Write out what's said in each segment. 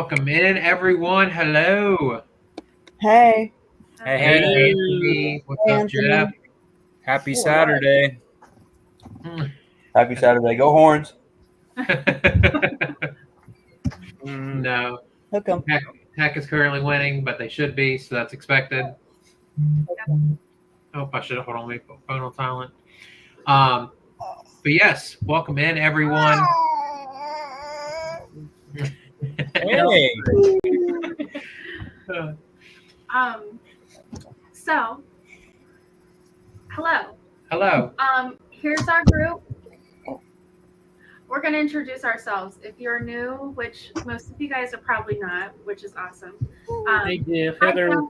Welcome in, everyone. Hello. Hey. Hey, Anthony. What's up, Anthony. Jeff? happy Saturday. Happy Saturday. Go Horns. No. Hook 'em. Tech is currently winning, but they should be, so that's expected. Oh, I should have hold on me phone on silent. But yes, welcome in, everyone. Hey. So, hello. Hello. Here's our group. We're going to introduce ourselves. If you're new, which most of you guys are probably not, which is awesome. Hey, Jeff. Hi, Heather.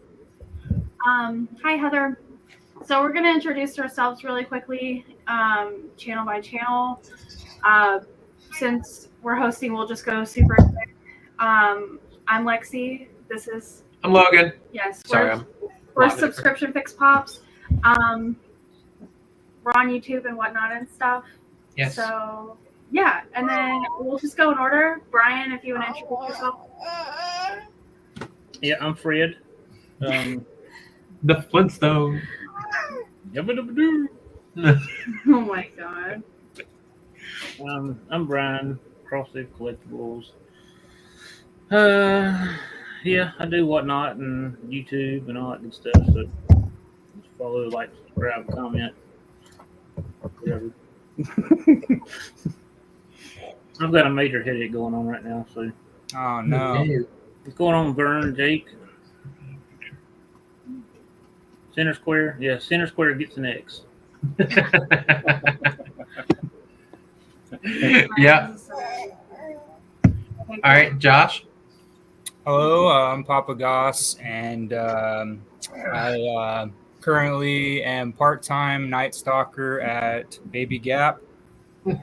Hi, Heather. So we're going to introduce ourselves really quickly, channel by channel. Since we're hosting, we'll just go super quick. I'm Lexi. I'm Logan. Yes. Sorry, We're Subscription Fix Pops. We're on YouTube and whatnot and stuff. Yes. So, yeah. And then we'll just go in order. Brian, if you want to introduce yourself. Yeah, I'm Fred. The Flintstone. Yabba-dabba-doo. Oh, my God. I'm Brian, CrossFit Collectibles. Yeah, I do whatnot and YouTube and all that good stuff. So just follow, like, subscribe, comment, whatever. I've got a major headache going on right now, so. Oh, no. What's going on, Vern, Jake? Center Square? Yeah, Center Square gets an X. Yeah. All right, Josh. Hello, I'm Papa Goss, and I currently am part-time night stalker at Baby Gap. Oh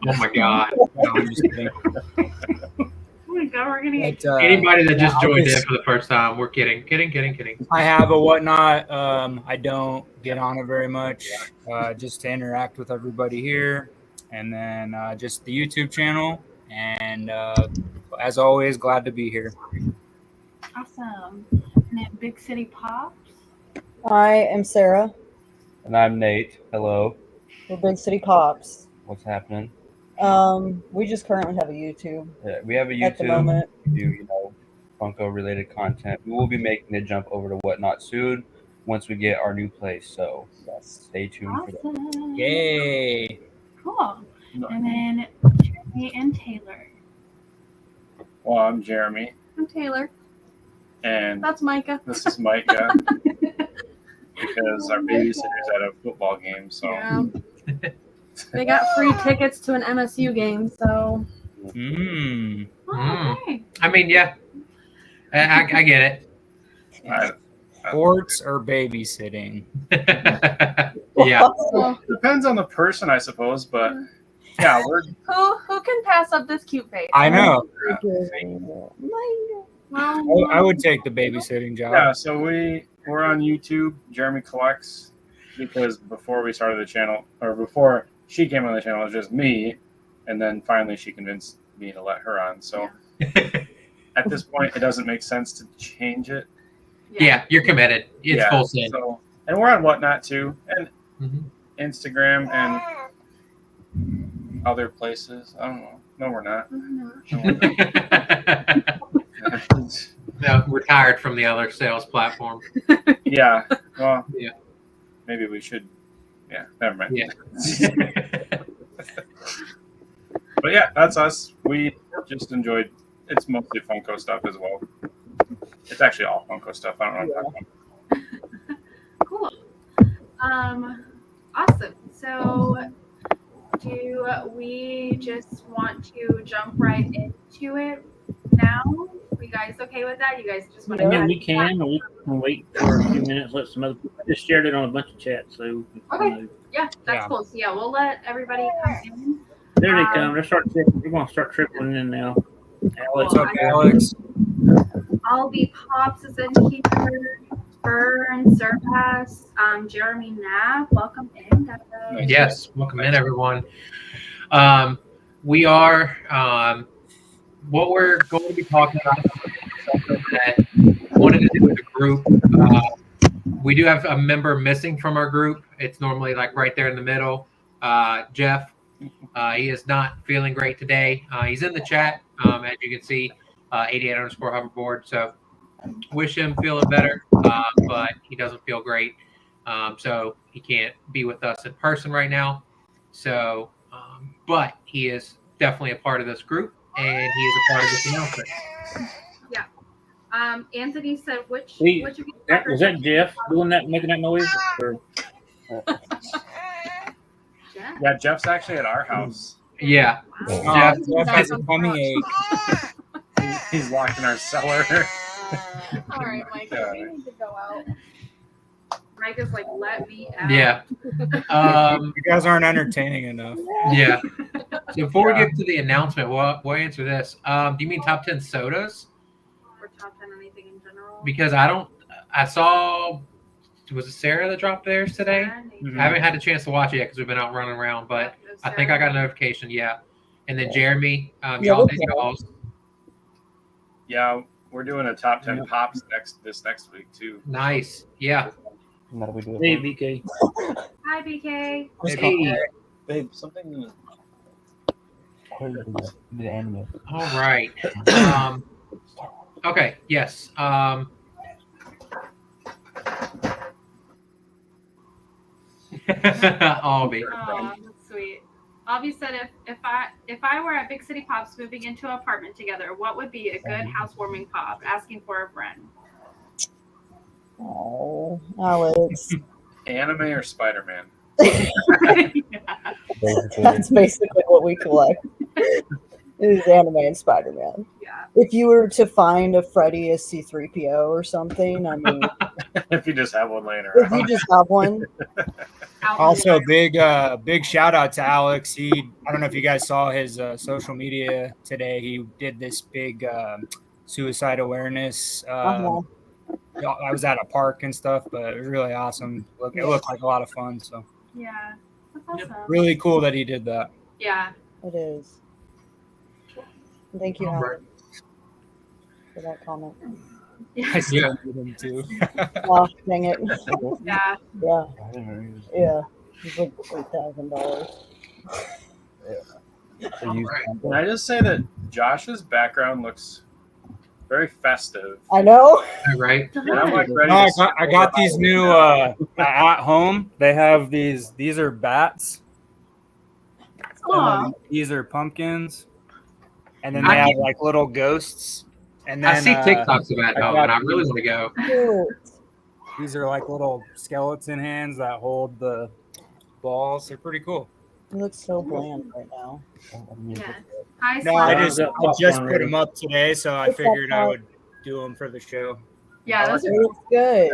my God. No, I'm just kidding. Oh, my God. We're going to get. But, Anybody that just I'll joined just- in for the first time, we're kidding. Kidding. I have a whatnot. I don't get on it very much, just to interact with everybody here, and then just the YouTube channel. And as always, glad to be here. Awesome. And then Big City Pops. I am Sarah. And I'm Nate. Hello. We're Big City Pops. What's happening? We just currently have a YouTube Yeah, we have a at the YouTube. moment. We do, Funko related content. We will be making the jump over to Whatnot soon once we get our new place. So stay tuned for that. Awesome. Yay! Cool. And then Jeremy and Taylor. Well, I'm Jeremy, I'm Taylor. and That's Micah. this is Micah because our babysitter's at a football game. So Yeah. They got free tickets to an MSU game, so Mm. Oh, okay. I mean, yeah. I get it. Sports or babysitting? Yeah. depends on the person, I suppose. But yeah, we're who can pass up this cute face? I know. Well, I would take the babysitting job. yeah. So we're on YouTube. Jeremy collects because before we started the channel, or before she came on the channel, it was just me, and then finally she convinced me to let her on. So at this point, it doesn't make sense to change it. Yeah, you're committed. It's Yeah, full sin. So, and we're on Whatnot too, and Mhm. Instagram and other places. I don't know. No, we're not. No, we're not. No, retired from the other sales platform. Yeah. Well. Yeah. Maybe we should. Yeah. Never mind. Yeah. But yeah, that's us. We just enjoyed. It's mostly Funko stuff as well. It's actually all Funko stuff. I don't know what I'm talking about. Cool. Awesome. So, do we just want to jump right into it now? Are you guys okay with that? You guys just want to? Yeah, we can. Or we can wait for a few minutes. Let some other people. I just shared it on a bunch of chats. So Okay. Yeah, that's Yeah. cool. So yeah, we'll let everybody come in. there they come. They're starting. We're going to start trickling in now. What's up, Alex? I'll be Pops is in here. Burn, Surpass, Jeremy Knapp. Welcome in, guys. Yes, welcome in, everyone. We are what we're going to be talking about is something that we wanted to do with a group. We do have a member missing from our group. It's normally like right there in the middle. Jeff, he is not feeling great today. He's in the chat, as you can see, 88 underscore hoverboard. So wish him feeling better, but he doesn't feel great. So he can't be with us in person right now. So, but he is definitely a part of this group, and he is a part of this announcement. Yeah. Anthony said which He- which of you Was that Jeff doing that, making that noise? Or Jeff? Yeah, Jeff's actually at our house. Yeah. Oh, Jeff, Jeff has a tummy ache. He's locked in our cellar. All right, Mike. We need to go out. Mike is like, let me out. yeah. You guys aren't entertaining enough. Yeah. So before we get to the announcement, we'll answer this. Do you mean top 10 sodas? Or top 10 anything in general. Because I saw, was it Sarah that dropped theirs today? Mhm. I haven't had a chance to watch it yet because we've been out running around, but I think I got a notification. Yeah. And then Jeremy, y'all did y'all's. Yeah, we're doing a top 10 pops this next week too. Nice. Yeah. Now that we do it. hey, BK. Hi, BK. Hey. Babe, something. The anime. All right. Okay. Yes. Albie. Oh, that's sweet. Albie said, if I were at Big City Pops moving into an apartment together, what would be a good housewarming pop? Asking for a friend. Oh, Alex. Anime or Spider-Man? That's basically what we collect. It is anime and Spider-Man. Yeah. If you were to find a Freddy as C-3PO or something, I mean, If you just have one laying if you around. just have one, Also, big shout out to Alex. I don't know if you guys saw his social media today. He did this big suicide awareness. I was at a park and stuff, but it was really awesome. It looked like a lot of fun. So Yeah. That's awesome. really cool that he did that. Yeah. it is. Thank you, All right. Alex, for that comment. I still need him too. Oh, dang it. Yeah. Yeah, I didn't know he was- yeah. It's like $8,000. They used Right. Can I just say that Josh's background looks very festive? I know. Right. And I'm like ready No, to I got these new at home. They have these are bats. Aw. These are pumpkins. And then they have like little ghosts. And then I see TikToks about I home, got and I really want to go. Cute. these are like little skeleton hands that hold the balls. They're pretty cool. You look so bland right now. Yeah. Hi, No, I Sly. just put them up today, so I figured I would do them for the show. Yeah, those It are looks good.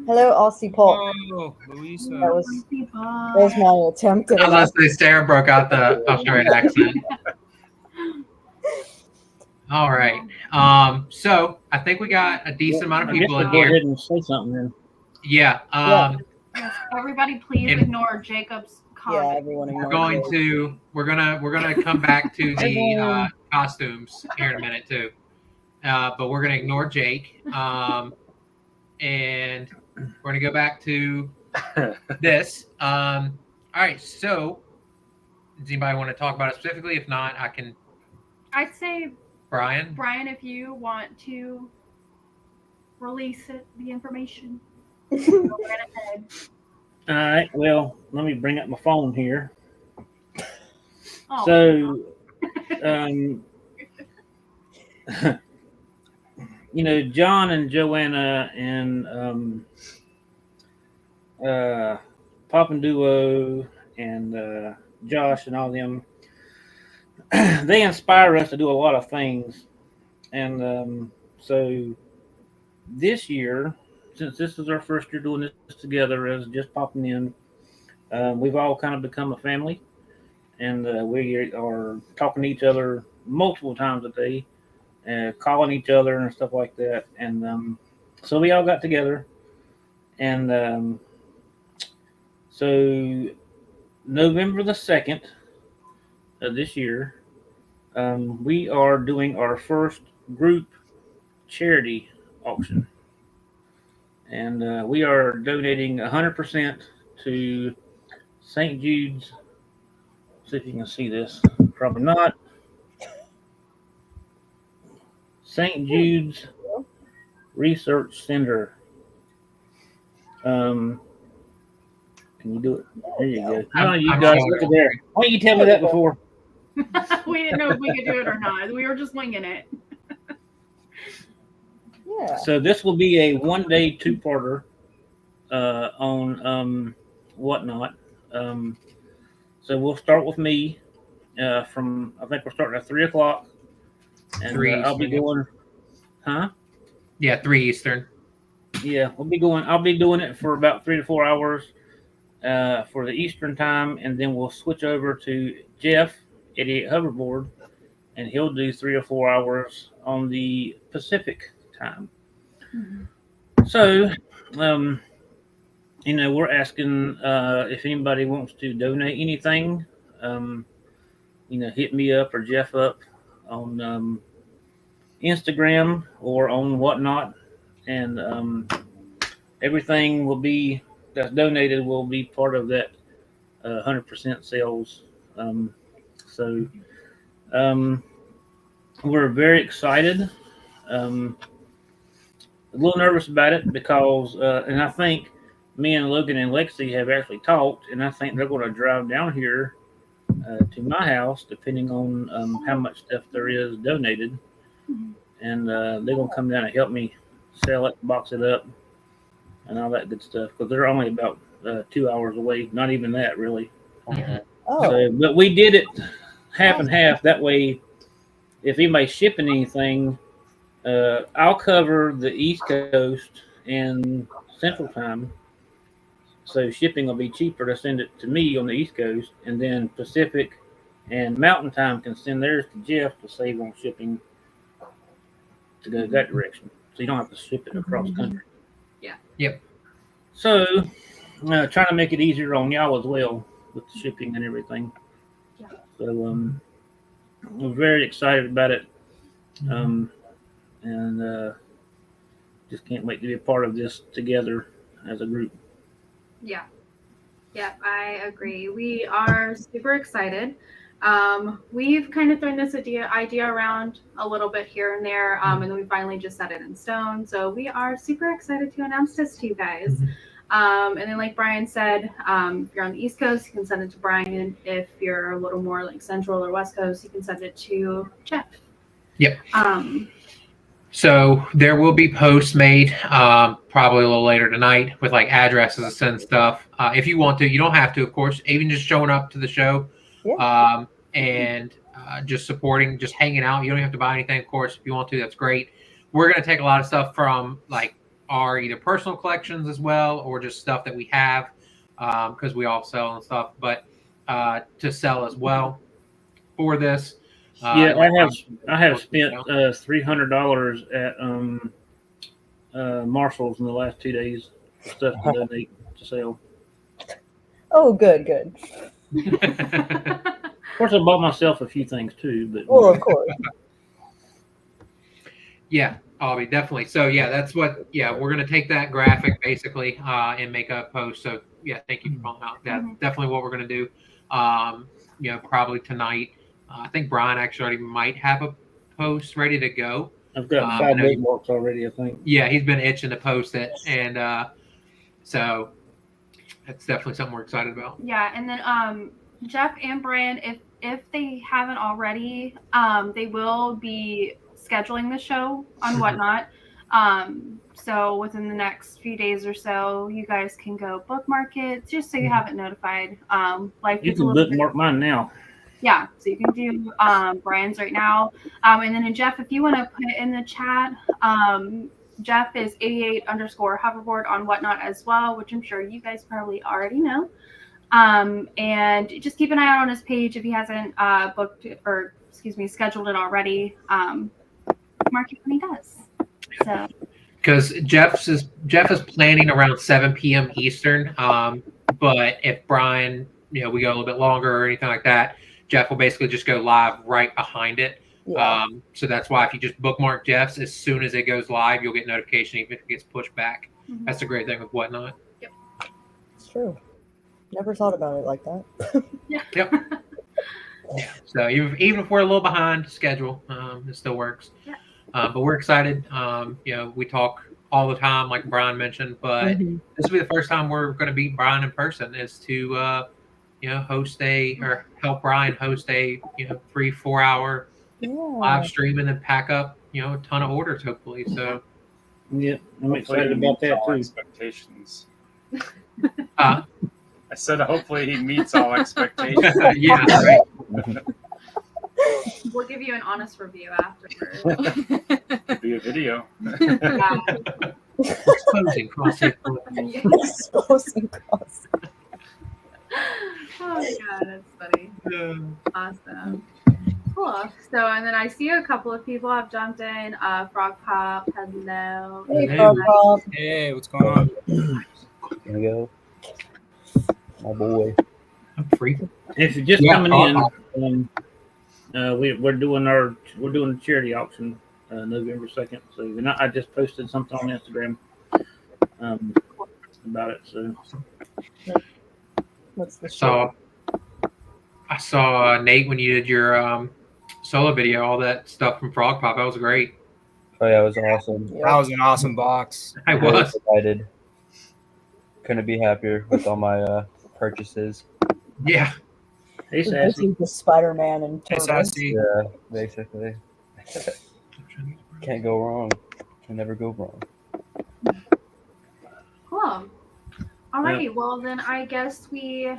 Hello, Aussie Pop. Oh, Louisa. That was my attempt at Unless they Sarah broke out the Australian accent. All right. So I think we got a decent amount of I guess people we'll in go here. ahead and say something then. Yeah. Yes, everybody please And- ignore Jacob's Yeah, comment. everyone We're ignores it. we're gonna come back to the costumes here in a minute too. But we're gonna ignore Jake. And we're gonna go back to this. All right. So, does anybody want to talk about it specifically? If not, I can. I'd say, Brian. Brian, if you want to release the information, go right ahead. All right. Well, let me bring up my phone here. Oh, So, John and Joanna and Poppin Duo and Josh and all them, they inspire us to do a lot of things. And so this year, since this is our first year doing this together as just popping in, we've all kind of become a family. And we are talking to each other multiple times a day, calling each other and stuff like that. And so we all got together. And so November the 2nd, this year, we are doing our first group charity auction, and we are donating 100% to St. Jude's. See if you can see this. Probably not. St. Jude's Research Center. Can you do it? There you go. No, you I'm guys showing look it. at there. Why didn't you tell me that before? We didn't know if we could do it or not. We were just winging it. Yeah. So this will be a 1-day 2-parter on whatnot. So we'll start with me from I think we're starting at 3 o'clock, and 3 I'll be Eastern. going. Huh? Yeah, 3 Eastern. Yeah, we'll be going. I'll be doing it for about 3 to 4 hours for the Eastern time, and then we'll switch over to Jeff 88 Hoverboard, and he'll do 3 or 4 hours on the Pacific time. So, we're asking if anybody wants to donate anything. Hit me up or Jeff up on Instagram or on whatnot, and everything will be that's donated will be part of that 100% sales. So we're very excited. A little nervous about it because, and I think me and Logan and Lexi have actually talked, and I think they're going to drive down here to my house, depending on how much stuff there is donated, and they're going to come down and help me sell it, box it up, and all that good stuff. Because they're only about 2 hours away, not even that really. Oh. So, but we did it half and half. That way, if anybody's shipping anything, I'll cover the East Coast and Central Time. So shipping will be cheaper to send it to me on the East Coast, and then Pacific and Mountain Time can send theirs to Jeff to save on shipping to go that direction. So you don't have to ship it across country. Yeah. Yep. So trying to make it easier on y'all as well with the shipping and everything. Yeah. So we're very excited about it. And just can't wait to be a part of this together as a group. Yeah. Yeah, I agree. We are super excited. We've kind of thrown this idea around a little bit here and there, and then we finally just set it in stone. So we are super excited to announce this to you guys. And then, like Brian said, if you're on the East Coast, you can send it to Brian. If you're a little more like Central or West Coast, you can send it to Jeff. Yep. So there will be posts made probably a little later tonight with like addresses and stuff. If you want to, you don't have to, of course. Even just showing up to the show and just supporting, just hanging out. You don't have to buy anything, of course. If you want to, that's great. We're going to take a lot of stuff from like our either personal collections as well or just stuff that we have because we all sell and stuff, but to sell as well for this. Yeah, I have spent $300 at Marshall's in the last 2 days for stuff to donate to sell. Oh, good. Of course, I bought myself a few things too, but Well, of course. Yeah, I'll definitely. So yeah, that's what. Yeah, we're gonna take that graphic basically and make a post. So yeah, thank you for calling out. That's definitely what we're gonna do. Probably tonight. I think Brian actually already might have a post ready to go. I've got 5 date marks already, I think. Yeah, he's been itching to post it, and so that's definitely something we're excited about. Yeah, and then Jeff and Brian, if they haven't already, they will be scheduling the show on Whatnot. So within the next few days or so, you guys can go bookmark it just so you have it notified. You can bookmark mine now. Yeah, so you can do Brian's right now. And then Jeff, if you want to put it in the chat, Jeff is 88_hoverboard on Whatnot as well, which I'm sure you guys probably already know. And just keep an eye out on his page if he hasn't scheduled it already. Mark it when he does. So because Jeff is planning around 7 p.m. Eastern. But if Brian, we go a little bit longer or anything like that, Jeff will basically just go live right behind it. Yeah. So that's why if you just bookmark Jeff's, as soon as it goes live, you'll get notification even if it gets pushed back. Mhm. That's the great thing with Whatnot. It's true. Never thought about it like that. Yeah. Yep. So even if we're a little behind schedule, it still works. Yeah. But we're excited. We talk all the time, like Brian mentioned, but Mhm. this will be the first time we're going to meet Brian in person. Is to help Brian host a 3-4 hour Yeah. live stream and then pack up a ton of orders hopefully. So Yeah, I'm Hopefully excited he about meets that all too. expectations. uh, I said hopefully he meets all expectations. yeah, right. We'll give you an honest review afterwards. Be a video. Yeah. Exposing cross-state politics. Yeah. Exposing costs. Oh my god, that's funny. Awesome. Cool. So, and then I see a couple of people have jumped in. Frog Pop, hello. Hey, Hey. Frog Pop. Hey, what's going on? There we go. My boy. I'm freaking. If you're just Yeah, coming Frog in, we're doing the charity auction November 2nd. So I just posted something on Instagram about it. So What's the show? I saw Nate when you did your solo video, all that stuff from Frog Pop. That was great. Oh yeah, it was awesome. That was an awesome box. I Very was. excited. Couldn't be happier with all my purchases. Yeah. hey, This Sassy. is the Spider-Man and Hey, Turtles. Sassy. Yeah, basically. Can't go wrong. Can never go wrong. Cool. Alrighty. Well, then I guess we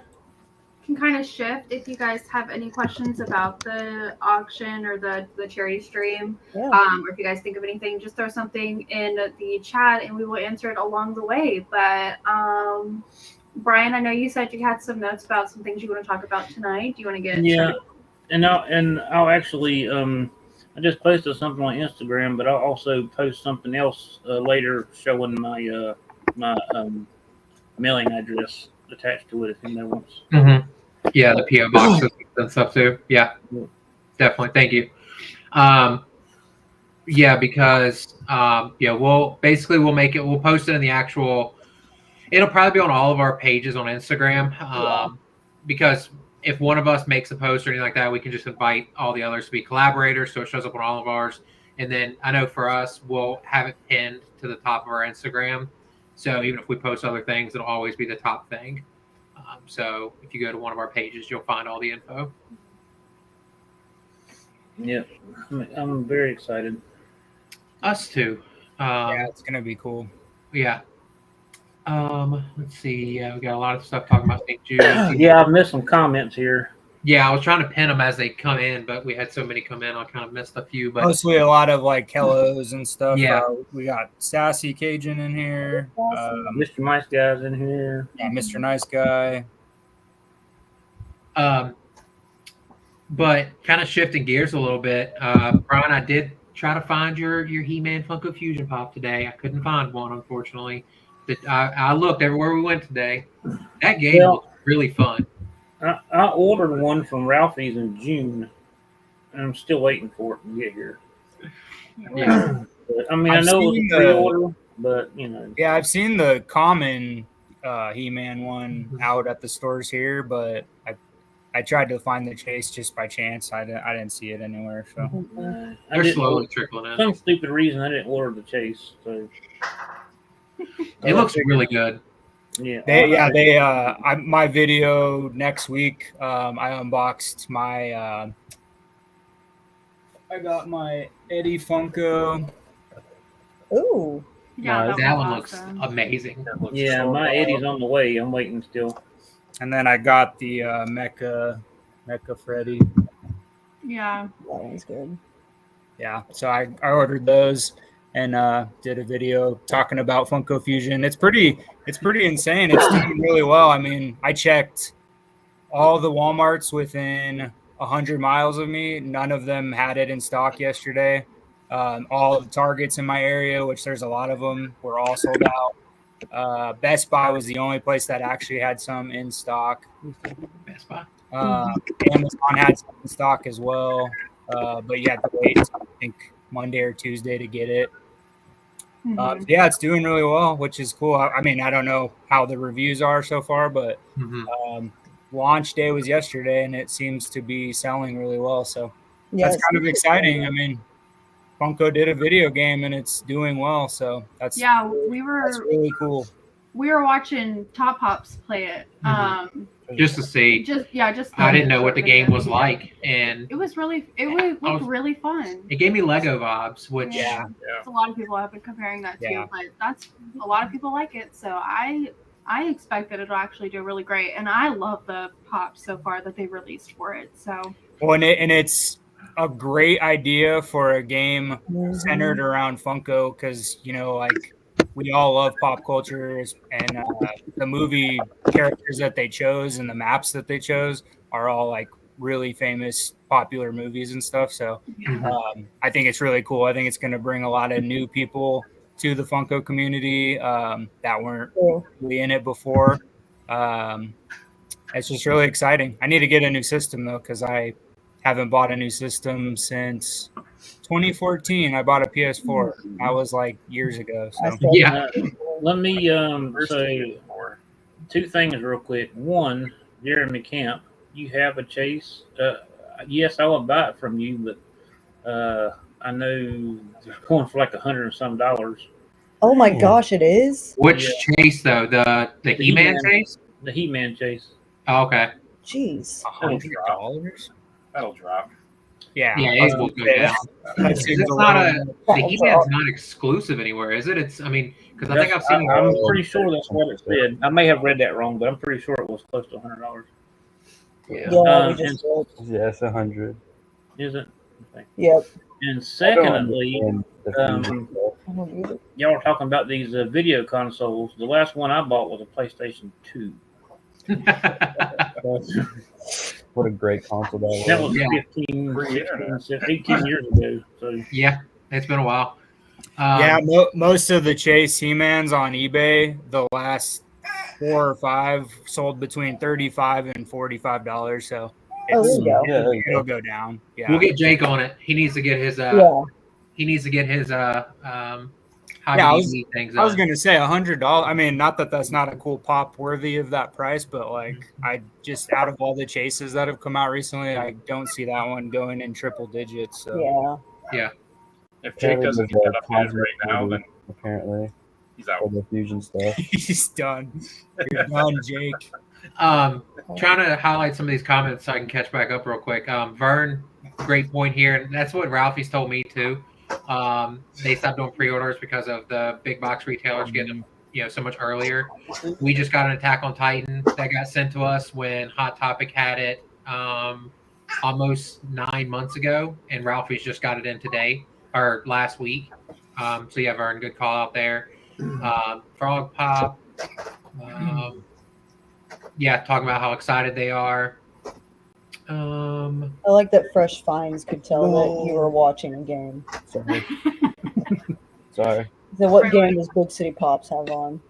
can kind of shift if you guys have any questions about the auction or the charity stream. Yeah. Or if you guys think of anything, just throw something in the chat and we will answer it along the way. But Brian, I know you said you had some notes about some things you want to talk about tonight. Do you want to get Yeah, and I'll actually I just posted something on Instagram, but I'll also post something else later showing my mailing address attached to it if anybody wants. Mm-hmm. Yeah, the PO boxes and stuff too. Yeah, definitely. Thank you. Because we'll make it. We'll post it in the actual. It'll probably be on all of our pages on Instagram. Because if one of us makes a post or anything like that, we can just invite all the others to be collaborators, so it shows up on all of ours. And then I know for us, we'll have it pinned to the top of our Instagram. So even if we post other things, it'll always be the top thing. So if you go to one of our pages, you'll find all the info. Yeah, I'm very excited. Us too. Yeah, it's gonna be cool. Yeah. Let's see. Yeah, we got a lot of stuff talking about St. Jude. Yeah, I've missed some comments here. Yeah, I was trying to pin them as they come in, but we had so many come in, I kind of missed a few. But Mostly a lot of like hellos and stuff. Yeah. We got Sassy Cajun in here. Mr. Nice Guy's in here. Mr. Nice Guy. But kind of shifting gears a little bit, Brian, I did try to find your He-Man Funko Fusion Pop today. I couldn't find one, unfortunately. I looked everywhere we went today. That game was really fun. I ordered one from Ralphie's in June, and I'm still waiting for it to get here. Yeah. But, I mean, I've I know it was seen a pre-order, but Yeah, I've seen the common He-Man one out at the stores here, but I tried to find the chase just by chance. I didn't see it anywhere. So They're slowly trickling in. some stupid reason I didn't order the chase. So It looks really good. yeah, my video next week. I unboxed my. I got my Eddie Funko. Ooh. Yeah, That was one looks awesome. amazing. yeah, my Eddie's on the way. I'm waiting still. And then I got the Mecha Freddy. Yeah. That one's good. Yeah, so I ordered those and did a video talking about Funko Fusion. It's pretty insane. It's doing really well. I mean, I checked all the Walmarts within 100 miles of me. None of them had it in stock yesterday. All the Targets in my area, which there's a lot of them, were all sold out. Best Buy was the only place that actually had some in stock. Best Buy. Amazon had some in stock as well, but you had to wait, I think, Monday or Tuesday to get it. Yeah, it's doing really well, which is cool. I mean, I don't know how the reviews are so far, but launch day was yesterday, and it seems to be selling really well. So that's kind of exciting. I mean, Funko did a video game, and it's doing well. So that's really cool. We were watching Top Pops play it. Just to see. I didn't know what the game was like, and it looked really fun. It gave me Lego vibes, which a lot of people have been comparing that to, but that's a lot of people like it. So I expect that it'll actually do really great, and I love the pops so far that they released for it. So and it's a great idea for a game centered around Funko, because like we all love pop culture, and the movie characters that they chose and the maps that they chose are all like really famous, popular movies and stuff. So I think it's really cool. I think it's going to bring a lot of new people to the Funko community that weren't really in it before. It's just really exciting. I need to get a new system though, because I haven't bought a new system since 2014. I bought a PS4. That was like years ago. So let me say two things real quick. One, Jeremy Camp, you have a chase. Yes, I will buy it from you, but I know it's going for like $100 and some. Oh my gosh, it is. Which chase though? The He-Man chase? The He-Man chase. Oh, okay. Jeez. $100? That'll drop. Yeah, it will go down. The He-Man's not exclusive anywhere, is it? It's, I mean, because I think I've seen. I'm pretty sure that's what it said. I may have read that wrong, but I'm pretty sure it was close to $100. Yeah, it's 100. Is it? Okay. Yep. And secondly, y'all were talking about these video consoles. The last one I bought was a PlayStation 2. What a great console that was. That was 18 years ago. So yeah, it's been a while. Most of the Chase He-Mans on eBay, the last 4 or 5 sold between $35 and $45. So it'll go down. Yeah, we'll get Jake on it. He needs to get his he needs to get his I was gonna say $100. I mean, not that that's not a cool pop worthy of that price, but like I just, out of all the chases that have come out recently, I don't see that one going in triple digits. So if Jake doesn't get that updated right now, then apparently he's out. All the fusion stuff. He's done. You're done, Jake. Trying to highlight some of these comments so I can catch back up real quick. Vern, great point here, and that's what Ralphie's told me too. They stopped doing pre-orders because of the big box retailers getting them, so much earlier. We just got an Attack on Titan that got sent to us when Hot Topic had it almost 9 months ago, and Ralphie's just got it in today or last week. So yeah, Vern, good call out there. Frog Pop, talking about how excited they are. I like that Fresh Finds could tell that you were watching a game. Sorry. So what game does Big City Pops have on?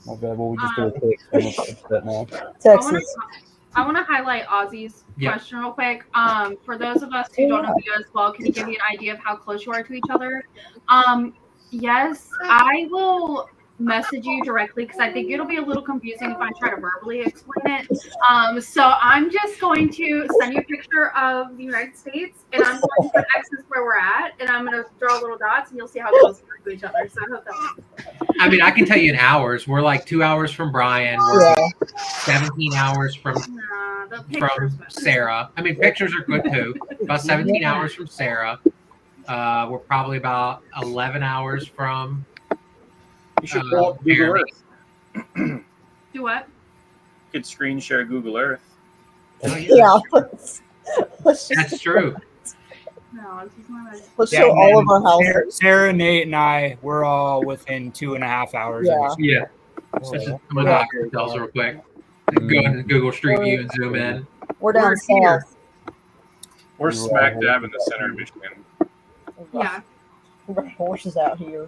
My bad. Well, we just do a quick. I'm upset now. Texas. I want to highlight Ozzy's question real quick. For those of us who don't know you as well, can you give me an idea of how close you are to each other? Yes, I will message you directly because I think it'll be a little confusing if I try to verbally explain it. So I'm just going to send you a picture of the United States, and I'm going to put X's where we're at, and I'm going to draw little dots, and you'll see how close we are to each other. So I hope that. I mean, I can tell you in hours. We're like 2 hours from Brian. We're 17 hours from Sarah. I mean, pictures are good too. About 17 hours from Sarah. We're probably about 11 hours from. You should pull up Google Earth. Do what? You could screen share Google Earth. That's true. No, this is not a... Let's show all of our houses. Sarah, Nate, and I, we're all within 2.5 hours. Yeah. I'm gonna lock hotels real quick. Go ahead and Google Street View and zoom in. We're down south. We're smack dab in the center of Michigan. Yeah. We're horses out here.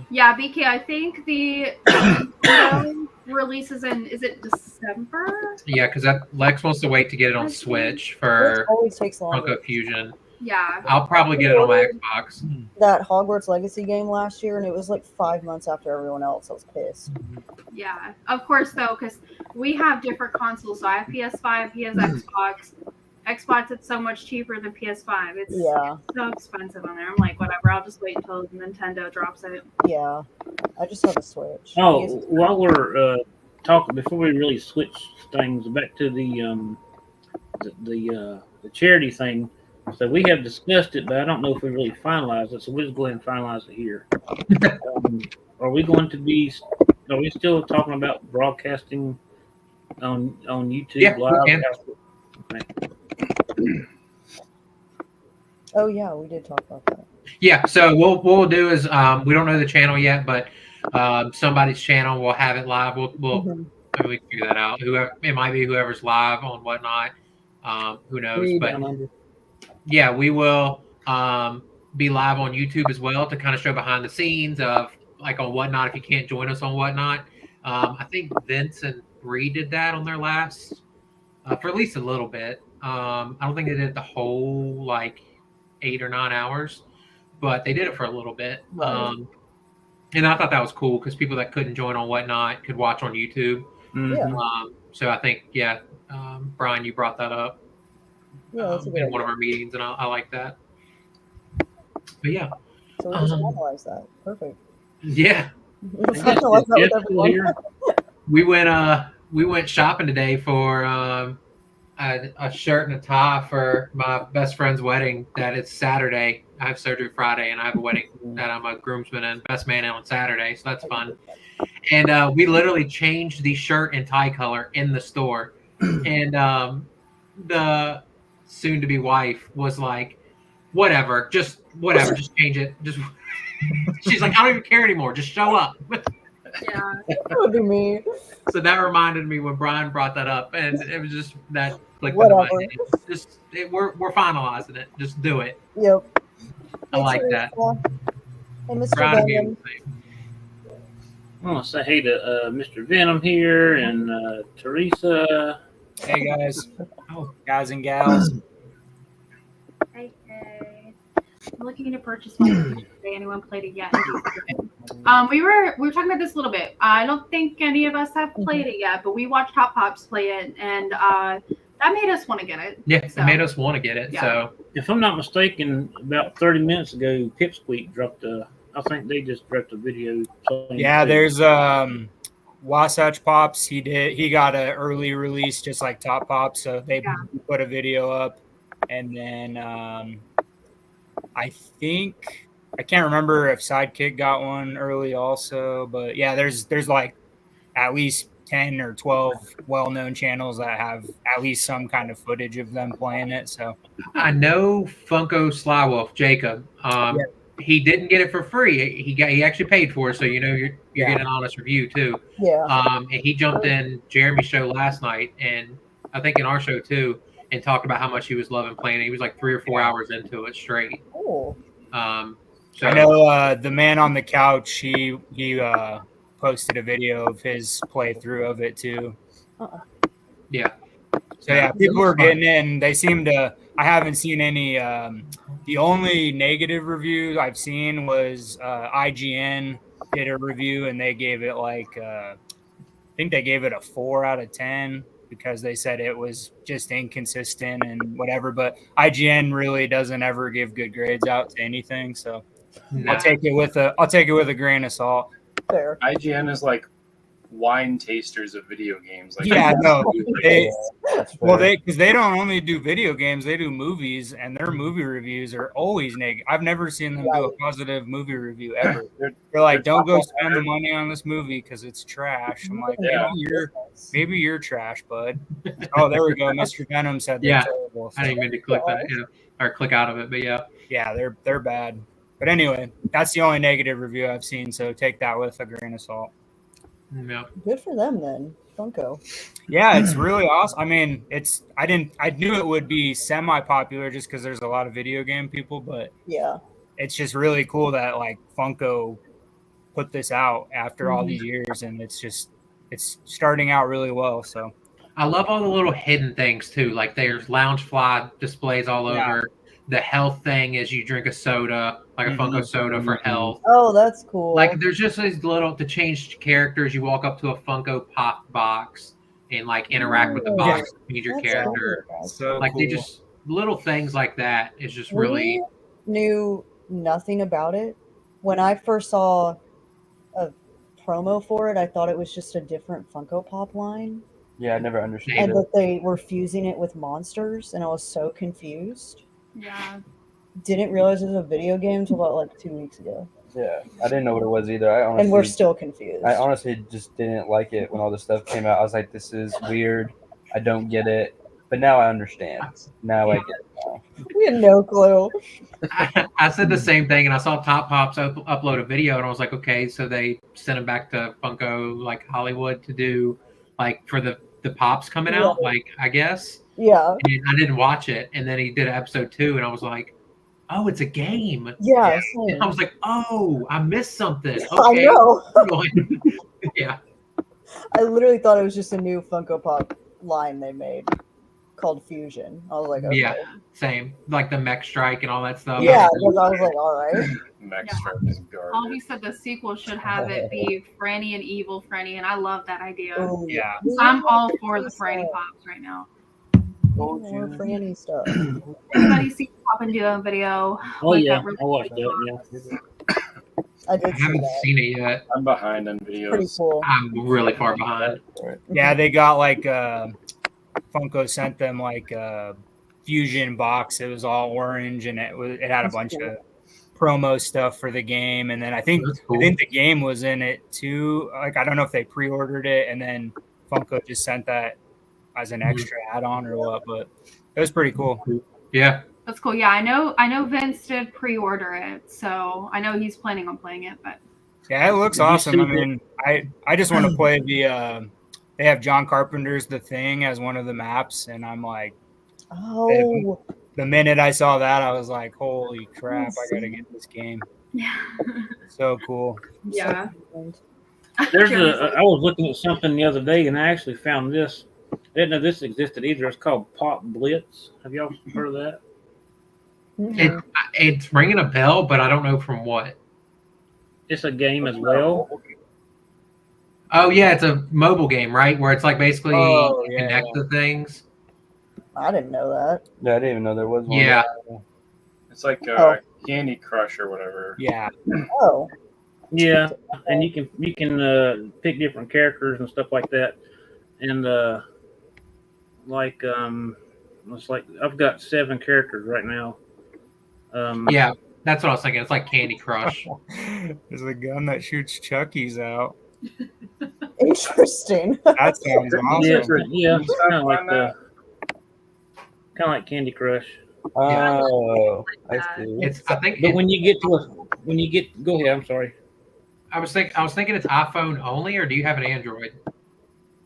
Yeah, BK. I think the Nintendo releases is it December? Yeah, because Lex wants to wait to get it on Switch It for always takes longer. Funko Fusion. Yeah. I'll probably get it on my Xbox. That Hogwarts Legacy game last year, and it was like 5 months after everyone else. I was pissed. Yeah, of course though, because we have different consoles. So I have PS5, he has Xbox. Xbox, it's so much cheaper than PS5. It's so expensive on there. I'm like, whatever. I'll just wait until Nintendo drops it. Yeah, I just have a Switch. Oh, while we're talking, before we really switch things back to the charity thing, so we have discussed it, but I don't know if we really finalized it. So we'll just go ahead and finalize it here. Are we going to be? Are we still talking about broadcasting on YouTube live? Oh yeah, we did talk about that. Yeah, so what we'll do is we don't know the channel yet, but somebody's channel will have it live. We'll maybe we can figure that out. Whoever it might be, whoever's live on whatnot. Who knows? But yeah, we will be live on YouTube as well to kind of show behind the scenes of like on whatnot. If you can't join us on whatnot, I think Vince and Bree did that on their last for at least a little bit. I don't think they did it the whole like 8 or 9 hours, but they did it for a little bit. Right. And I thought that was cool because people that couldn't join on whatnot could watch on YouTube. Yeah. So I think, Brian, you brought that up Yeah, that's a good in idea. one of our meetings, and I like that. But yeah. So we just finalize that. Perfect. Yeah. We'll finalize that with everyone. We went shopping today for a shirt and a tie for my best friend's wedding. That it's Saturday. I have surgery Friday, and I have a wedding that I'm a groomsman and best man on Saturday. So that's fun. And we literally changed the shirt and tie color in the store, and the soon-to-be wife was like, "Whatever, just change it." Just she's like, "I don't even care anymore. Just show up." Yeah, That would be me. So that reminded me when Brian brought that up, and it was just that clicked Whatever. into my head. We're finalizing it. Just do it. Yep. I like that. Hey, Mr. Proud of Venom. you. I want to say hey to Mr. Venom here and Teresa. Hey guys, guys and gals. Hey. I'm looking to purchase one. Anyone played it yet? We were talking about this a little bit. I don't think any of us have played it yet, but we watched Hot Pops play it, and that made us want to get it. Yeah, it made us want to get it. Yeah. So If I'm not mistaken, about 30 minutes ago, Pipsqueak dropped I think they just dropped a video. Yeah, there's Wasatch Pops. He got an early release just like Top Pops, so they put a video up, and then I think I can't remember if Sidekick got one early also, but yeah, there's like at least 10 or 12 well-known channels that have at least some kind of footage of them playing it. So I know Funko Slywolf Jacob. He didn't get it for free. He actually paid for it, so you're getting an honest review too. Yeah. And he jumped in Jeremy's show last night, and I think in our show too, and talked about how much he was loving playing it. He was like 3 or 4 hours into it straight. Cool. So I know the man on the couch. He posted a video of his playthrough of it too. Yeah. So yeah, people are getting it, and they seem to. I haven't seen any. The only negative review I've seen was IGN did a review, and they gave it like I think they gave it a 4 out of 10 because they said it was just inconsistent and whatever. But IGN really doesn't ever give good grades out to anything, so I'll take it with a grain of salt. Fair. IGN is like wine tasters of video games. Like, Yeah, no, because they don't only do video games, they do movies, and their movie reviews are always negative. I've never seen them do a positive movie review ever. They're like, don't go spend the money on this movie because it's trash. I'm like, maybe you're trash, bud. Oh, there we go. Mr. Venom said they're terrible. So. I didn't mean to click that, or click out of it, but yeah. Yeah, they're bad. But anyway, that's the only negative review I've seen, so take that with a grain of salt. Yeah. Good for them then, Funko. Yeah, it's really awesome. I mean, I knew it would be semi-popular just because there's a lot of video game people, but yeah, it's just really cool that like Funko put this out after all these years, and it's starting out really well. So I love all the little hidden things too. Like there's Loungefly displays all Yeah. over. The health thing is you drink a soda, like a Funko soda for health. Oh, that's cool. Like there's just these little to change characters. You walk up to a Funko Pop box and like interact with the box, change your That's character. cool. so Like cool. they just little things like that is just really. We knew nothing about it. When I first saw a promo for it, I thought it was just a different Funko Pop line. Yeah, I never understood And it. that they were fusing it with monsters, and I was so confused. Yeah. Didn't realize it was a video game until about like 2 weeks ago. Yeah, I didn't know what it was either. And we're still confused. I honestly just didn't like it when all this stuff came out. I was like, this is weird. I don't get it. But now I understand. Now I get it now. We had no clue. I said the same thing, and I saw Top Pops upload a video, and I was like, okay, so they sent him back to Funko, like Hollywood, to do like for the pops coming out, like I guess. Yeah. And I didn't watch it, and then he did episode 2, and I was like, oh, it's a game. Yeah. And I was like, oh, I missed something. Okay. I know. Yeah. I literally thought it was just a new Funko Pop line they made called Fusion. I was like, okay. Yeah, same. Like the Mech Strike and all that stuff. Yeah, because I was like, all right. Mech Yeah. Strike is garbage. Albie said the sequel should have it be Franny and Evil Franny, and I love that idea. Oh, Yeah. So I'm all for the Franny Pops right now. More Franny stuff. Anybody see Poppin do a video? Oh with yeah, that really I watched cool that. box? I I did see haven't that. seen it yet. I'm behind on Pretty videos. cool. I'm really far behind. Yeah, they got like Funko sent them like a fusion box. It was all orange, and it had a That's bunch cool. of promo stuff for the game. And then I think That's cool. the game was in it too. Like I don't know if they pre-ordered it and then Funko just sent that as an extra add-on or what, but it was pretty cool. Yeah. That's cool. Yeah, I know Vince did pre-order it, so I know he's planning on playing it. But Yeah, it looks Did you awesome. see I mean, I just want to play the. They have John Carpenter's The Thing as one of the maps, and I'm like, Oh, the minute I saw that, I was like, holy crap! I gotta get this game. yeah, So cool. yeah. There's I was looking at something the other day, and I actually found this. I didn't know this existed either. It's called Pop Blitz. Have y'all heard of that? It's ringing a bell, but I don't know from what. It's a game as well. Oh yeah, it's a mobile game, right? Where it's like basically Oh, you yeah, connect yeah. the things. I didn't know that. Yeah, I didn't even know there was one. Yeah. It's like Oh. Candy Crush or whatever. Yeah. Oh, Yeah, and you can pick different characters and stuff like that, and it's like I've got 7 characters right now. Yeah, that's what I was thinking. It's like Candy Crush. There's a gun that shoots Chuckies out. interesting. That sounds awesome. Yeah, it's kind of like Find that? Candy Crush. Oh, I see. It's I think But it, when you get go ahead. I'm sorry. I was thinking it's iPhone only, or do you have an Android?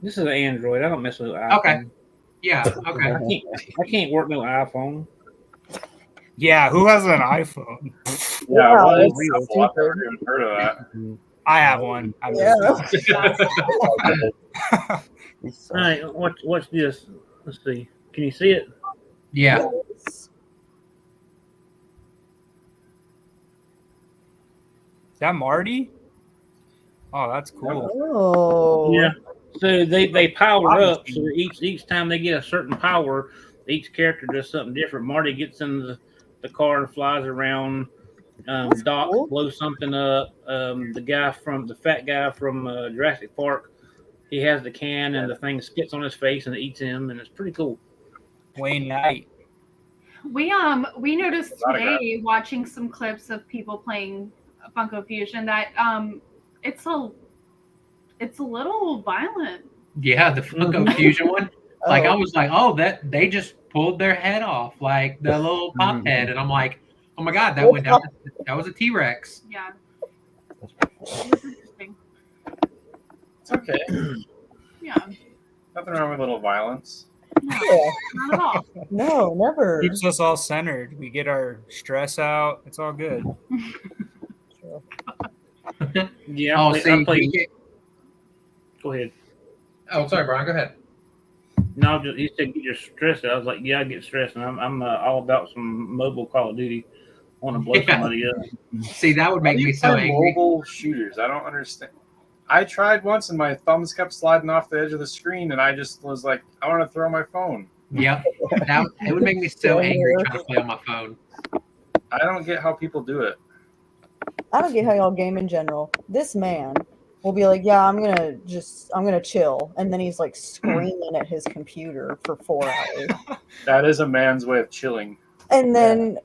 This is an Android. I don't mess with iPhone. Okay. Yeah. Okay. I can't work no iPhone. Yeah, who has an iPhone? Yeah, Wow, well, that's it's simple. I've never even heard of that. I have one. I Yeah. All right, watch this. Let's see. Can you see it? Yeah. Is that Marty? Oh, that's cool. Oh. Yeah. So they power up. So each time they get a certain power, each character does something different. Marty gets in the car and flies around. Doc cool. blows something up. The fat guy from Jurassic Park, he has the can and the thing spits on his face and it eats him, and it's pretty cool. Wayne Knight. We noticed today watching some clips of people playing Funko Fusion that it's a little violent. Yeah, the Funko Fusion one. Like I was like, oh, that they just pulled their head off, like the little pop head, and I'm like, oh my god, that went down. That was a T-Rex. Yeah. It was interesting. It's okay. Yeah. Nothing wrong with a little violence. No, Yeah. not at all. No, never. Keeps us all centered. We get our stress out. It's all good. Yeah, Oh, I see, played. BK Go ahead. oh, sorry, Brian. Go ahead. No, just you said you're stressed. I was like, yeah, I get stressed, and I'm all about some mobile Call of Duty. I want to blow Yeah. somebody up. See, that would How make do me you so play angry. mobile shooters? I don't understand. I tried once and my thumbs kept sliding off the edge of the screen, and I just was like, I want to throw my phone. Yep, it would make me so angry trying to play on my phone. I don't get how people do it. I don't get how y'all game in general. This man will be like, "Yeah, I'm gonna chill," and then he's like screaming at his computer for 4 hours, That is a man's way of chilling. and then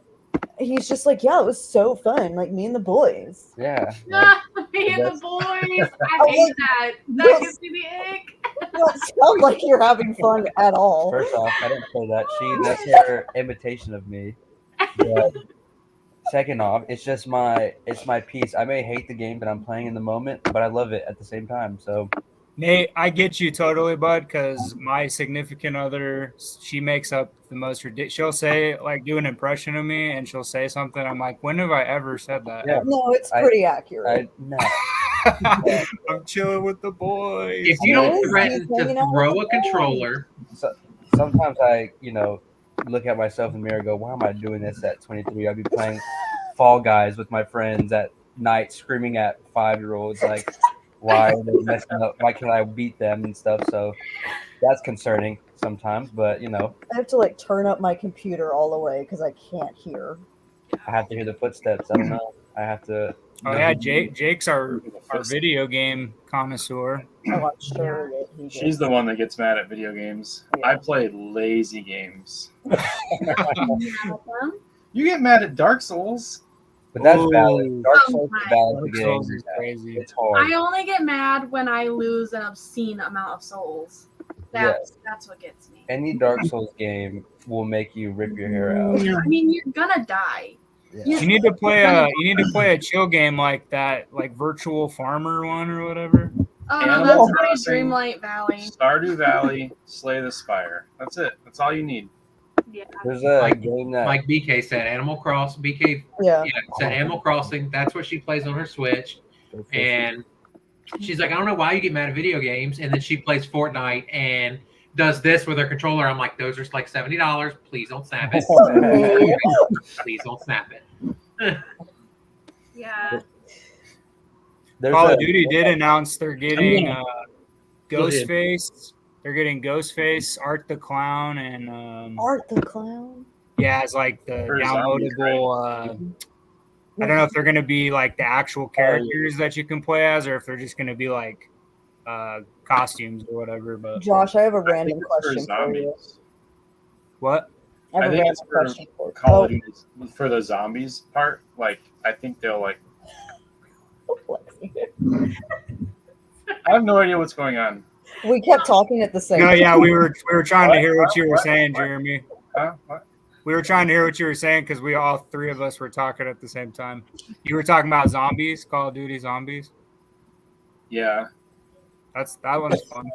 he's just like, "Yeah, it was so fun, like me and the boys." Yeah. Me and the That's- boys. I hate that. That gives me the ick. You don't sound like you're having fun at all. First off, I didn't say that. That's her imitation of me. But second off, it's my piece. I may hate the game that I'm playing in the moment, but I love it at the same time. So Nate, I get you totally, bud, because my significant other, she makes up the most ridiculous. She'll say, like, do an impression of me, and she'll say something. I'm like, when have I ever said that? Yeah. No, it's pretty accurate. no. I'm chilling with the boys. If you don't Boys, threaten he's to hanging out throw with a the boys. controller, So, sometimes I, look at myself in the mirror and go, why am I doing this at 23? I'll be playing Fall Guys with my friends at night, screaming at 5-year-olds like, why are they messing up? Why can't I beat them and stuff? So that's concerning sometimes, but I have to like turn up my computer all the way because I can't hear. I have to hear the footsteps. I don't know. I have to. Oh yeah, Jake's our video game connoisseur. Oh, I'm sure that he She's gets- the one that gets mad at video games. Yeah. I play lazy games. Them. You get mad at Dark Souls. But that's Ooh. valid. Dark Souls is valid Dark game. Souls is crazy. It's hard. I only get mad when I lose an obscene amount of souls. That's what gets me. Any Dark Souls game will make you rip your hair out. I mean, you're gonna die. Yeah. You need to play a chill game like that, like Virtual Farmer one or whatever. Oh Animal no, that's Crossing. probably Dreamlight Valley. Stardew Valley, Slay the Spire. That's it. That's all you need. Yeah. There's a Like- game that like BK said, Animal Crossing. BK Yeah. said Animal Crossing. That's what she plays on her Switch. And she's like, I don't know why you get mad at video games. And then she plays Fortnite and does this with her controller. I'm like, those are like $70. Please don't snap it. Please don't snap it. Yeah. There's Call a- of Duty did announce they're getting Go ahead. Ghostface. They're getting Ghostface, Art the Clown, and Art the Clown. yeah, it's like the For zombies, downloadable. I don't know if they're going to be like the actual characters that you can play as, or if they're just going to be like costumes or whatever. But Josh, I have a I random think it's for question for you. zombies. what? I have I a think random it's for question for you. Call of Duty for the zombies part. Like, I think they'll like. I have no idea what's going on. We kept talking at the same No, time. yeah, we were trying to hear what you were What? saying, Jeremy. Huh? What? We were trying to hear what you were saying because we all three of us were talking at the same time. You were talking about zombies, Call of Duty zombies. Yeah. That one's fun.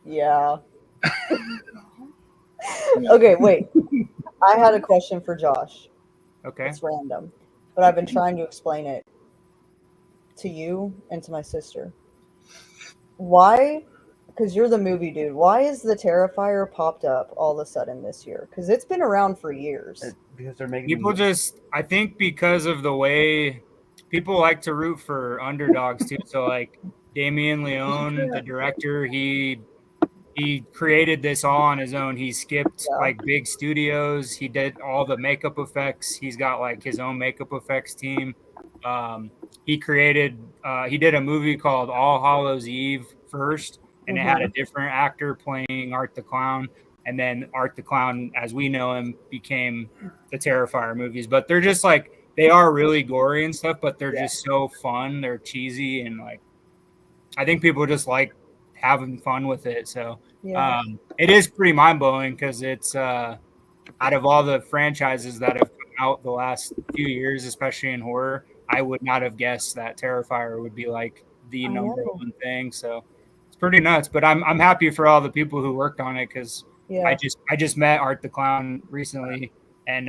Yeah. Okay, wait. I had a question for Josh. Okay. It's random, but I've been trying to explain it to you and to my sister. Why? Because you're the movie dude. Why is the Terrifier popped up all of a sudden this year? Because it's been around for years. because they're making People just, I think because of the way people like to root for underdogs too. So like Damien Leone, the director, he created this all on his own. He skipped like big studios. He did all the makeup effects. He's got like his own makeup effects team. He did a movie called All Hallows Eve first, and it had a different actor playing Art the Clown. And then Art the Clown, as we know him, became the Terrifier movies. But they're just like, they are really gory and stuff, but they're just so fun. They're cheesy, and like, I think people just like having fun with it. So it is pretty mind-blowing because it's out of all the franchises that have come out the last few years, especially in horror, I would not have guessed that Terrifier would be like the number one thing. So it's pretty nuts. But I'm happy for all the people who worked on it because I just met Art the Clown recently, and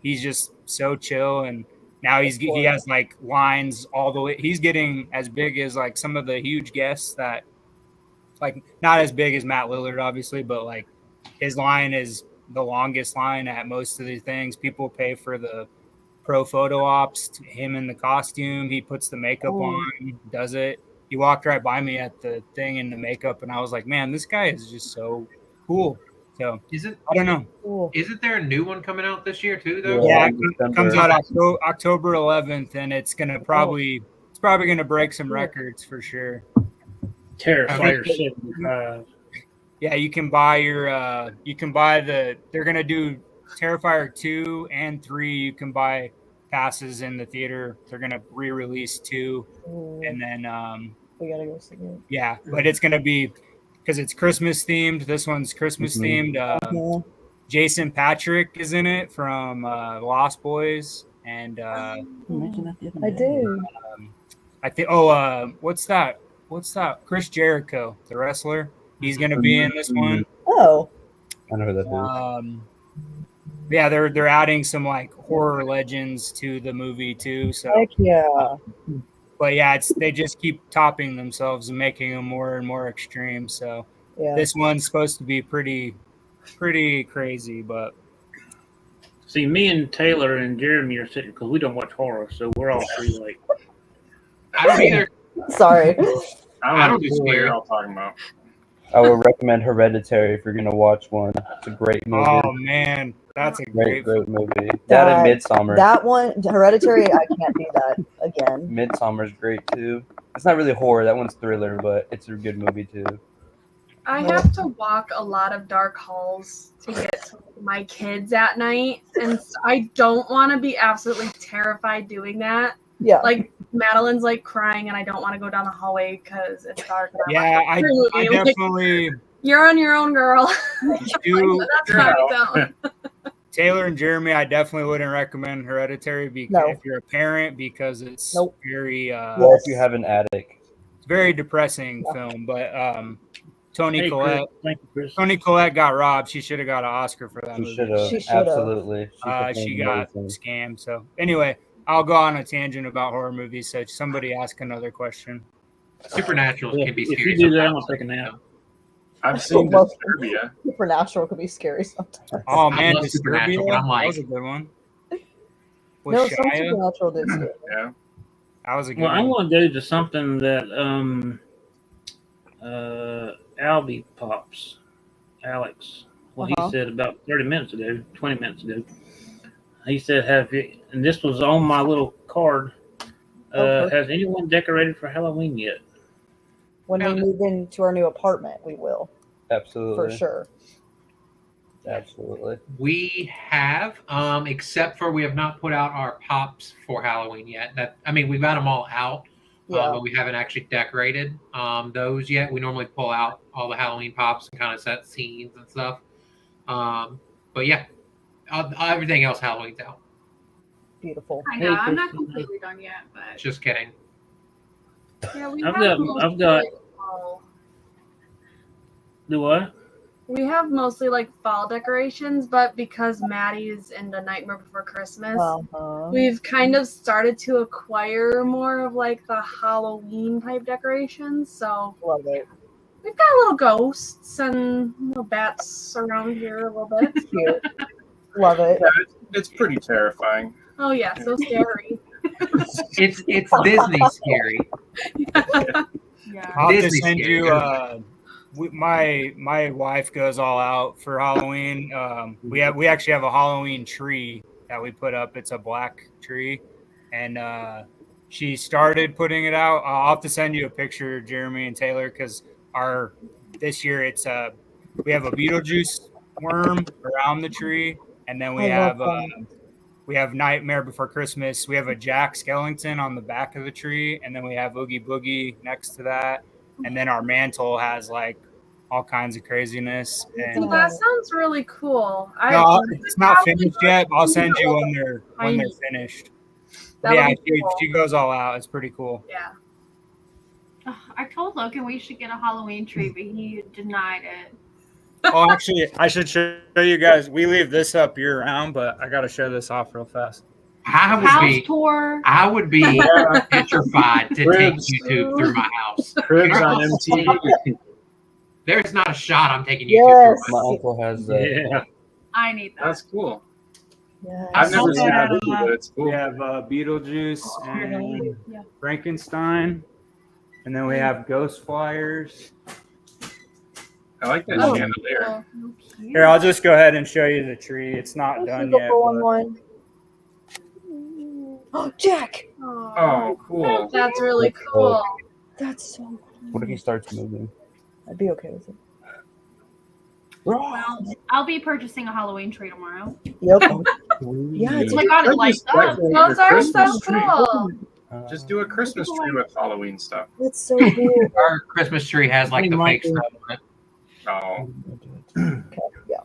he's just so chill, and Now he has like lines all the way. He's getting as big as like some of the huge guests that, like, not as big as Matt Lillard, obviously, but like his line is the longest line at most of these things. People pay for the pro photo ops, him in the costume. He puts the makeup on, does it. He walked right by me at the thing in the makeup, and I was like, man, this guy is just so cool. So I don't know. Cool. Isn't there a new one coming out this year too, though? Yeah, in it comes December. out October 11th, and it's gonna probably gonna break some records for sure. Terrifier 75. Yeah, you can buy they're gonna do Terrifier 2 and 3. You can buy passes in the theater. They're gonna re-release 2, and then we gotta go see it. yeah, but it's gonna be because it's Christmas themed. This one's Christmas themed. Jason Patrick is in it from Lost Boys, and I do. I think what's that? Chris Jericho, the wrestler. He's gonna be in this one. Oh, I know who that is. Yeah, they're adding some like horror legends to the movie too. So heck yeah. But yeah, they just keep topping themselves and making them more and more extreme. So Yeah. this one's supposed to be pretty crazy, but See, me and Taylor and Jeremy are sitting because we don't watch horror, so we're all three like. I don't either. Sorry. I don't do know what scary. you're all talking about. I would recommend Hereditary if you're gonna watch one. It's a great movie. oh man, that's a great movie. That That- and Midsummer. That one, Hereditary, I can't do that again. Midsummer's great too. It's not really horror. That one's thriller, but it's a good movie too. I have to walk a lot of dark halls to get to my kids at night, and I don't want to be absolutely terrified doing that. Yeah. Like Madeline's like crying, and I don't want to go down the hallway because it's dark. And I'm yeah. like, I "You're like, definitely you're on your own, girl." do. That's how I sound. Taylor and Jeremy, I definitely wouldn't recommend Hereditary because if you're a parent, because it's very Or if you have an attic. very depressing film. But Toni Hey, Collette, Chris. Thank you, Chris. Toni Collette got robbed. She should have got an Oscar for that She movie. should have. She should've. Absolutely. She got scammed. So anyway, I'll go on a tangent about horror movies. So somebody ask another question. Supernatural can be If scary. you do that, I'm sometimes. gonna take a nap. I've seen Love Disturbia. Supernatural could be scary sometimes. Oh I man, love Supernatural, but I'm that like- was a good one. With No, some Shia, Supernatural did scare me. Yeah. that was a good Well, I'm one. going to go to something that Albie Pops, Alex, what Uh-huh. he said about 30 minutes ago, 20 minutes ago. He said, "Have you?" And this was on my little card. Okay. Has anyone decorated for Halloween yet? When we move into our new apartment, we will, Absolutely. for sure. Absolutely. We have, except for we have not put out our pops for Halloween yet. We've got them all out, Yeah. but we haven't actually decorated those yet. We normally pull out all the Halloween pops and kind of set scenes and stuff. But yeah, everything else Halloween's out. Beautiful. I know I'm not completely done yet, but Just kidding. Yeah, we I've have got- mostly, I've got- like, fall. Do what? We have mostly like fall decorations, but because Maddie's into Nightmare Before Christmas, Uh-huh. we've kind of started to acquire more of like the Halloween type decorations. So Love it. we've got little ghosts and little bats around here a little bit. Cute. Love it. It's pretty terrifying. Oh yeah, so scary. It's Disney scary. Yeah. I'll have to Disney send scary, you. isn't My wife goes all out for Halloween. We actually have a Halloween tree that we put up. It's a black tree, and she started putting it out. I'll have to send you a picture, Jeremy and Taylor, because this year it's we have a Beetlejuice worm around the tree, and then we have Nightmare Before Christmas. We have a Jack Skellington on the back of the tree, and then we have Oogie Boogie next to that. And then our mantle has like all kinds of craziness. And So that sounds really cool. it's not finished yet. I'll send you when they're finished. But That'll yeah, be cool. she goes all out. It's pretty cool. Yeah. I told Logan we should get a Halloween tree, but he denied it. Oh, actually, I should show you guys. We leave this up year round, but I got to show this off real fast. House tour. I would be petrified to take Cribs. YouTube through my house. Cribs on MTV. There's not a shot I'm taking YouTube through Yes. my My uncle has that. Yeah. I need that. That's cool. Yes. I've never seen Yeah. that movie, but it's We cool. have Beetlejuice and Yeah. Frankenstein, and then we have Ghost Flyers. I like that Oh, chandelier. cool. Here, I'll just go ahead and show you the tree. It's not This done is the yet. full-on But one. Oh, Jack! Oh, cool. That's really cool. That's so cool. What if he starts moving? I'd be okay with it. Well, I'll be purchasing a Halloween tree tomorrow. Yep. Yeah, Oh it's my god, it lights up. Those are so cool. Just do a Christmas tree with Halloween stuff. that's so cool. Our Christmas tree has like the fake stuff on it. Oh, Yeah.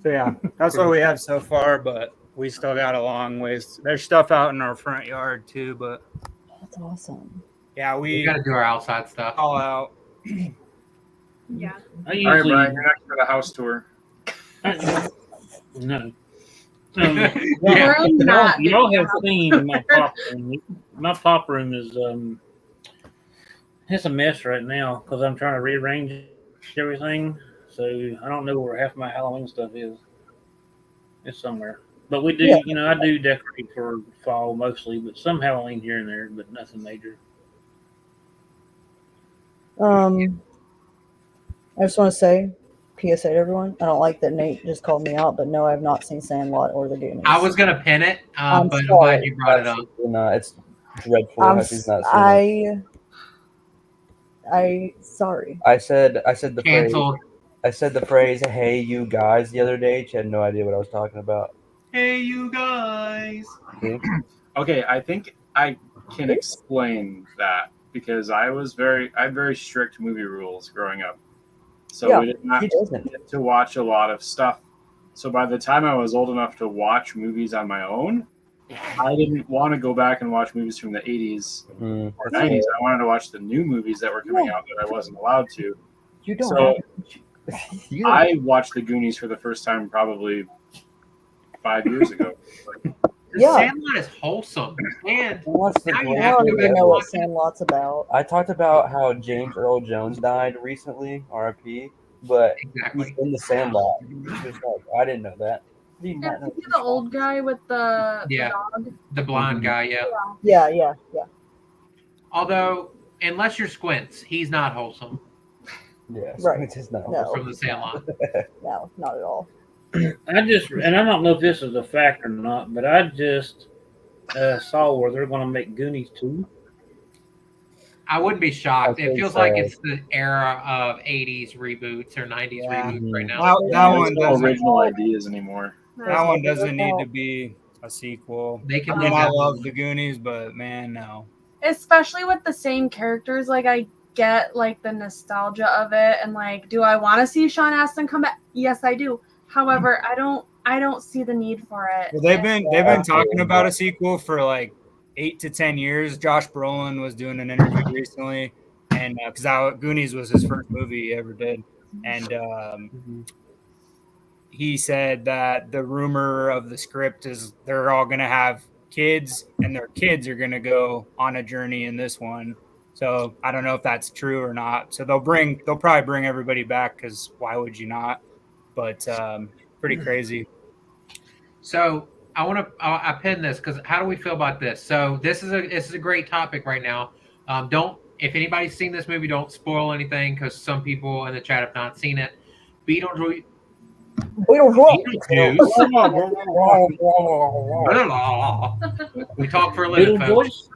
so yeah, that's what we have so far. But we still got a long ways. There's stuff out in our front yard too. But That's awesome. yeah, We we got to do our outside stuff. all out. Yeah. I all right, usually Brian, you're next for the house tour. no. Yeah. We're not Y'all doing have that. seen my pop room. My pop room is it's a mess right now because I'm trying to rearrange everything. So I don't know where half my Halloween stuff is. It's somewhere. But we do, Yeah. I do decorate for fall mostly, but some Halloween here and there, but nothing major. I just want to say, PSA to everyone. I don't like that Nate just called me out, but no, I have not seen Sandlot or The Goonies. I was gonna pin it, I'm but I'm sorry. glad you brought it up. No, it's dreadful. I'm how she's not seen it. sorry. I said the phrase. Canceled. I said the phrase "Hey, you guys" the other day. She had no idea what I was talking about. Hey, you guys. See? Okay, I think I can explain that because I had very strict movie rules growing up. So Yeah, we did not She doesn't. get to watch a lot of stuff. So by the time I was old enough to watch movies on my own, I didn't want to go back and watch movies from the 80s Mm, or that's 90s. it. I wanted to watch the new movies that were coming out that I wasn't allowed to. You don't. So You don't. I watched The Goonies for the first time probably 5 years ago. Yeah. Sandlot is wholesome, and What's the Now you point? I have don't to even go know what watch it. Sandlot's about. I talked about how James Earl Jones died recently, R.I.P. But he's exactly. in the Sandlot. Just like, I didn't know that. I did not know. Isn't he the old guy with the Yeah. dog? The blind guy, yeah. Yeah. Although, unless you're Squints, he's not wholesome Yes, Right. it's just not. No. from the Sandlot. No, not at all. And I don't know if this is a fact or not, but I just saw where they're going to make Goonies 2. I wouldn't be shocked. I It think feels like so. it's the era of 80s reboots or 90s Yeah. reboots right now. That There's one no doesn't. original ideas anymore. That one doesn't need to be a sequel. They can I do mean, I that. love the Goonies, but man, no. Especially with the same characters. Like, I get like the nostalgia of it, and like, do I want to see Sean Astin come back? Yes, I do. However, I don't see the need for it. Well, they've been talking about a sequel for like 8 to 10 years. Josh Brolin was doing an interview recently, and because Goonies was his first movie he ever did, and he said that the rumor of the script is they're all going to have kids, and their kids are going to go on a journey in this one. So I don't know if that's true or not. So they'll probably bring everybody back because why would you not? But pretty crazy. So I pinned this because how do we feel about this? So this is a great topic right now. If anybody's seen this movie, don't spoil anything because some people in the chat have not seen it. Beetlejuice. We talk for a living, folks.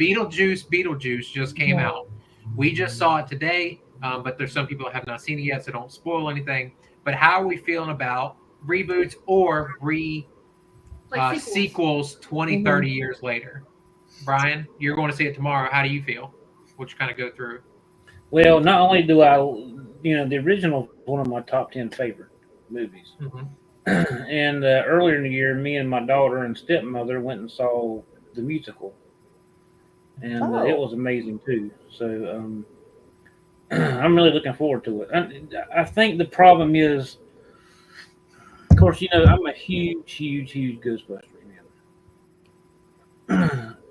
Beetlejuice just came out. We just saw it today, but there's some people that have not seen it yet, so don't spoil anything. But how are we feeling about reboots or sequels 20, 30 years later? Brian, you're going to see it tomorrow. How do you feel? Which kind of go through. Well, not only do I, the original is one of my top 10 favorite movies. Mm-hmm. And earlier in the year, me and my daughter and stepmother went and saw the musical. And it was amazing too. So I'm really looking forward to it. I think the problem is, of course, I'm a huge Ghostbusters fan.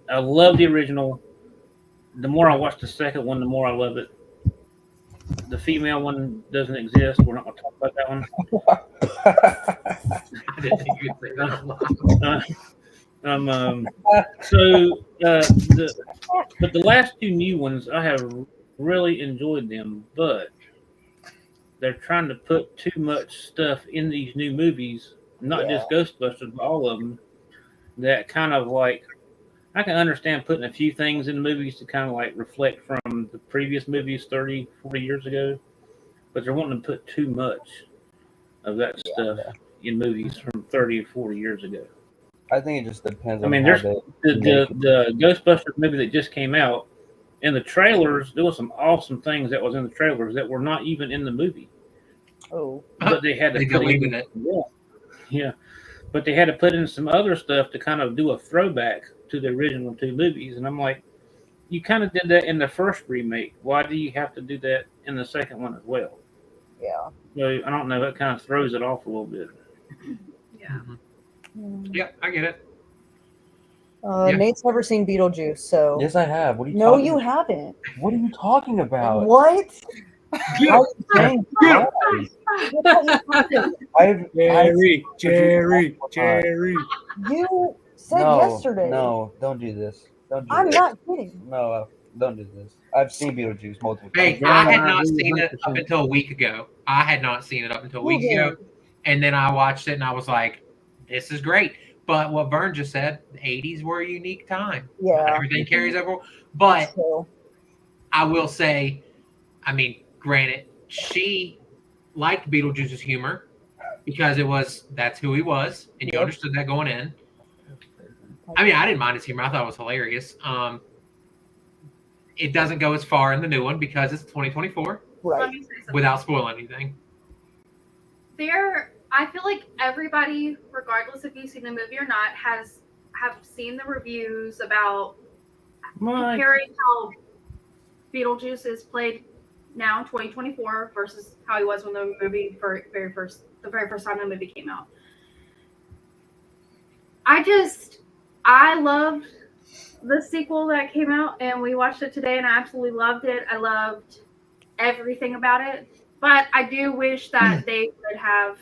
I love the original. The more I watch the second one, the more I love it. The female one doesn't exist. We're not going to talk about that one. I didn't think you'd say that out loud. But the last two new ones, I have really enjoyed them, but they're trying to put too much stuff in these new movies, not just Ghostbusters, but all of them, that kind of like, I can understand putting a few things in the movies to kind of like reflect from the previous movies 30, 40 years ago, but they're wanting to put too much of that stuff in movies from 30 or 40 years ago. I think it just depends I on mean, how there's they the Ghostbusters movie that just came out. In the trailers, there was some awesome things that was in the trailers that were not even in the movie. Oh, But they had to They put deleted in, it. yeah. But they had to put in some other stuff to kind of do a throwback to the original two movies. And I'm like, you kind of did that in the first remake. Why do you have to do that in the second one as well? yeah. So I don't know. That kind of throws it off a little bit. Yeah. Yep, I get it. Yeah. Nate's never seen Beetlejuice, so Yes, I have. What are you no, talking you haven't. What are you talking about? What? How are you saying Get I've Jerry. You said no, yesterday. No, don't do this. Don't do I'm this. not kidding. No, don't do this. I've seen Beetlejuice multiple Hey, times. I had not seen it up until a week ago. And then I watched it and I was like, this is great. But what Vern just said, the 80s were a unique time. Yeah. Not everything carries over. But So, I will say, I mean, granted, she liked Beetlejuice's humor because that's who he was, and you understood that going in. I mean, I didn't mind his humor. I thought it was hilarious. It doesn't go as far in the new one because it's 2024. right. Let me say something. Without spoiling anything. I feel like everybody, regardless if you've seen the movie or not, have seen the reviews about comparing how Beetlejuice is played now in 2024 versus how he was when the movie the very first time the movie came out. I loved the sequel that came out, and we watched it today, and I absolutely loved it. I loved everything about it, but I do wish that they could have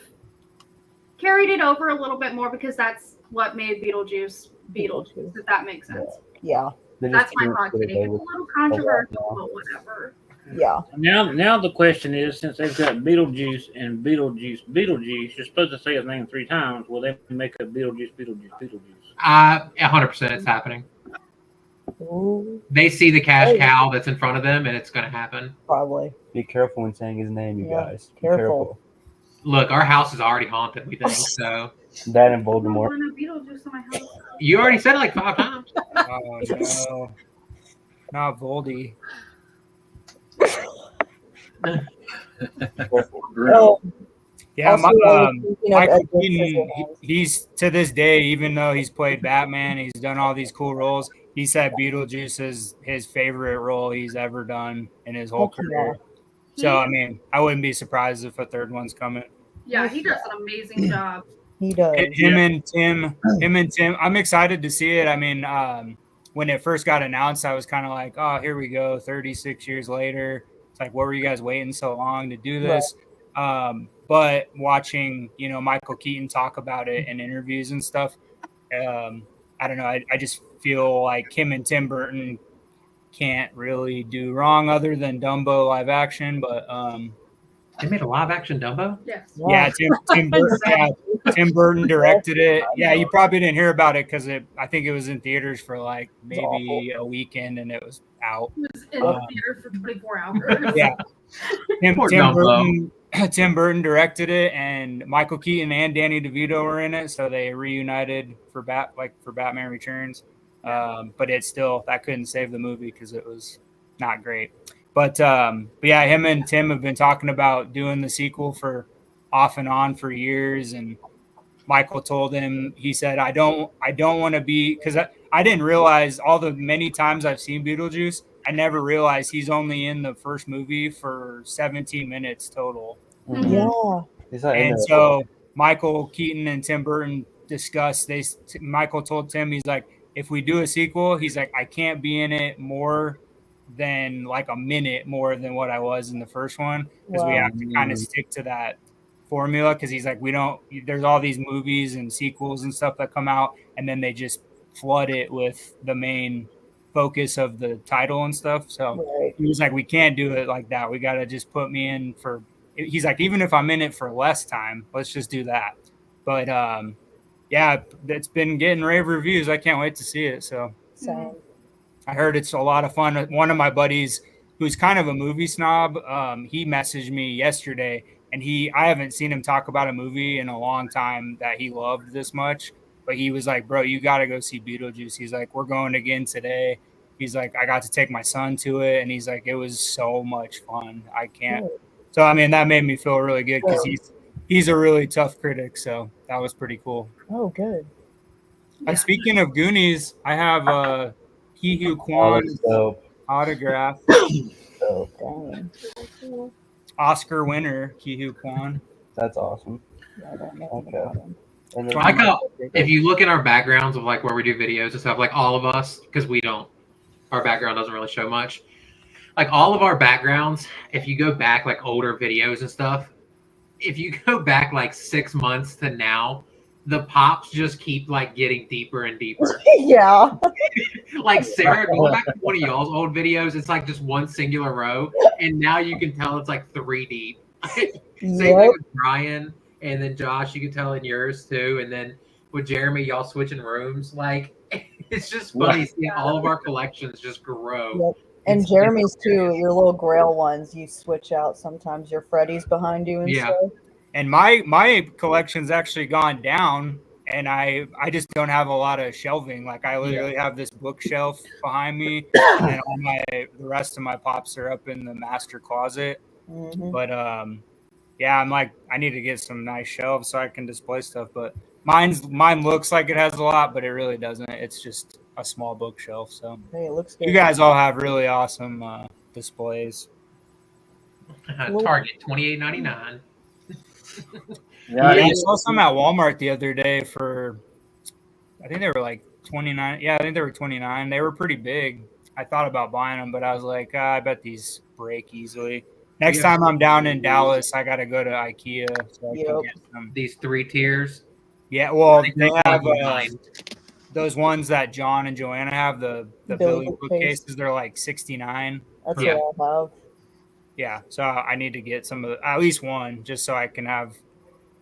carried it over a little bit more because that's what made Beetlejuice, if that makes sense. Yeah. That's my thought today. It's a little controversial, but whatever. Yeah. Now the question is, since they've got Beetlejuice and Beetlejuice, you're supposed to say his name 3 times. Will they make a Beetlejuice? 100% it's happening. Ooh, They see the cash cow that's in front of them, and it's going to happen. probably. Be careful when saying his name, you guys. Be Careful. Look, our house is already haunted, we think, so. That and I don't Voldemort. want a Beetlejuice in my house. You already said it like 5 times. Oh no, not Voldy. Oh, Yeah, also, thinking of Michael Edward Keaton, Scissorhands. he's to this day, even though he's played Batman, he's done all these cool roles. He said Beetlejuice is his favorite role he's ever done in his whole Heck career. So, I mean, I wouldn't be surprised if a third one's coming. Yeah, he does an amazing job. He does. Him and Tim. I'm excited to see it. I mean, when it first got announced, I was kind of like, oh, here we go, 36 years later. It's like, what were you guys waiting so long to do this? But watching, Michael Keaton talk about it in interviews and stuff, I don't know. I just feel like him and Tim Burton can't really do wrong other than Dumbo live action. But They made a live action Dumbo? Yes. yeah, Tim Burton directed it. Yeah, you probably didn't hear about it because I think it was in theaters for like maybe a weekend and it was out. He was in the theater for 24 hours. Yeah. Poor Dumbo. Tim Burton directed it, and Michael Keaton and Danny DeVito were in it, so they reunited for Batman Returns. But it still, that couldn't save the movie because it was not great. But yeah, him and Tim have been talking about doing the sequel for off and on for years, and Michael told him, he said, I don't want to be, because I didn't realize all the many times I've seen Beetlejuice, I never realized he's only in the first movie for 17 minutes total. Yeah. And so Michael Keaton and Tim Burton discussed, Michael told Tim, he's like, if we do a sequel, he's like, I can't be in it more than like a minute more than what I was in the first one, because we Wow. have to kind of stick to that formula, because he's like, we don't, there's all these movies and sequels and stuff that come out, and then they just flood it with the main focus of the title and stuff. So Right. he was like, we can't do it like that. We got to just put me in for, he's like, even if I'm in it for less time, let's just do that. But yeah, it's been getting rave reviews. I can't wait to see it. So Same. I heard it's a lot of fun. One of my buddies, who's kind of a movie snob, he messaged me yesterday, and I haven't seen him talk about a movie in a long time that he loved this much. But he was like, bro, you got to go see Beetlejuice. He's like, we're going again today. He's like, I got to take my son to it, and he's like, it was so much fun. I can't. Good. So I mean, that made me feel really good, because Good. he's a really tough critic. So that was pretty cool. Oh, good. And speaking of Goonies, I have Ki Hu Oh, Kwan's that's dope. autograph. Dope. Dang. Oscar winner Ki Hu Kwan. That's awesome. Yeah, I don't know Okay. about him. And then, I like how if you look in our backgrounds of like where we do videos and stuff, like all of us, because we don't, our background doesn't really show much. Like all of our backgrounds, if you go back like older videos and stuff, if you go back like 6 months to now, the pops just keep like getting deeper and deeper. Yeah. Like Sarah, go back to one of y'all's old videos, it's like just one singular row, and now you can tell it's like 3 deep. Same thing Yep. with Brian, and then Josh, you can tell in yours too, and then with Jeremy, y'all switching rooms. Like it's just funny seeing all of our collections just grow. Yep. And It's- Jeremy's too, your little grail ones, you switch out sometimes. Your Freddy's behind you and Yeah. stuff. And my collection's actually gone down, and I just don't have a lot of shelving. Like I literally have this bookshelf behind me, and all the rest of my pops are up in the master closet. Hmm. But yeah, I'm like, I need to get some nice shelves so I can display stuff. But mine looks like it has a lot, but it really doesn't. It's just a small bookshelf. So Hey, it looks good. you guys all have really awesome displays. Target $28.99. Yeah, Yeah, I saw some at Walmart the other day for, I think they were like 29. Yeah, I think they were 29. They were pretty big. I thought about buying them, but I was like, I bet these break easily. Next time I'm down in Dallas, I got to go to IKEA so I can Yep. get some. These 3 tiers. Yeah, well, think they they're have $29. those ones that John and Joanna have, the Billy Billy bookcase. bookcases. They're like $69. That's Yeah. what I have. Yeah, so I need to get some of at least one, just so I can have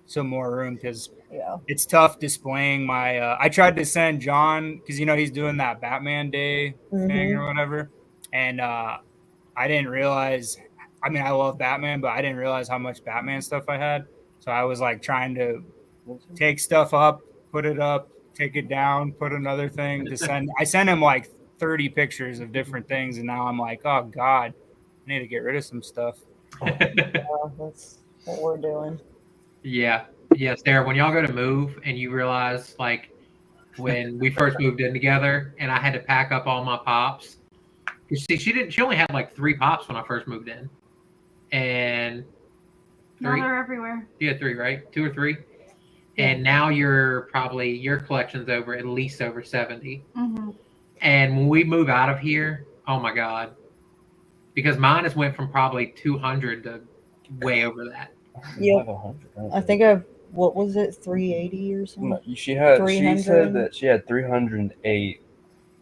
some more room, because Yeah. it's tough displaying my I tried to send John, because he's doing that Batman Day thing or whatever, and I didn't realize, I mean, I love Batman, but I didn't realize how much Batman stuff I had. So I was like trying to take stuff up, put it up, take it down, put another thing to send. I sent him like 30 pictures of different things, and now I'm like, oh God, I need to get rid of some stuff. Yeah, that's what we're doing. Yeah. Yeah, Sarah, when y'all go to move and you realize, like, when we first moved in together and I had to pack up all my pops. You see, she only had like 3 pops when I first moved in. And Now 3? they're everywhere. You had 3, right? 2 or 3? And now your collection's at least over 70. Mm-hmm. And when we move out of here, oh my God. Because mine has went from probably 200 to way over that. Yep. have 100, I think I've, what was it, 380 or something? No, she said 300. that she had 308,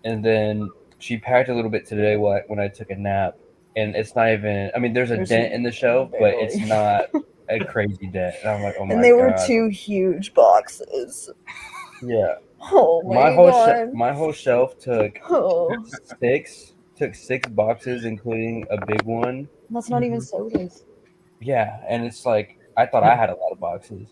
and then she packed a little bit today when I took a nap, and it's not even. I mean, there's a dent in the shelf, but it's not a crazy dent. And I'm like, oh my god. And they were 2 huge boxes. Yeah. Oh my God. My whole shelf took Oh, 6 boxes, including a big one. that's not even sodas. Yeah, and it's like I thought I had a lot of boxes.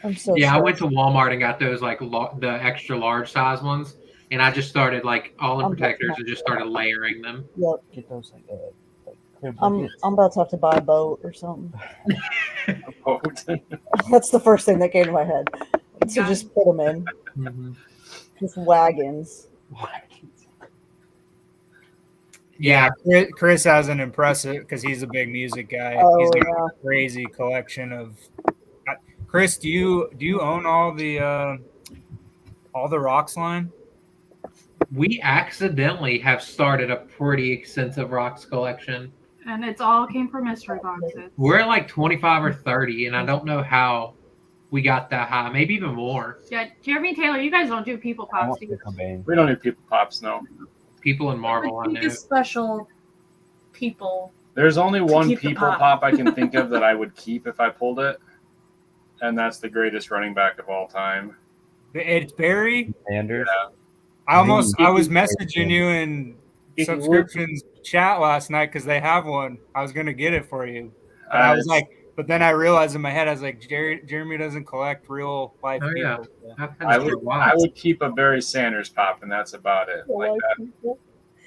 I'm so Yeah, I sorry. went to Walmart and got those like the extra large size ones, and I just started like all in I'm protectors and just started layering them. Yep. Get those clear I'm buckets. about to have to buy a boat or something. Boat. That's the first thing that came to my head. To just put them in. Mm-hmm. Just wagons. Yeah, Chris has an impressive, because he's a big music guy. Oh, He's got yeah. a crazy collection of. Chris, do you own all the Rocks line? We accidentally have started a pretty extensive rocks collection. And it's all came from mystery boxes. We're at like 25 or 30, and I don't know how we got that high. Maybe even more. Yeah, Jeremy Taylor, you guys don't do people I pops, want do to you? Cobain. We don't need people pops, no. People in Marvel, I Like, know. special people. There's only one keep the people pop. pop I can think of that I would keep if I pulled it, and that's the greatest running back of all time. It's Barry. Sanders. I was Barry messaging you in If you would- subscriptions chat last night because they have one. I was gonna get it for you, but I was like, but then I realized in my head I was like, Jeremy doesn't collect real life Oh, yeah. people. So. I've had I this for a would while. keep a Barry Sanders pop, and that's about it. Like that.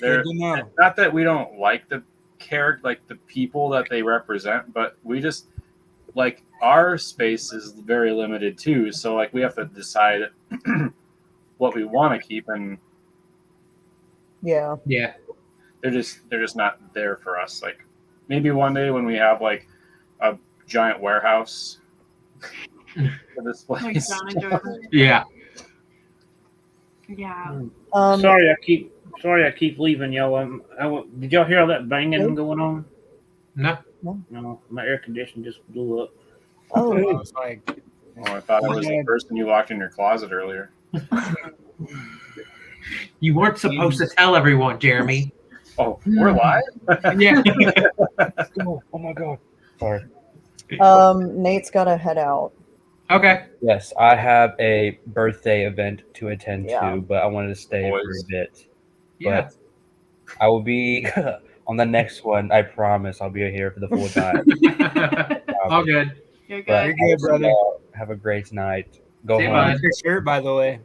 They're, Good to know. not that we don't like the character, like the people that they represent, but we just like our space is very limited too. So like we have to decide what we want to keep, and Yeah. Yeah. they're just not there for us. Like maybe one day when we have like a giant warehouse for this Like place. John and Joe. Yeah. Yeah. Sorry, I keep leaving y'all. Did y'all hear all that banging going on? No. No, my air conditioner just blew up. Oh, I was like, Oh, I thought it was the person you locked in your closet earlier. You weren't supposed to tell everyone, Jeremy. Oh, we're live? Yeah. Oh my god. Sorry. Nate's got to head out. Okay. Yes, I have a birthday event to attend Yeah. to, but I wanted to stay for Boys. a bit. Yeah. But I will be on the next one. I promise I'll be here for the full time. All good. You're But good. You're good, brother. Have a great night. Go See you, home. bud. Nice your shirt, by the way.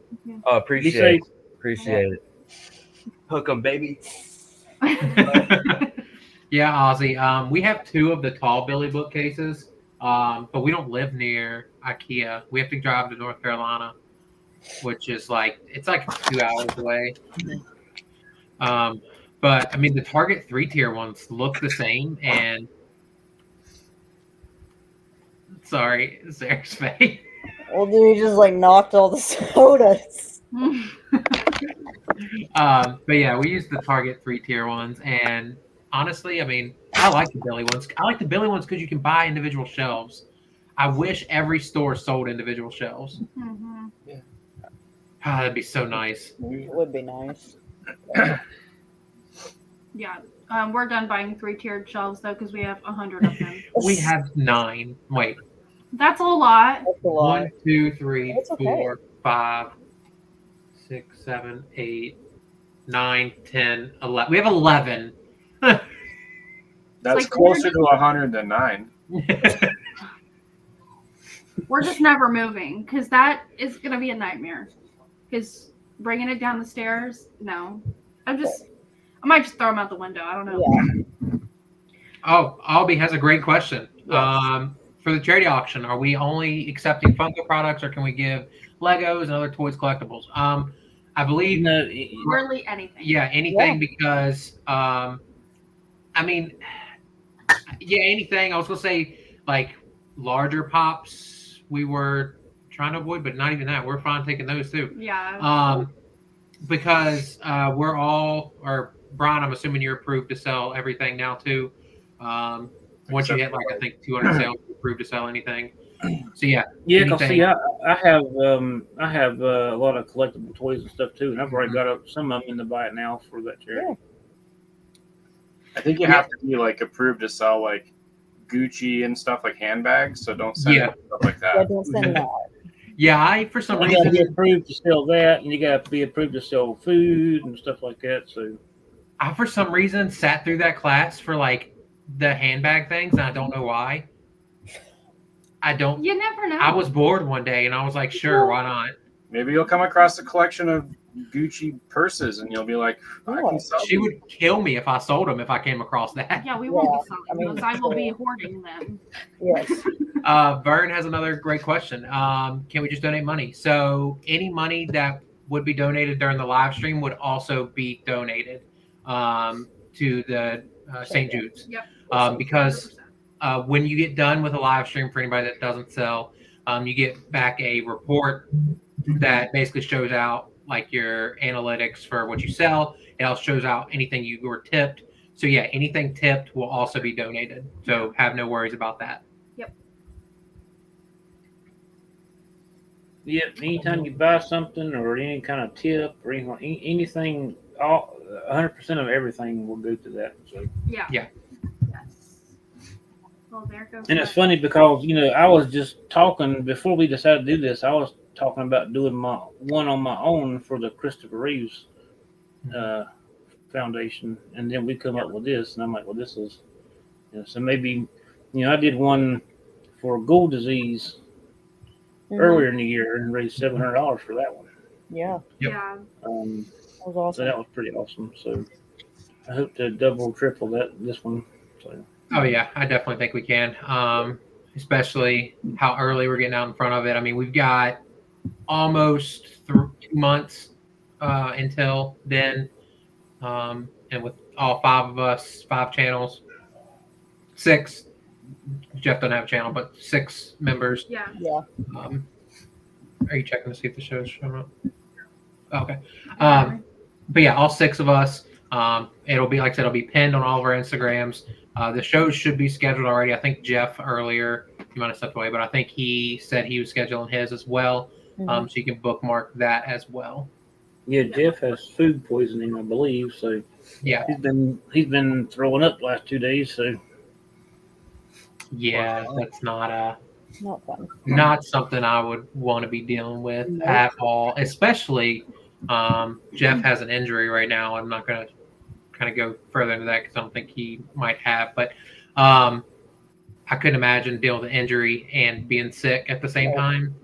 Oh, Be appreciate safe. it. Appreciate it. Hook 'em, baby. Yeah, Ozzy. We have 2 of the tall Billy bookcases, but we don't live near IKEA. We have to drive to North Carolina, which is like it's like 2 hours away. But I mean, the Target 3-tier ones look the same, and sorry, Sarah's face. Well, dude, he just like knocked all the sodas. But yeah, we use the Target 3-tier ones, and honestly, I mean, I like the Billy ones. I like the Billy ones because you can buy individual shelves. I wish every store sold individual shelves. Mhm. That'd be so nice. It would be nice. Yeah. We're done buying 3-tiered shelves though because we have 100 of them. We have 9. Wait, That's a lot. That's a lot. 1, 2, 3, That's okay. 4, 5, 6, 7, 8, 9, 10, 11. We have 11. That's like closer to 100 than 9. We're just never moving because that is going to be a nightmare. Because bringing it down the stairs, no. I might just throw them out the window. I don't know. Yeah. Oh, Albie has a great question. Yes. For the charity auction, are we only accepting Funko products, or can we give Legos and other toys collectibles? I believe, Really anything. yeah, anything because, I mean, yeah, anything. I was gonna say like larger pops. We were trying to avoid, but not even that. We're fine taking those too. Yeah. Because we're all, or Brian, I'm assuming you're approved to sell everything now too. Once you hit like I think 200 sales, you're approved to sell anything. So yeah. Yeah, cause anything. see, I have a lot of collectible toys and stuff too, and I've already got some of them in the buy it now for that charity. I think you have to be like approved to sell like Gucci and stuff like handbags, so don't send Yeah. stuff like Yeah, that. don't send that. Yeah, I for some You got to be reason approved to sell that, and you got to be approved to sell food and stuff like that. So I for some reason sat through that class for like the handbag things, and I don't know why. I don't. You never know. I was bored one day, and I was like, "Sure, why not?" Maybe you'll come across a collection of Gucci purses, and you'll be like, I can sell She these. would kill me if I sold them if I came across that. Yeah, we won't be Yeah, selling I mean, those. I will be hoarding them. Yes. Vern has another great question. Can we just donate money? So any money that would be donated during the live stream would also be donated to the St. Jude's. Yep. Because when you get done with a live stream, for anybody that doesn't sell, you get back a report that basically shows out like your analytics for what you sell. It also shows out anything you were tipped. So yeah, anything tipped will also be donated. So have no worries about that. Yeah, anytime you buy something or any kind of tip or anything, 100% of everything will go to that. So. Yeah. Yeah. Yes. Well, there goes. And it's funny because I was just talking before we decided to do this. I was talking about doing my one on my own for the Christopher Reeves Foundation, and then we come up with this, and I'm like, well, this is so maybe I did one for gold disease earlier in the year and raised $700 for that one. Yeah. Yep. Yeah. That was So awesome. that was pretty awesome. So I hope to double, triple this one. So. Oh yeah, I definitely think we can. Especially how early we're getting out in front of it. I mean, we've got almost 2 months until then, and with all 5 of us, 5 channels, 6. Jeff doesn't have a channel, but 6 members. Yeah. Yeah. Are you checking to see if the show's showing up? Okay. But yeah, all 6 of us. It'll be, like I said, it'll be pinned on all of our Instagrams. The shows should be scheduled already. I think Jeff earlier, he might have stepped away, but I think he said he was scheduling his as well. So you can bookmark that as well. Yeah, Jeff has food poisoning, I believe. So yeah, he's been throwing up the last 2 days. So yeah, that's not fun. Not something I would want to be dealing with at all. Especially, Jeff has an injury right now. I'm not going to kind of go further into that because I don't think he might have. But I couldn't imagine dealing with an injury and being sick at the same time.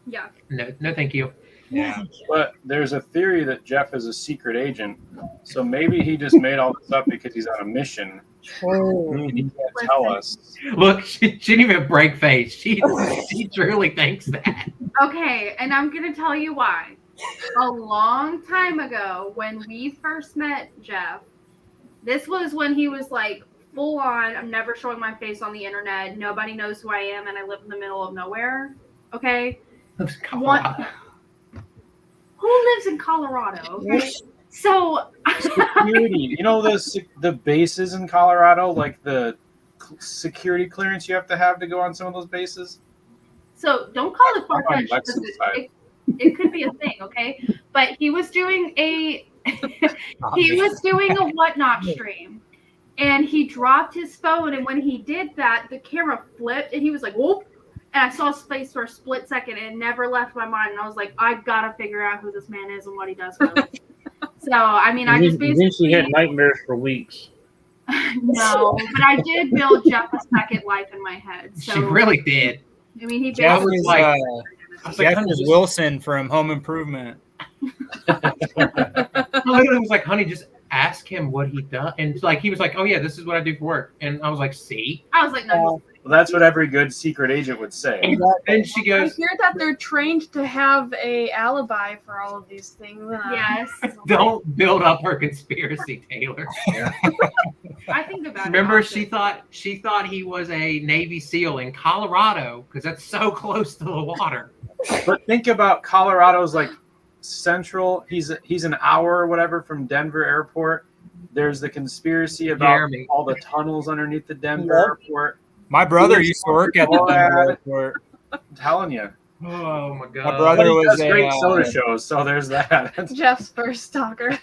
Yeah. No, thank you. Yeah. But there's a theory that Jeff is a secret agent. So maybe he just made all this up because he's on a mission. And he can't tell us. Look, she didn't even break face. She truly thinks that. Okay, and I'm going to tell you why. A long time ago, when we first met Jeff, this was when he was like full on, I'm never showing my face on the internet. Nobody knows who I am, and I live in the middle of nowhere. Okay? Who lives in Colorado? Okay? So security. You know the bases in Colorado, like the security clearance you have to go on some of those bases. So don't call it far-fetched because it could be a thing, okay? But he was doing a whatnot stream, and he dropped his phone, and when he did that, the camera flipped, and he was like, "Whoop!" And I saw his face for a split second, and it never left my mind. And I was like, I gotta figure out who this man is and what he does for a living. So I mean, I just basically had nightmares for weeks. No, but I did build Jeff a second life in my head. So she really did. I mean, he Jeff basically is Jeff is Wilson from Home Improvement. I literally was like, honey, just ask him what he does. And like he was like, oh yeah, this is what I do for work. And I was like, see? I was like, no. Well, that's what every good secret agent would say. And she goes, I hear that they're trained to have a alibi for all of these things. Yes. Don't build up her conspiracy, Taylor. I think about it. Remember, she thought he was a Navy SEAL in Colorado because that's so close to the water. But think about Colorado's like central. He's an hour or whatever from Denver Airport. There's the conspiracy about all the tunnels underneath the Denver Airport. My brother used to work at the Denver Airport. I'm telling you. Oh my god! My brother was great soda shows, so there's that. Jeff's first stalker.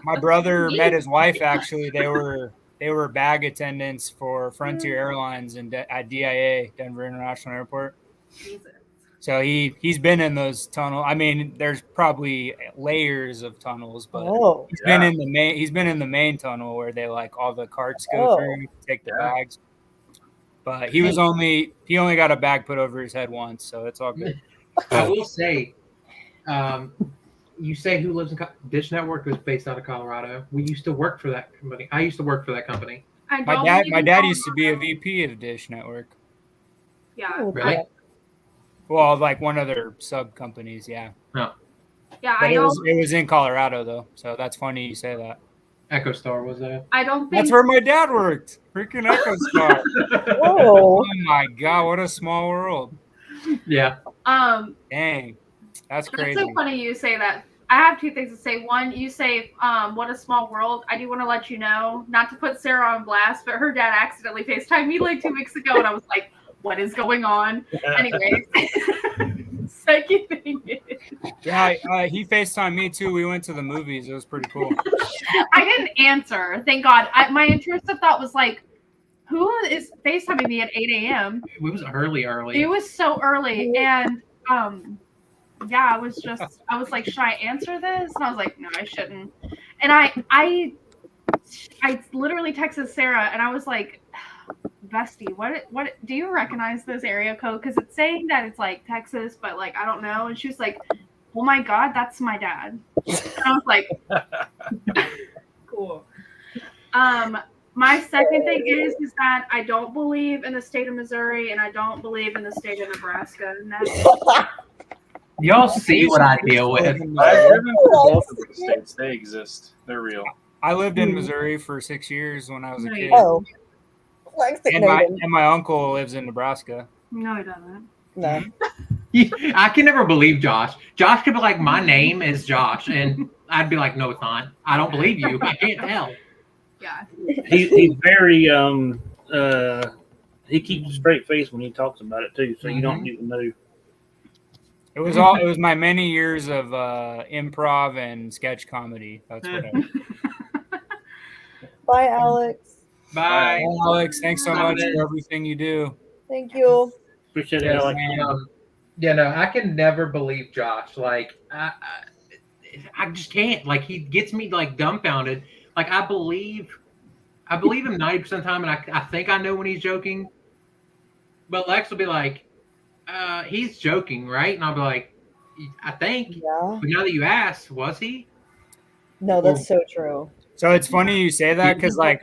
My brother met his wife. Actually, they were bag attendants for Frontier Airlines at DIA, Denver International Airport. Jesus. So he's been in those tunnels. I mean, there's probably layers of tunnels, but he's been in the main tunnel where they like all the carts go through, take the bags. But he only got a bag put over his head once, so it's all good. I will say, you say who lives in Dish Network was based out of Colorado. We used to work for that company. I used to work for that company. My dad used to be a VP of Dish Network. Yeah. Really? Well, like one of their sub companies, yeah. No. Yeah, but it was in Colorado though, so that's funny you say that. Echo Star was there. I don't think that's where my dad worked. Freaking Echo Star. Whoa. Oh my god, what a small world. Yeah. Dang. That's It's crazy. so funny you say that. I have two things to say. One, you say, what a small world. I do want to let you know, not to put Sarah on blast, but her dad accidentally FaceTimed me like 2 weeks ago, and I was like, what is going on? Anyways. Second thing is, Yeah, he FaceTimed me too. We went to the movies. It was pretty cool. I didn't answer. Thank God. My intrusive thought was like, who is FaceTiming me at 8 a.m.? It was early. It was so early. And yeah, I was like, should I answer this? And I was like, no, I shouldn't. And I literally texted Sarah and I was like, bestie, what do you recognize this area code? Because it's saying that it's like Texas, but like I don't know. And she was like, oh my God, that's my dad. And I was like, cool. My second thing is that I don't believe in the state of Missouri and I don't believe in the state of Nebraska. And that's Y'all see what I deal with. I've driven through both of those states. They exist. They're real. I lived in Missouri for 6 years when I was a kid. Oh. And my uncle lives in Nebraska. no, he doesn't. No. I can never believe Josh. Josh could be like, my name is Josh. And I'd be like, no, it's not. I don't believe you. I can't tell. Yeah. He's very he keeps a straight face when he talks about it too, so you don't even know. It was my many years of improv and sketch comedy. That's what I Bye, Alex. Bye. Well, Alex, thanks so much for everything you do. Thank you. Appreciate it, Yes, Alex. yeah, no, I can never believe Josh. Like, I just can't. Like, he gets me like dumbfounded. Like, I believe him 90% of the time, and I think I know when he's joking. But Lex will be like, he's joking, right? And I'll be like, I think. Yeah. But now that you asked, was he? No, that's so true. So it's funny you say that because like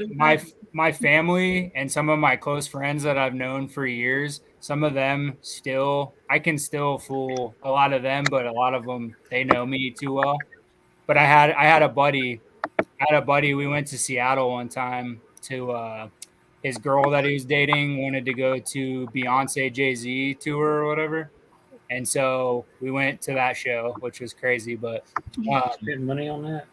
my family and some of my close friends that I've known for years, some of them I can still fool a lot of them, but a lot of them, they know me too well. But I had a buddy. We went to Seattle one time to his girl that he was dating wanted to go to Beyonce Jay-Z tour or whatever. And so we went to that show, which was crazy, but Spend money on that.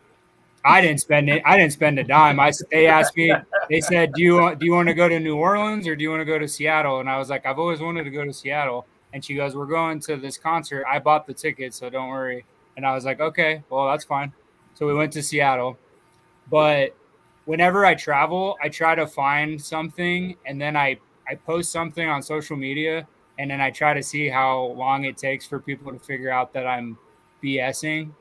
I didn't spend it. I didn't spend a dime. They asked me, they said, do you want to go to New Orleans or do you want to go to Seattle? And I was like, I've always wanted to go to Seattle. And she goes, we're going to this concert. I bought the ticket, so don't worry. And I was like, okay, well, that's fine. So we went to Seattle. But whenever I travel, I try to find something and then I post something on social media and then I try to see how long it takes for people to figure out that I'm BSing.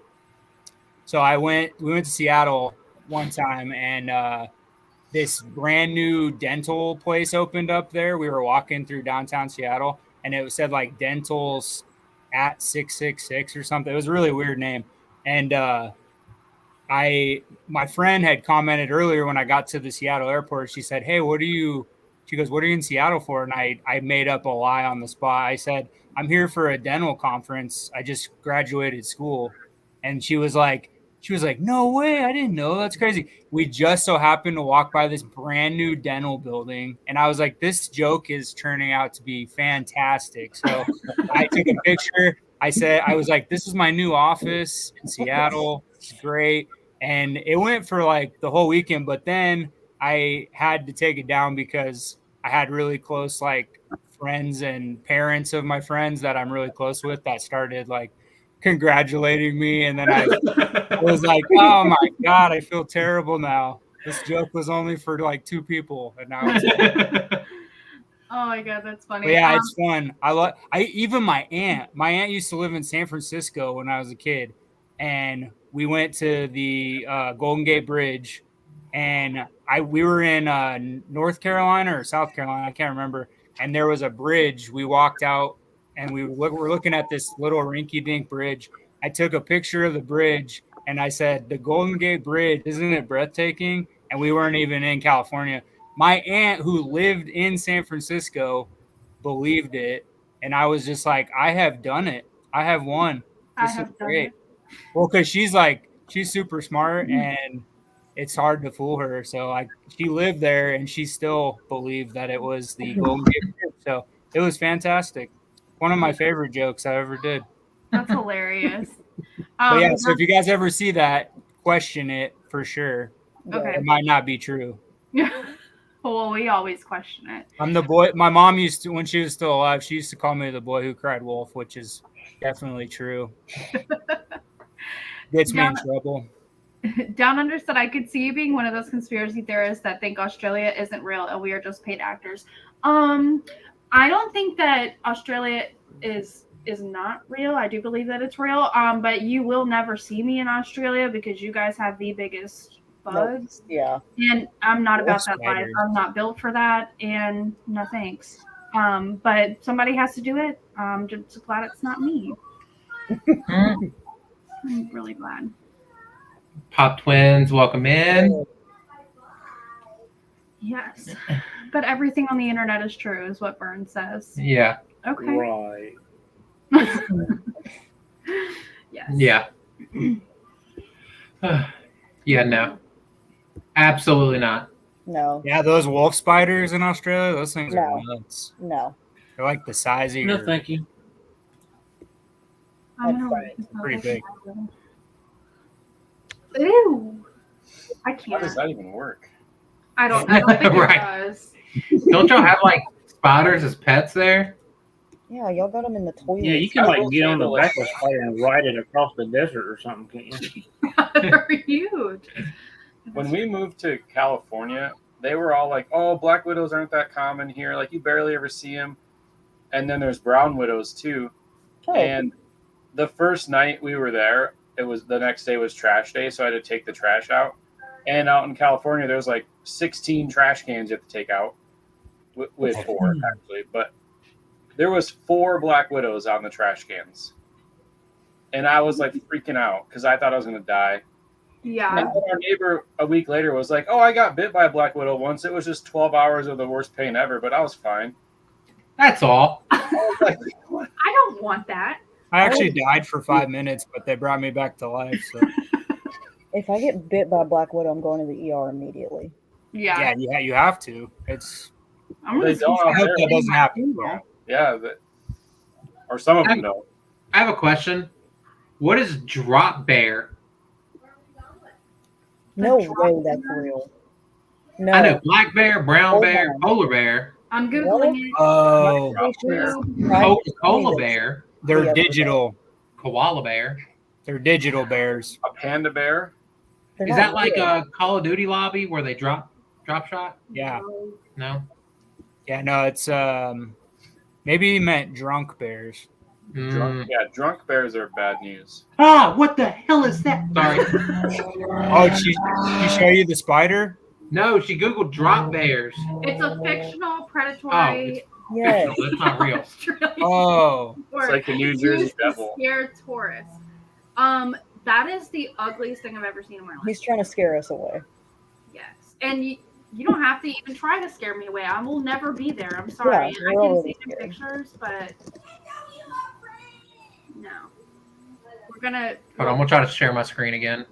So we went to Seattle one time and this brand new dental place opened up there. We were walking through downtown Seattle and it said like dentals at 666 or something. It was a really weird name. And my friend had commented earlier when I got to the Seattle airport, she said, hey, she goes, what are you in Seattle for? And I made up a lie on the spot. I said, I'm here for a dental conference. I just graduated school. And she was like, no way. I didn't know. That's crazy. We just so happened to walk by this brand new dental building. And I was like, this joke is turning out to be fantastic. So I took a picture. I was like, this is my new office in Seattle. It's great. And it went for like the whole weekend. But then I had to take it down because I had really close like friends and parents of my friends that I'm really close with that started like congratulating me. And then I was like, oh my God, I feel terrible now. This joke was only for like 2 people. And now it's Oh my God, that's funny. But yeah, it's fun. Even my aunt used to live in San Francisco when I was a kid. And we went to the Golden Gate Bridge and we were in North Carolina or South Carolina. I can't remember. And there was a bridge. We walked out and we were looking at this little rinky-dink bridge. I took a picture of the bridge and I said, the Golden Gate Bridge, isn't it breathtaking? And we weren't even in California. My aunt who lived in San Francisco believed it. And I was just like, I have done it. I have won. This is great. Well, because she's super smart and it's hard to fool her. So she lived there and she still believed that it was the Golden Gate Bridge. So it was fantastic. One of my favorite jokes I ever did. That's hilarious. But yeah, so if you guys ever see that, question it for sure. Okay. It might not be true. Well, we always question it. I'm the boy. My mom used to, when she was still alive, she used to call me the boy who cried wolf, which is definitely true. Gets me in trouble. Down Under said, I could see you being one of those conspiracy theorists that think Australia isn't real and we are just paid actors. I don't think that Australia is not real. I do believe that it's real. But you will never see me in Australia because you guys have the biggest bugs. Yeah. And I'm not about that life. Spiders. I'm not built for that. And no thanks. But somebody has to do it. Just glad it's not me. I'm really glad. Pop Twins, welcome in. Yes. But everything on the internet is true, is what Vern says. Yeah. Okay. Right. Yes. Yeah. Yeah, no. Absolutely not. No. Yeah, those wolf spiders in Australia, those things No. are nuts. No. They're like the size of No, your. thank you. I'm That's gonna right. look this Pretty big. up. Ew. I How can't. does that even work? I don't think Right. it does. Don't y'all have like spiders as pets there? Yeah, y'all got them in the toilet. Yeah, you can I like will get say on the the back of a spider and ride it across the desert or something, can't you? They're huge. When we moved to California, they were all like, "Oh, black widows aren't that common here. Like you barely ever see them." And then there's brown widows too. Oh, And the first night we were there, it was the next day was trash day, so I had to take the trash out. And out in California, there's like 16 trash cans you have to take out. With 4 actually, but there was 4 black widows on the trash cans, and I was like freaking out because I thought I was gonna die. Yeah. And then our neighbor a week later was like, "Oh, I got bit by a black widow once. It was just 12 hours of the worst pain ever, but I was fine." That's all. I was like, "What?" I don't want that. I actually died for 5 minutes, but they brought me back to life. So if I get bit by a black widow, I'm going to the ER immediately. Yeah. yeah, you have to. It's. I'm They gonna don't I out hope there. that doesn't happen. Yeah. Yeah, or some of them don't. I have a question. What is drop bear? No drop way that's bear? real. No. I know black bear, brown Hold bear, on. polar bear, I'm googling it. Oh, Coca-Cola bear, they're Yeah. digital. koala bear. They're digital bears. A panda bear. They're Is not that like real. a Call of Duty lobby where they drop shot? Yeah, No. yeah. No, it's maybe he meant drunk bears. Drunk, yeah, drunk bears are bad news. Ah, what the hell is that? Sorry. Oh, she show you the spider? No, she googled drop bears. It's a fictional Oh, predatory. it's Yes. fictional. That's not real. Australian Oh, It's like the New Jersey used to Devil. scare tourists. That is the ugliest thing I've ever seen in my life. He's trying to scare us away. Yes, and you don't have to even try to scare me away. I will never be there. I'm sorry. Yeah, I we're can already see the scared. pictures, but no. We're gonna. Hold on, I'm gonna try to share my screen again.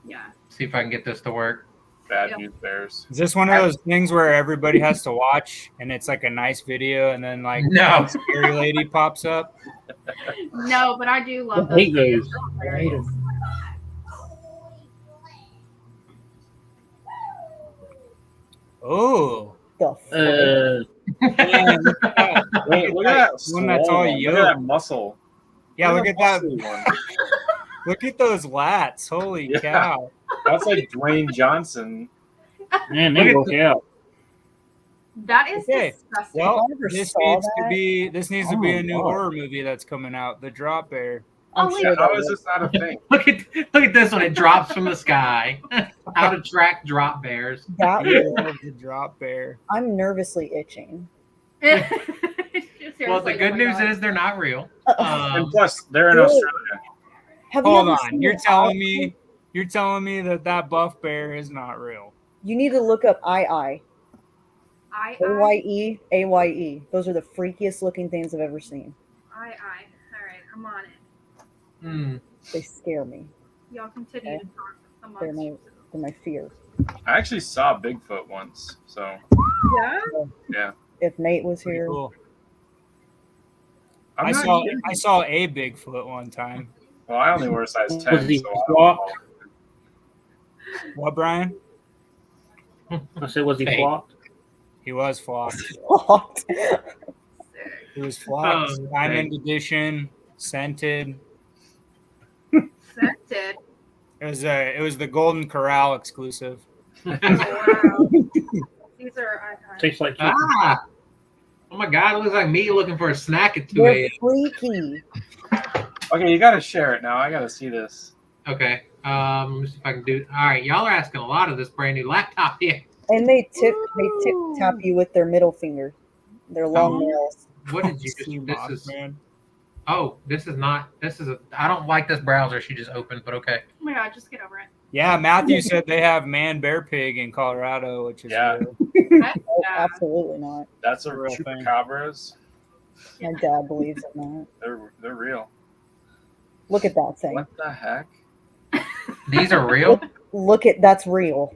Yeah. See if I can get this to work. Bad Yeah. news bears. is this one of those things where everybody has to watch and it's like a nice video and then like No. the scary lady pops up? No, but I do love I hate those. those. I hate them. Oh, The frick? man, look at that. Wait, look at that One that's all swole one. Look yolk. at that muscle. Yeah, look at that. muscly one. Look at those lats. Holy Yeah. cow. That's like Dwayne Johnson. Man, they Look work out. That is Okay. disgusting. Well, I never this saw needs to that. be Oh a my new God. horror movie that's coming out, The Drop Bear. I'm Oh, wait. sure How that is is. this not a thing? Look at this one. It drops from the sky. How to track drop bears. That was, The Drop Bear. I'm nervously itching. Well, the good news is they're not real. And plus, they're in Really? Australia. Have you Hold ever on. seen You're an telling me that buff bear is not real. You need to look up I. I. AYE. Those are the freakiest looking things I've ever seen. All right, I'm on it. Hmm. They scare me. Y'all continue to talk amongst They're my, yourselves. they're my fear. I actually saw Bigfoot once. So Yeah. yeah, If Nate was Pretty here, cool. I'm not I saw a Bigfoot one time. Well, I only wear a size 10. Was he so I don't flocked? know. What, Brian? I said, was he Hey. flocked? He was flocked. What? He was flocked. Oh, Diamond edition, scented. Scented. It was the Golden Corral exclusive. Oh, wow. These are iconic. Tastes like chicken. Ah! Oh my God! It looks like me looking for a snack at 2 They're a.m. freaky. Okay, you got to share it now. I got to see this. Okay. Let me see if I can do. All right, y'all are asking a lot of this brand new laptop here. And they tip tap you with their middle finger. Their long Oh. nails. What did you Sea just? moth, This is. man. Oh, this is not. This is a. I don't like this browser she just opened, but okay. Oh my god, just get over it. Yeah, Matthew said they have man bear pig in Colorado, which is Yeah. real. Heck Oh, yeah. absolutely not. That's a Real thing. chupacabras. My dad believes in that. They're real. Look at that thing. What the heck? These are real. Look at that's real.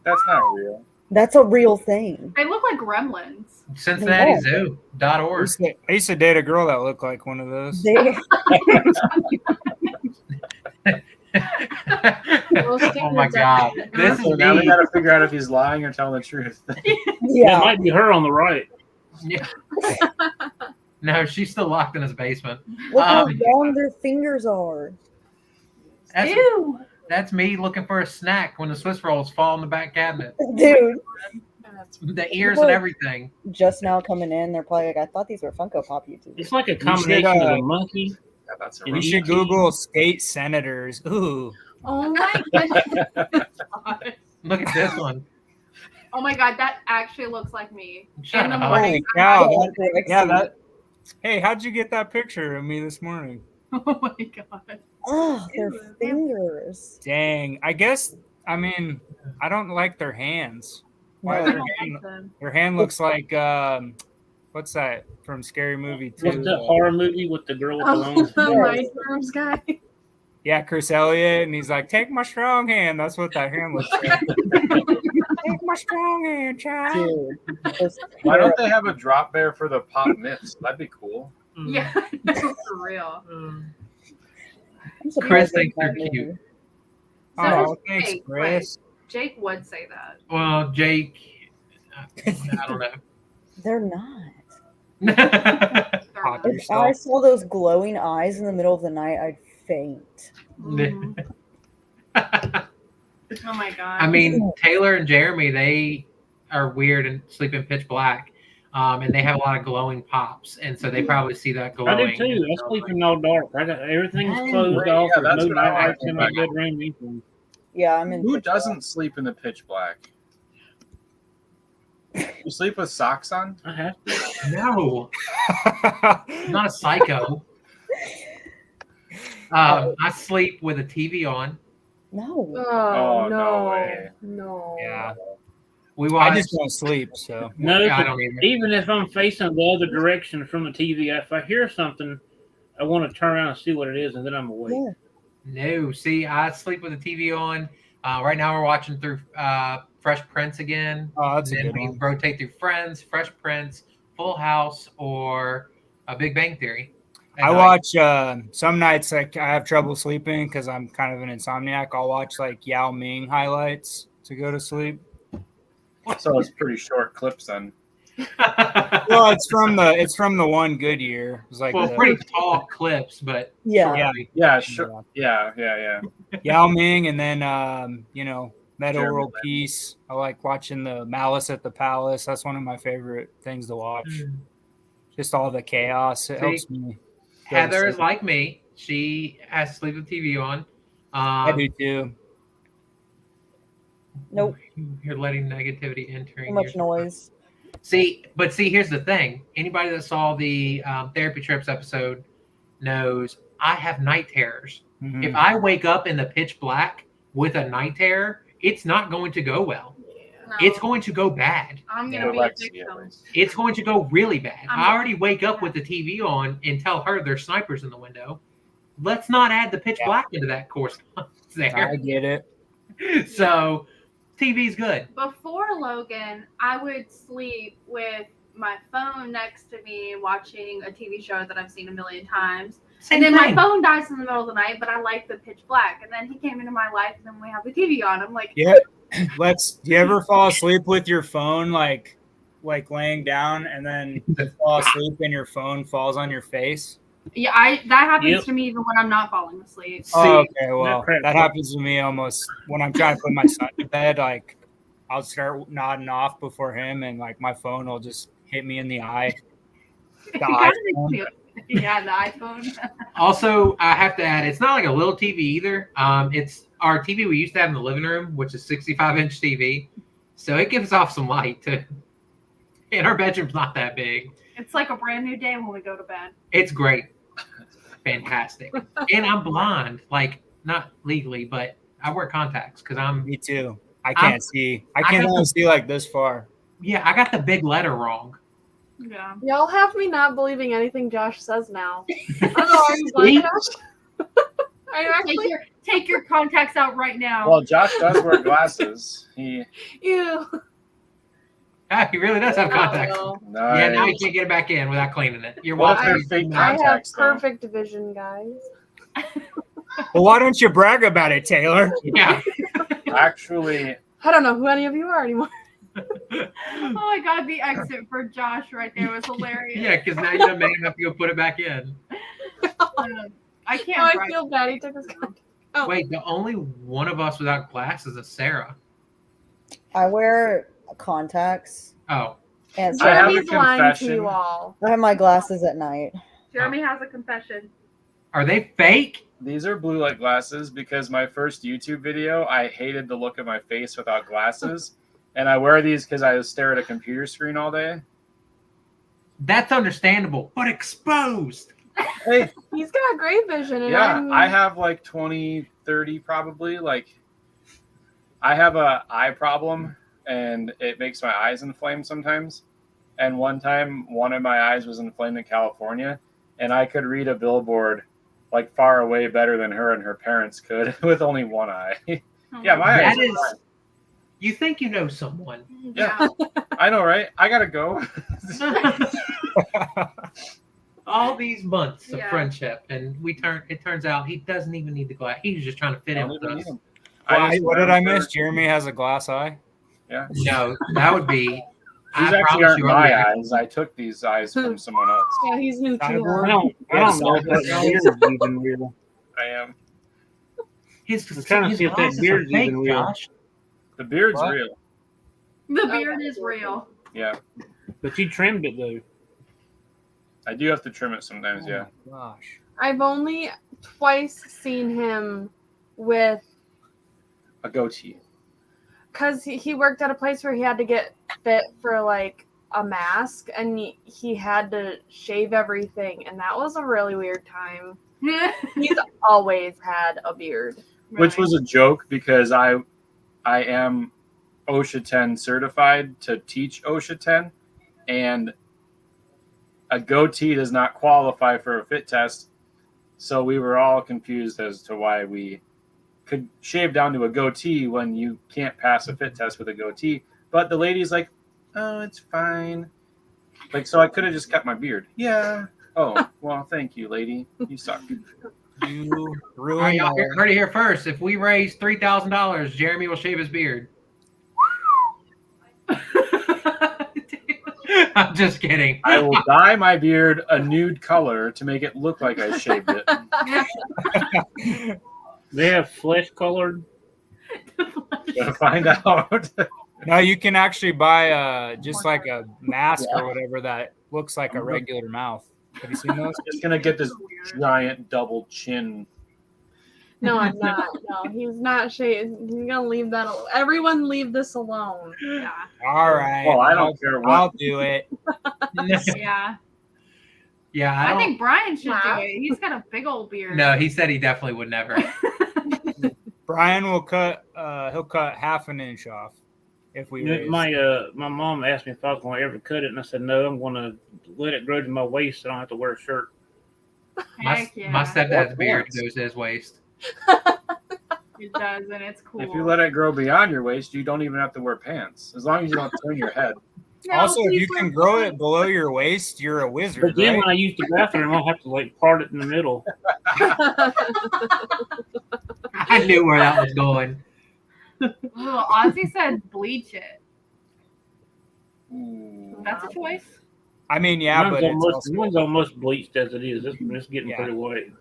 That's not real. That's a real thing. They look like gremlins. CincinnatiZoo.org. I used to date a girl that looked like one of those. They, Oh my God! This So is now we me. got to figure out if he's lying or telling the truth. It yeah. might be her on the right. Yeah. No, she's still locked in his basement. Look how Um, long their fingers are. That's, Ew. that's me looking for a snack when the Swiss rolls fall in the back cabinet. Dude, The ears and everything. just now coming in, they're probably like, I thought these were Funko Pop YouTubers. It's like a combination of a monkey. Yeah, that's a You You real. should Google state senators. Ooh. Oh my goodness. Look at this one. Oh my god, that actually looks like me. Shut In the up. morning. Cow, Yeah, that- yeah, that. Hey, how'd you get that picture of me this morning? Oh my god. Oh, their Ew. fingers. Dang. I guess, I mean, I don't like their hands. Why No. I their don't hand, like them. their hand looks like, what's that from Scary Movie 2? What's that horror movie with the girl with the long Oh, the hair? Mind Worms guy. Yeah, Chris Elliott, and he's like, take my strong hand. That's what that hand looks like. Take my strong hand, child. Dude. Just Why don't they have a drop bear for the pop myths? That'd be cool. Yeah, no, for real. I'm Chris surprised thinks they're they're not cute. moving. So Oh, does thanks, Jake, Chris. but Jake would say that. Well, Jake, I don't know. They're not. They're Pop not. If I saw those glowing eyes in the middle of the night, I'd faint. Mhm. Oh my god. I mean, Taylor and Jeremy, they are weird and sleep in pitch black. And they have a lot of glowing pops, and so they probably see that I glowing. do too. I sleep in all dark. I got everything's closed Yeah, off. that's There's no what I like lights in my about it. bedroom. Anything. Yeah, I'm in. Who pitch black. doesn't sleep in the pitch black? You sleep with socks on? I have to. No, I'm not a psycho. I sleep with a TV on. No. Oh, no no. way. No. Yeah. We I watch. just don't sleep, so. No, Yeah, I but don't either. even if I'm facing the other direction from the TV, if I hear something, I want to turn around and see what it is, and then I'm awake. Yeah. No, see, I sleep with the TV on. Right now, we're watching through Fresh Prince again. Oh, that's a And then good we one. rotate through Friends, Fresh Prince, Full House, or Big Bang Theory. at I night. watch some nights like I have trouble sleeping because I'm kind of an insomniac. I'll watch like Yao Ming highlights to go to sleep. So it's pretty short clips then. Well, it's from the one good year. It was like well, the- pretty tall clips, but Yeah. Yeah. Yeah, sure. Yeah. Yao Ming, and then Meta Jeremy World Lin. Peace. I like watching the Malice at the Palace. That's one of my favorite things to watch. Just all the chaos. It See, helps me. go to Heather is sleep. like me. She has to sleep with TV on. I do too. Nope. You're letting negativity enter. Too much noise. See, here's the thing. Anybody that saw the Therapy Trips episode knows I have night terrors. Mhm. If I wake up in the pitch black with a night terror, it's not going to go well. No, It's going to go bad. I'm Yeah, gonna be a Lexi, victim. at least. It's going to go really bad. I'm- I already wake up with the TV on and tell her there's snipers in the window. Let's not add the pitch Yeah. black into that course there. I get it. So TV's good. Before Logan, I would sleep with my phone next to me watching a TV show that I've seen a million times. Same and then thing. my phone dies in the middle of the night, but I like the pitch black. And then he came into my life, and then we have the TV on. I'm like, Yeah. Do you ever fall asleep with your phone like laying down and then you fall asleep and your phone falls on your face? yeah, that happens Yep. to me even when I'm not falling asleep. Oh, okay, well, crap. that happens to me almost when I'm trying to put my son to bed. Like, I'll start nodding off before him, and like my phone will just hit me in the eye. The iPhone. Yeah, the iPhone. Also, I have to add, it's not like a little TV either. It's our TV we used to have in the living room, which is 65-inch TV. So it gives off some light too. And our bedroom's not that big. It's like a brand new day when we go to bed. It's great. Fantastic. And I'm blind, like not legally, but I wear contacts because Me too. I can't see. I can't got only see like this far. I got the big letter wrong. Yeah. Y'all have me not believing anything Josh says now. I don't know. Are you blind, Josh? Are you actually? Take your contacts out right now. Well, Josh does wear glasses. Ew. He really does have contacts. Oh, Yeah, now Nice. you can't get it back in without cleaning it. You're What if welcome. they're fake no. I have contacts, though? perfect vision, guys. Well, why don't you brag about it, Taylor? Yeah. Actually, I don't know who any of you are anymore. Oh my god, the exit for Josh right there was hilarious. Yeah, because now you're man enough to go put it back in. I can't. Oh, I drive. feel bad. He took his contact. Oh. Wait, the only one of us without glasses is Sarah. I wear contacts, Oh, and I have a Jeremy's lying to confession. you all. I have my glasses at night. Jeremy has a confession. are they fake? these are blue light glasses because my first YouTube video, I hated the look of my face without glasses. And I wear these because I stare at a computer screen all day. That's understandable, but exposed. Hey, He's got great vision. And yeah, I'm, I have like 20, 30 probably. Like, I have a eye problem and it makes my eyes inflame sometimes. And one time, one of my eyes was inflamed in California, and I could read a billboard like far away better than her and her parents could with only one eye. Yeah, my eyes That are is. fine. You think you know someone? Yeah. I know, right? I gotta go. All these months of Yeah. friendship, and it turns out he doesn't even need the glass. He's just trying to fit in with us. What did I miss? Jeremy has a glass eye. Yeah. No, that would be. These I actually promise aren't you, my I'll be- eyes. I took these eyes from someone else. yeah, he's new to Cyborg? you. I don't know if that beard's even real. I am. His, I'm trying to his see if that glasses are beard's fake, even real. Josh. The beard's What? real. The beard is real. Yeah. But you trimmed it though. I do have to trim it sometimes, Oh yeah. my gosh. I've only twice seen him with, A goatee. because he worked at a place where he had to get fit for like a mask, and he had to shave everything, and that was a really weird time. He's always had a beard. Which was a joke because I am OSHA 10 certified to teach OSHA 10, and a goatee does not qualify for a fit test. So we were all confused as to why we could shave down to a goatee when you can't pass a fit test with a goatee. But the lady's like, oh, it's fine. Like, so I could have just cut my beard. Yeah. Oh, well, thank you, lady. You suck. You All right, ruined y'all my heard it here first. If we raise $3,000, Jeremy will shave his beard. I'm just kidding. I will dye my beard a nude color to make it look like I shaved it. They have flesh colored. Gonna find out. No, you can actually buy just like a mask or whatever that looks like a regular mouth. Have you seen those? Just gonna get this giant double chin. No, I'm not. No, he's not shaved. He's gonna leave that. Everyone, leave this alone. Yeah. All right. Well, I don't care what. I'll do it. Yeah. Yeah, I don't- think Brian should Wow. do it. He's got a big old beard. No, he said he definitely would never. Brian will cut. He'll cut half an inch off if we raise. My mom asked me if I was going to ever cut it, and I said no. I'm going to let it grow to my waist, so I don't have to wear a shirt. Heck yeah. My stepdad's What beard pants? goes to his waist. It does, and it's cool. If you let it grow beyond your waist, you don't even have to wear pants. As long as you don't turn your head. No, Also, if please you wear can grow blue. it below your waist, you're a wizard, But then right? when I use the bathroom, I'll have to like part it in the middle. I knew where that was going. Ooh, Ozzy said bleach it. Ooh. That's a choice. I mean, yeah, but it's also mine's almost bleached as it is. It's getting Yeah. pretty white.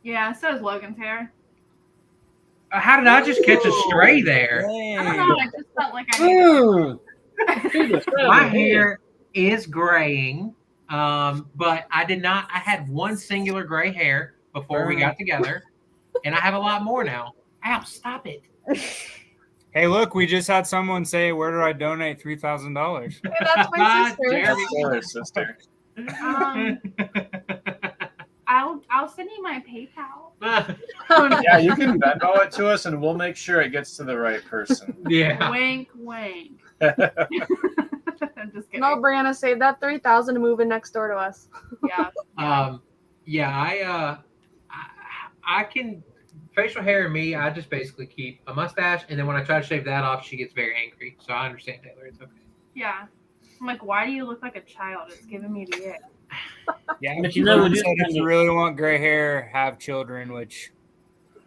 Yeah, so is Logan's hair. How did I just catch a stray there? I don't Dang. know. I just felt like I needed. My hair is graying, but I did not. I had one singular gray hair before we got together, and I have a lot more now. Ow! Stop it. Hey, look, we just had someone say, "Where do I donate $3,000?" Hey, that's my sister. Jeremy. Taylor's sister. I'll send you my PayPal. Yeah, you can Venmo it to us, and we'll make sure it gets to the right person. Yeah. Wink, wink. I'm just kidding. No, Brianna, save that 3,000 to move in next door to us. Yeah. Yeah. I can facial hair and me. I just basically keep a mustache, and then when I try to shave that off, she gets very angry. So I understand, Taylor. It's okay. Yeah. I'm like, why do you look like a child? It's giving me the ick. Yeah, But you know, Vern it is said if kind you of- really want gray hair, have children, which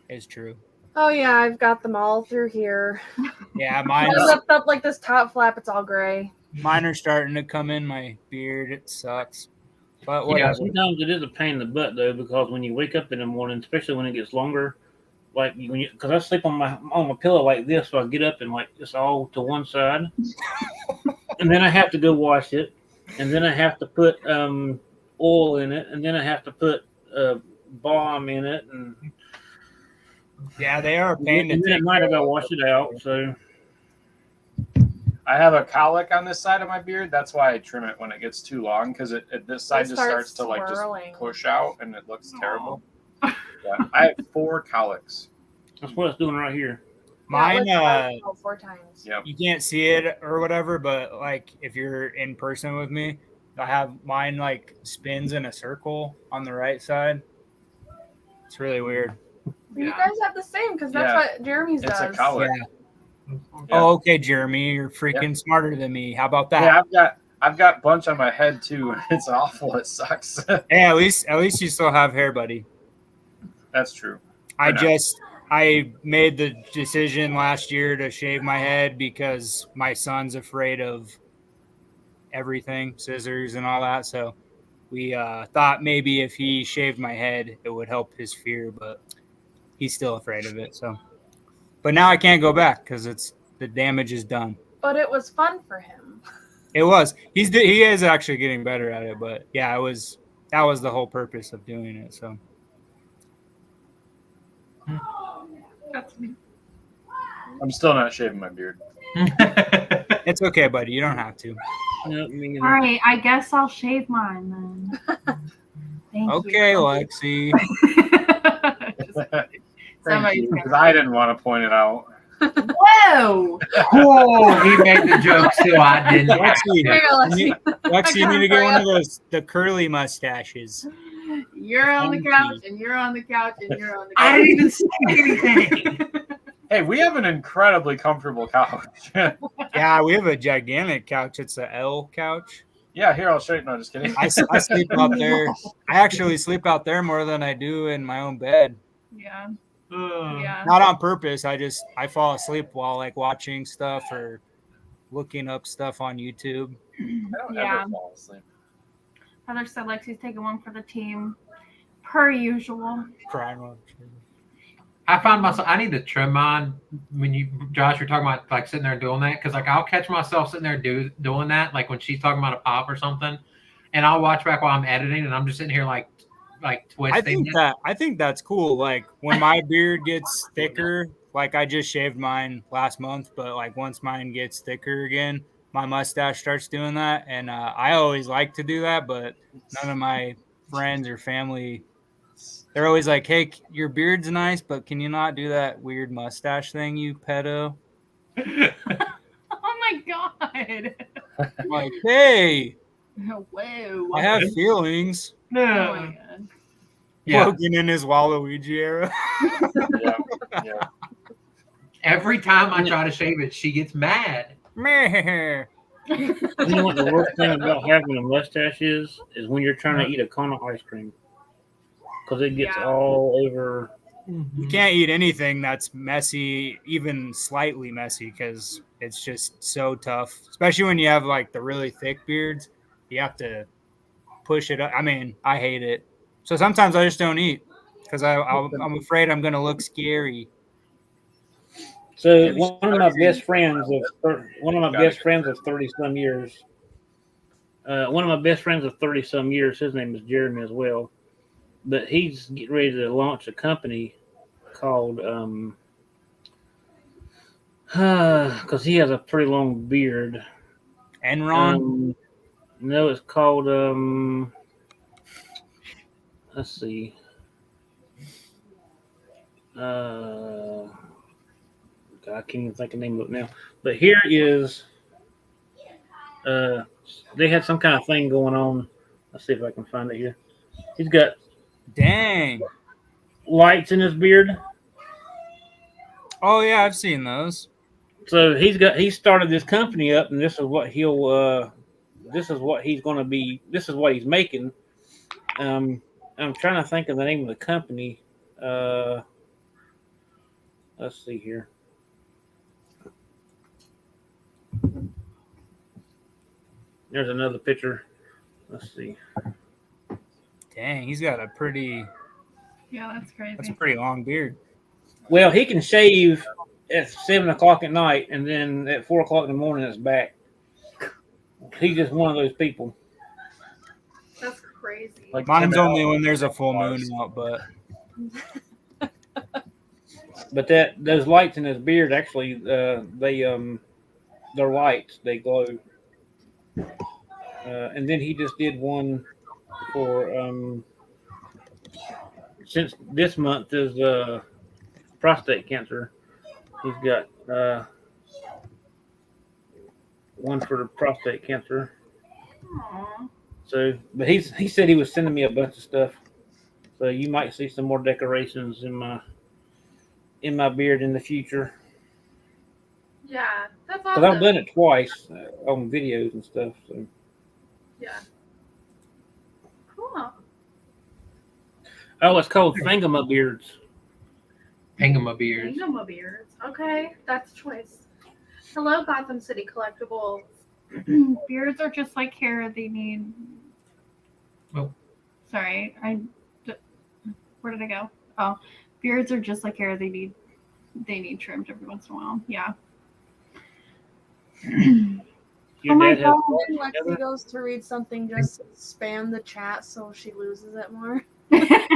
is true. Oh yeah, I've got them all through here. Yeah, I lift up like this top flap, it's all gray. mine are starting to come in my beard. It sucks, but Yeah, whatever. sometimes it is a pain in the butt though, because when you wake up in the morning, especially when it gets longer, like when you, because I sleep on my pillow like this, so I get up and like it's all to one side, and then I have to go wash it, and then I have to put oil in it, and then I have to put balm in it, and Yeah, they are a pain to and then take. at night I gotta wash it out. So I have a colic on this side of my beard. That's why I trim it when it gets too long, because this side just starts to like swirling. just push out, and it looks terrible. Yeah, I have 4 colics. that's what it's doing right here. Mine, Yeah, like 4 times. Yep. you can't see it or whatever, but like if you're in person with me, I have mine like spins in a circle on the right side. It's really weird. You guys have the same because that's Yeah. what Jeremy's It's does. a colic. Yeah. Yeah. Oh, okay, Jeremy, you're freaking smarter than me. How about that? Yeah, I've got bunch on my head too. It's awful. It sucks. Hey, at least you still have hair, buddy. That's true. I made the decision last year to shave my head because my son's afraid of everything, scissors and all that. So we thought maybe if he shaved my head, it would help his fear, but he's still afraid of it. So, but now I can't go back because the damage is done. But it was fun for him. It was. He is actually getting better at it, but yeah, that was the whole purpose of doing it. So. I'm still not shaving my beard. It's okay, buddy. You don't have to. Yep, me neither. All right, I guess I'll shave mine then. Thank Okay, you. Lexi. Thank you, because I didn't want to point it out. Whoa! Oh, he made the joke, so I didn't. Here you go, Lexi. Lexi, you need to get one of the curly mustaches. You're on the Thank you. couch, and you're on the couch, and you're on the couch. I didn't even say anything. Hey, we have an incredibly comfortable couch. Yeah, we have a gigantic couch. It's a L couch. Yeah, here, I'll show you. No, just kidding. I sleep out there. I actually sleep out there more than I do in my own bed. Yeah. Yeah. Not on purpose. I fall asleep while like watching stuff or looking up stuff on YouTube. I don't Yeah. ever fall asleep. Heather said Lexi's taking one for the team, per usual. Crying while I found myself. I need to trim mine. When Josh, you're talking about like sitting there and doing that, because like I'll catch myself sitting there doing that, like when she's talking about a pop or something, and I'll watch back while I'm editing, and I'm just sitting here like twisting. I think that's cool. Like when my beard gets thicker, like I just shaved mine last month, but like once mine gets thicker again, my mustache starts doing that, and I always like to do that, but none of my friends or family, they're always like, "Hey, your beard's nice, but can you not do that weird mustache thing, you pedo?" Oh my god! I'm like, hey, Whoa! I have feelings. Oh my god! Yeah. Logan in his Waluigi era. Yeah. Every time I try to shave it, she gets mad. Meh. You know what the worst thing about having a mustache is when you're trying to eat a cone of ice cream, because it gets Yeah. all over. You can't eat anything that's messy, even slightly messy, because it's just so tough. Especially when you have like the really thick beards, you have to push it up. I mean, I hate it. So sometimes I just don't eat because I'm afraid I'm gonna look scary. So one of my best friends of 30 some years. One of my best friends of 30 some years. His name is Jeremy as well, but he's getting ready to launch a company called because he has a pretty long beard. Enron. No, it's called let's see. God, I can't even think of the name of it now. But here is they had some kind of thing going on. Let's see if I can find it here. He's got Dang. lights in his beard. Oh yeah, I've seen those. So he started this company up, and this is what this is what he's going to be. This is what he's making. I'm trying to think of the name of the company. Let's see here. There's another picture. Let's see. Dang, he's got a pretty. Yeah, that's crazy. That's a pretty long beard. Well, he can shave at 7 o'clock at night, and then at 4 o'clock in the morning, it's back. He's just one of those people. That's crazy. Like Mine's Tim only Allen. when there's a full moon out, but But those lights in his beard actually, they're lights. They glow. And then he just did one for since this month is prostate cancer. He's got one for the prostate cancer. Aww. So, but he said he was sending me a bunch of stuff. So you might see some more decorations in my beard in the future. Yeah, that's Because awesome. I've done it twice on videos and stuff. So Yeah. Cool. oh, it's called Thingamabeards. Pangamabeers. Beards. Okay, that's a choice. Hello, Gotham City Collectibles. Beards are just like hair. They need. Oh. Sorry, where did I go? Oh, beards are just like hair. They need trimmed every once in a while. Yeah. Your Oh my dad has When Lexi goes to read something, just spam the chat so she loses it more.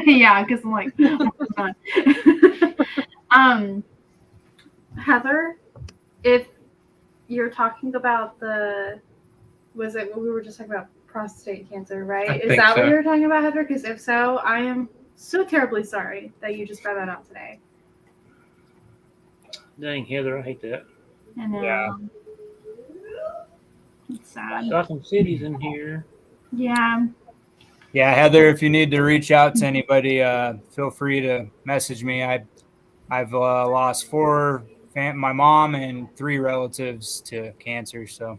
Yeah, because I'm like, Heather, if you're talking about was it we were just talking about prostate cancer, right? I Is think that so. what you were talking about, Heather? Because if so, I am so terribly sorry that you just found that out today. Dang, Heather, I hate that. I know. Yeah. It's sad. Gotham City's in here. Yeah. yeah, Heather, if you need to reach out to anybody, feel free to message me. I've lost my mom and 3 relatives to cancer, so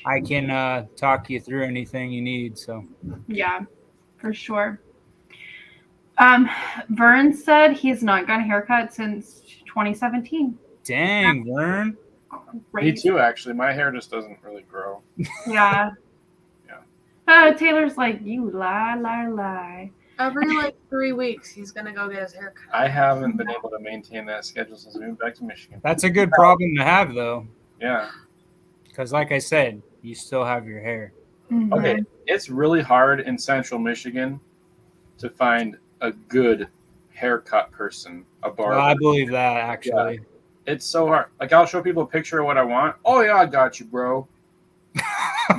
I can talk you through anything you need. So Yeah, for sure. Vern said he's not got a haircut since 2017. dang, Vern. Me Crazy. too, actually. My hair just doesn't really grow. Yeah. Yeah. Taylor's like, you lie. Every like 3 weeks, he's gonna go get his hair cut. I haven't been able to maintain that schedule since I moved back to Michigan. That's a good problem to have, though, Yeah. because like I said, you still have your hair. Mhm. Okay. It's really hard in central Michigan to find a good haircut person, a barber. Well, I believe that actually. It's so hard. Like, I'll show people a picture of what I want. Oh, yeah, I got you, bro.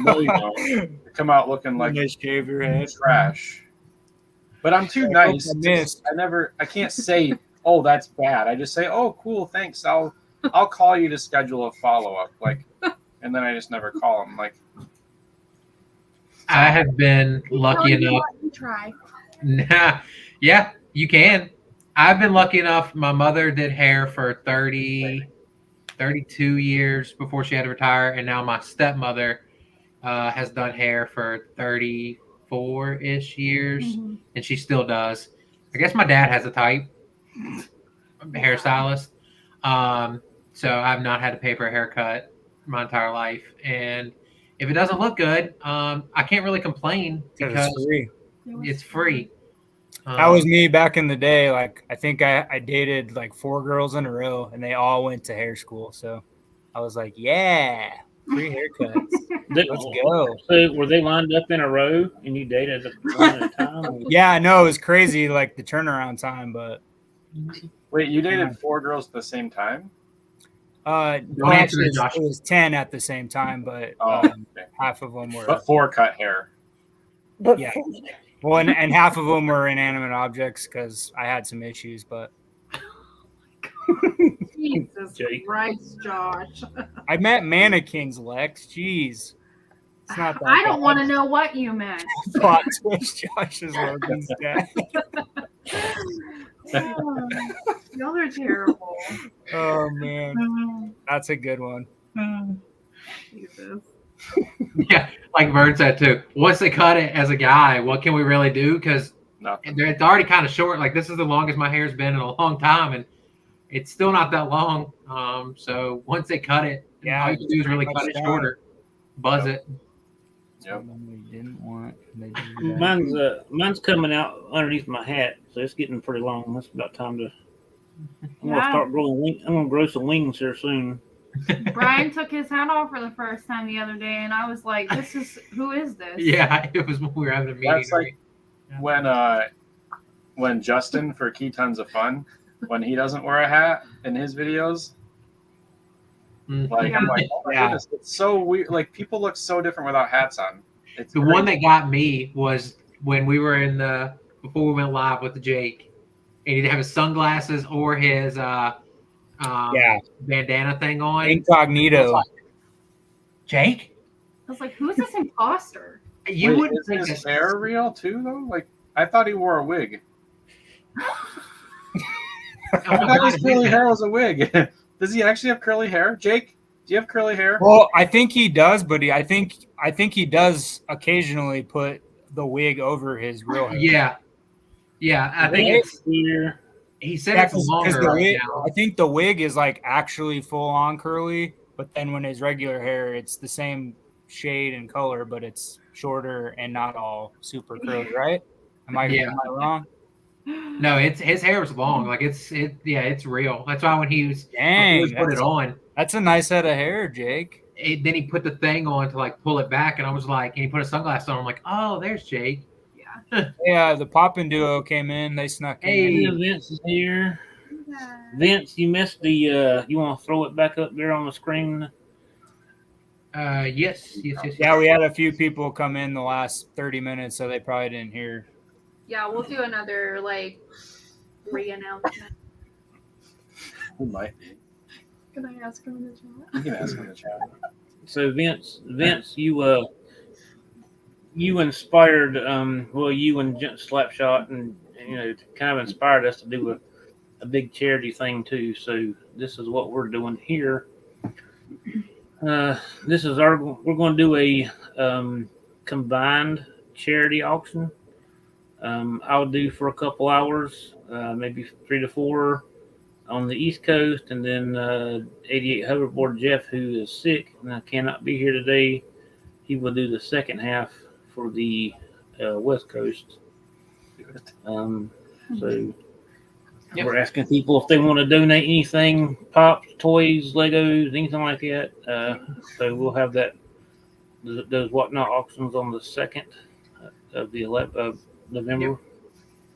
No, you don't. You come out looking like When they shave your head. trash. But I'm too I hope nice. I missed. I can't say, oh, that's bad. I just say, oh, cool, thanks. I'll call you to schedule a follow-up. Like, and then I just never call them. Like, I have been Tell lucky you enough. what, you try. Yeah, you can. I've been lucky enough. My mother did hair for 32 years before she had to retire, and now my stepmother has done hair for 34-ish years, and she still does. I guess my dad has a type hairstylist, so I've not had to pay for a haircut my entire life. And if it doesn't look good, I can't really complain because it's free. it's free. That was me back in the day. Like, I think I dated like 4 girls in a row, and they all went to hair school. So I was like, yeah, free haircuts. Let's go. So were they lined up in a row, and you dated one at a time? Yeah, I know it was crazy, like the turnaround time. But Wait, you dated 4 girls at the same time? well, actually, it was 10 at the same time, but okay. half of them were. But 4 cut hair. But Yeah. Well, and half of them were inanimate objects because I had some issues. But Jesus Jake. Christ, Josh. I met mannequins, Lex. Jeez. It's not that I don't bad. want to know what you meant. Plot twist, Josh is Logan's dad. Y'all are terrible. Oh, man. That's a good one. Jesus. Yeah, like Vern said too. Once they cut it as a guy, what can we really do? Because it's already kind of short. Like, this is the longest my hair's been in a long time, and it's still not that long. So once they cut it, Yeah, all you can do is really cut it shorter, buzz it. Yep. We didn't want. Mine's coming out underneath my hat, so it's getting pretty long. That's about time to. I'm gonna start growing. I'm gonna grow some wings here soon. Brian took his hat off for the first time the other day, and I was like, who is this? Yeah, it was when we were having a meeting. That's like when Justin for Key Tons of Fun, when he doesn't wear a hat in his videos. Like, I'm like, oh my goodness, it's so weird. Like, people look so different without hats on. It's the one that got me was when we were before we went live with Jake, and he'd have his sunglasses or his bandana thing on. Incognito. Like, Jake? I was like, who's this imposter? You wouldn't is think his hair real too, though? Like, I thought he wore a wig. I thought his curly hair was a wig. Does he actually have curly hair? Jake, do you have curly hair? Well, I think he does, but I think he does occasionally put the wig over his real hair. Yeah. I think it's here. He said it's longer right now. I think the wig is like actually full on curly, but then when his regular hair, it's the same shade and color, but it's shorter and not all super curly, right? Am I wrong? No, his hair was long. Like it's real. That's why when he was put it on. That's a nice head of hair, Jake. Then he put the thing on to like pull it back, and I was like, and he put a sunglass on. I'm like, oh, there's Jake. Yeah, the Poppin duo came in. They snuck in. Vince is here. Vince, you missed the. You want to throw it back up there on the screen? Yes. Yeah, we had a few people come in the last 30 minutes, so they probably didn't hear. Yeah, we'll do another re-announcement. Who might? Can I ask him in the chat? You can ask him in the chat. So Vince, you inspired, you and Slapshot, and kind of inspired us to do a big charity thing too. So this is what we're doing here. We're going to do a combined charity auction. I'll do for a couple hours, maybe 3 to 4 on the East Coast, and then 88 Hoverboard Jeff, who is sick and cannot be here today, he will do the second half for the West Coast. So we're asking people if they want to donate anything, pops, toys, Legos, anything like that. So we'll have those whatnot auctions on the 2nd of the 11th of November. Yep.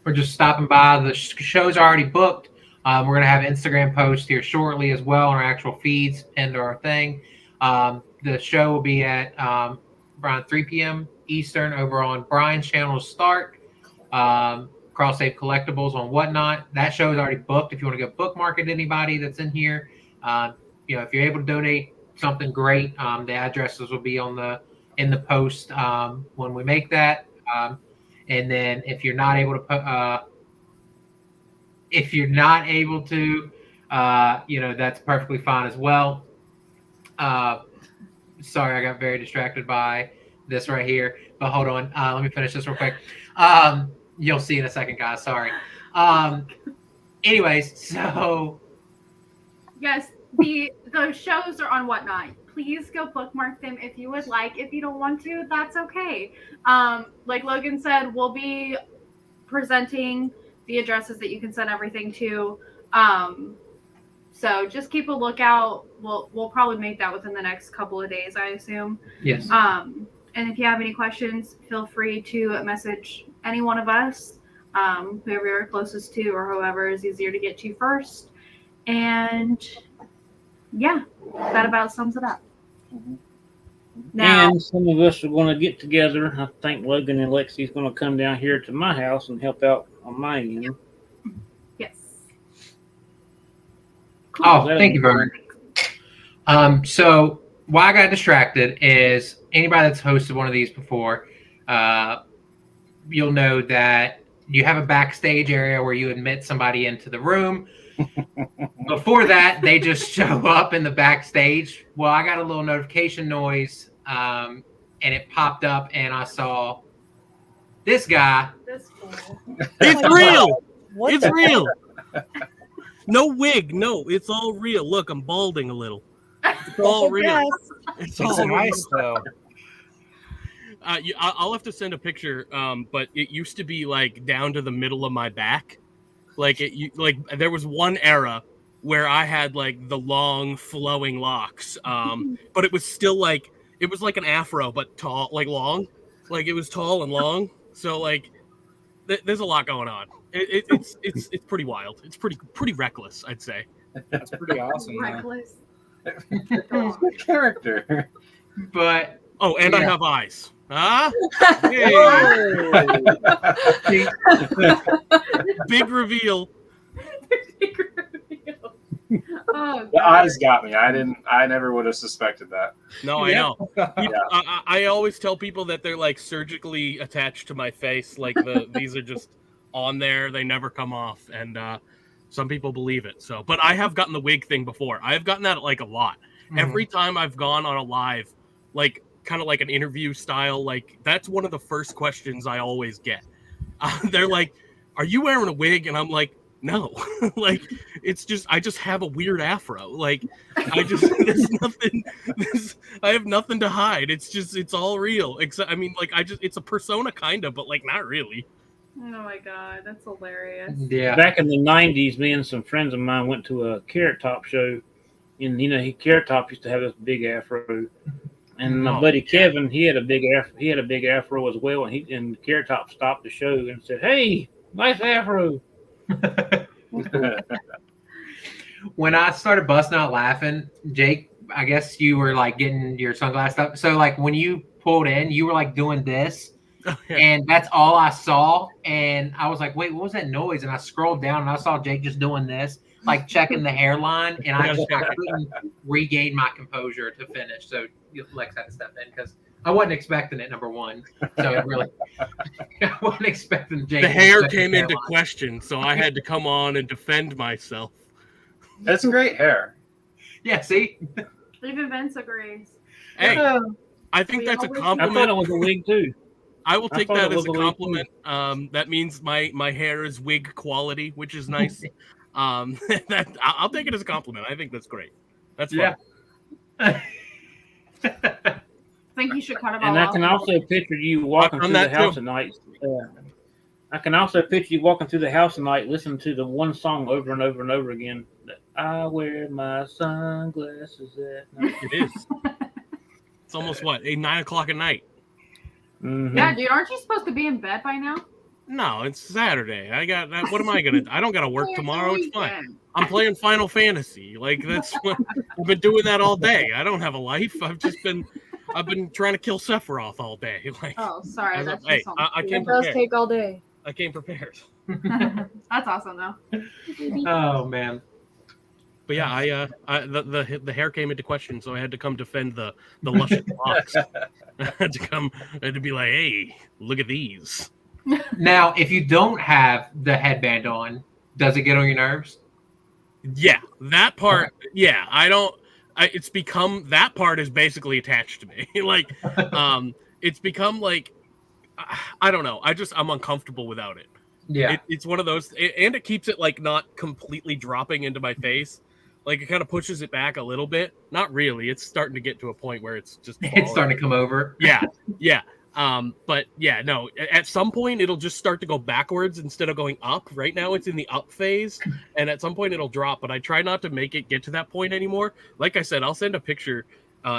We're just stopping by. The show's already booked. We're going to have Instagram posts here shortly as well on our actual feeds and our thing. The show will be at around 3 p.m. Eastern over on Brian's channel to start. Cross Save Collectibles on Whatnot. That show is already booked. If you want to go bookmark it, anybody that's in here, if you're able to donate something great, the addresses will be in the post when we make that. And then if you're not able to that's perfectly fine as well. Sorry, I got very distracted by this right here. But hold on. Let me finish this real quick. You'll see in a second, guys. Sorry. Anyways, so Yes, the shows are on Whatnot. Please go bookmark them if you would like. If you don't want to, that's okay. Like Logan said, we'll be presenting the addresses that you can send everything to. So just keep a lookout. We'll probably make that within the next couple of days, I assume. yes. And if you have any questions, feel free to message any one of us, whoever you're closest to or whoever is easier to get to first. And yeah, that about sums it up. Now, And some of us are going to get together. I think Logan and Lexi's going to come down here to my house and help out on my end. yes. Oh, thank you very much. So why I got distracted is anybody that's hosted one of these before, you'll know that you have a backstage area where you admit somebody into the room. Before that, they just show up in the backstage. Well, I got a little notification noise, and it popped up, and I saw this guy. This fool. It's real. What It's the real. No wig. No, it's all real. Look, I'm balding a little. It's all real. Yes. It's Makes all it real. nice though. I'll have to send a picture. But it used to be like down to the middle of my back. Like there was one era where I had like the long flowing locks. But it was still like it was like an afro, but tall, like long. Like it was tall and long. So like there's a lot going on. It's pretty wild. It's pretty reckless, I'd say. That's pretty awesome. Man. Reckless. Good character. But Oh, and I have eyes. Huh? Hey. Big reveal. Oh, The eyes got me. I never would have suspected that. No, I know. I always tell people that they're like surgically attached to my face. Like these are just on there. They never come off. And some people believe it. So, but I have gotten the wig thing before. I've gotten that like a lot. Mhm. Every time I've gone on a live, like kind of like an interview style, like that's one of the first questions I always get. They're like, "Are you wearing a wig?" And I'm like, "No." Like it's just I just have a weird afro. Like there's nothing. I have nothing to hide. It's all real. Except I mean, like it's a persona kind of, but like not really. Oh my god, that's hilarious. yeah, Back in the 90s, me and some friends of mine went to a Carrot Top show. And Carrot Top used to have this big afro. And my buddy Kevin, he had a big afro as well. And Carrot Top stopped the show and said, "Hey, nice afro." when I started busting out laughing, Jake, I guess you were like getting your sunglasses up. So like when you pulled in, you were like doing this. And that's all I saw. And I was like, wait, what was that noise? And I scrolled down and I saw Jake just doing this, like checking the hairline. And I couldn't regain my composure to finish. So Lex had to step in because I wasn't expecting it, number one. So it really, I wasn't expecting Jake. The hair came into question. So I had to come on and defend myself. That's great hair. Yeah, see? Even Vince agrees. Hey, I think that's a I thought compliment. it was a wig too. I will take thought that it as was a a wig, compliment. That means my hair is wig quality, which is nice. I'll take it as a compliment. I think that's great. That's fun. Yeah. I think you should cut it all And I off. can also picture you walking I've through done the that house too. at night. I can also picture you walking through the house at night, listening to the one song over and over and over again. I wear my sunglasses at night. It is. It's almost 9 o'clock at night. Mhm. Yeah, dude, aren't you supposed to be in bed by now? No, it's Saturday. What am I gonna? I don't gotta work It's tomorrow. the It's fine. weekend. I'm playing Final Fantasy. Like that's what I've been doing that all day. I don't have a life. I've been trying to kill Sephiroth all day. Like, Oh, sorry. I- That's hey, just I It came does prepared. take all day. I came prepared. That's awesome, though. Oh, man. But yeah, the hair came into question, so I had to come defend the luscious locks. I had to be like, hey, look at these. Now, if you don't have the headband on, does it get on your nerves? Yeah, that part. Yeah, it's become that part is basically attached to me. Like, it's become like I don't know. I'm uncomfortable without it. Yeah. It's one of those, and it keeps it like not completely dropping into my face. Like it kind of pushes it back a little bit. Not really. It's starting to get to a point where it's just It's starting to come over. Yeah, yeah. But yeah, no. At some point, it'll just start to go backwards instead of going up. Right now, it's in the up phase, and at some point, it'll drop. But I try not to make it get to that point anymore. Like I said, I'll send a picture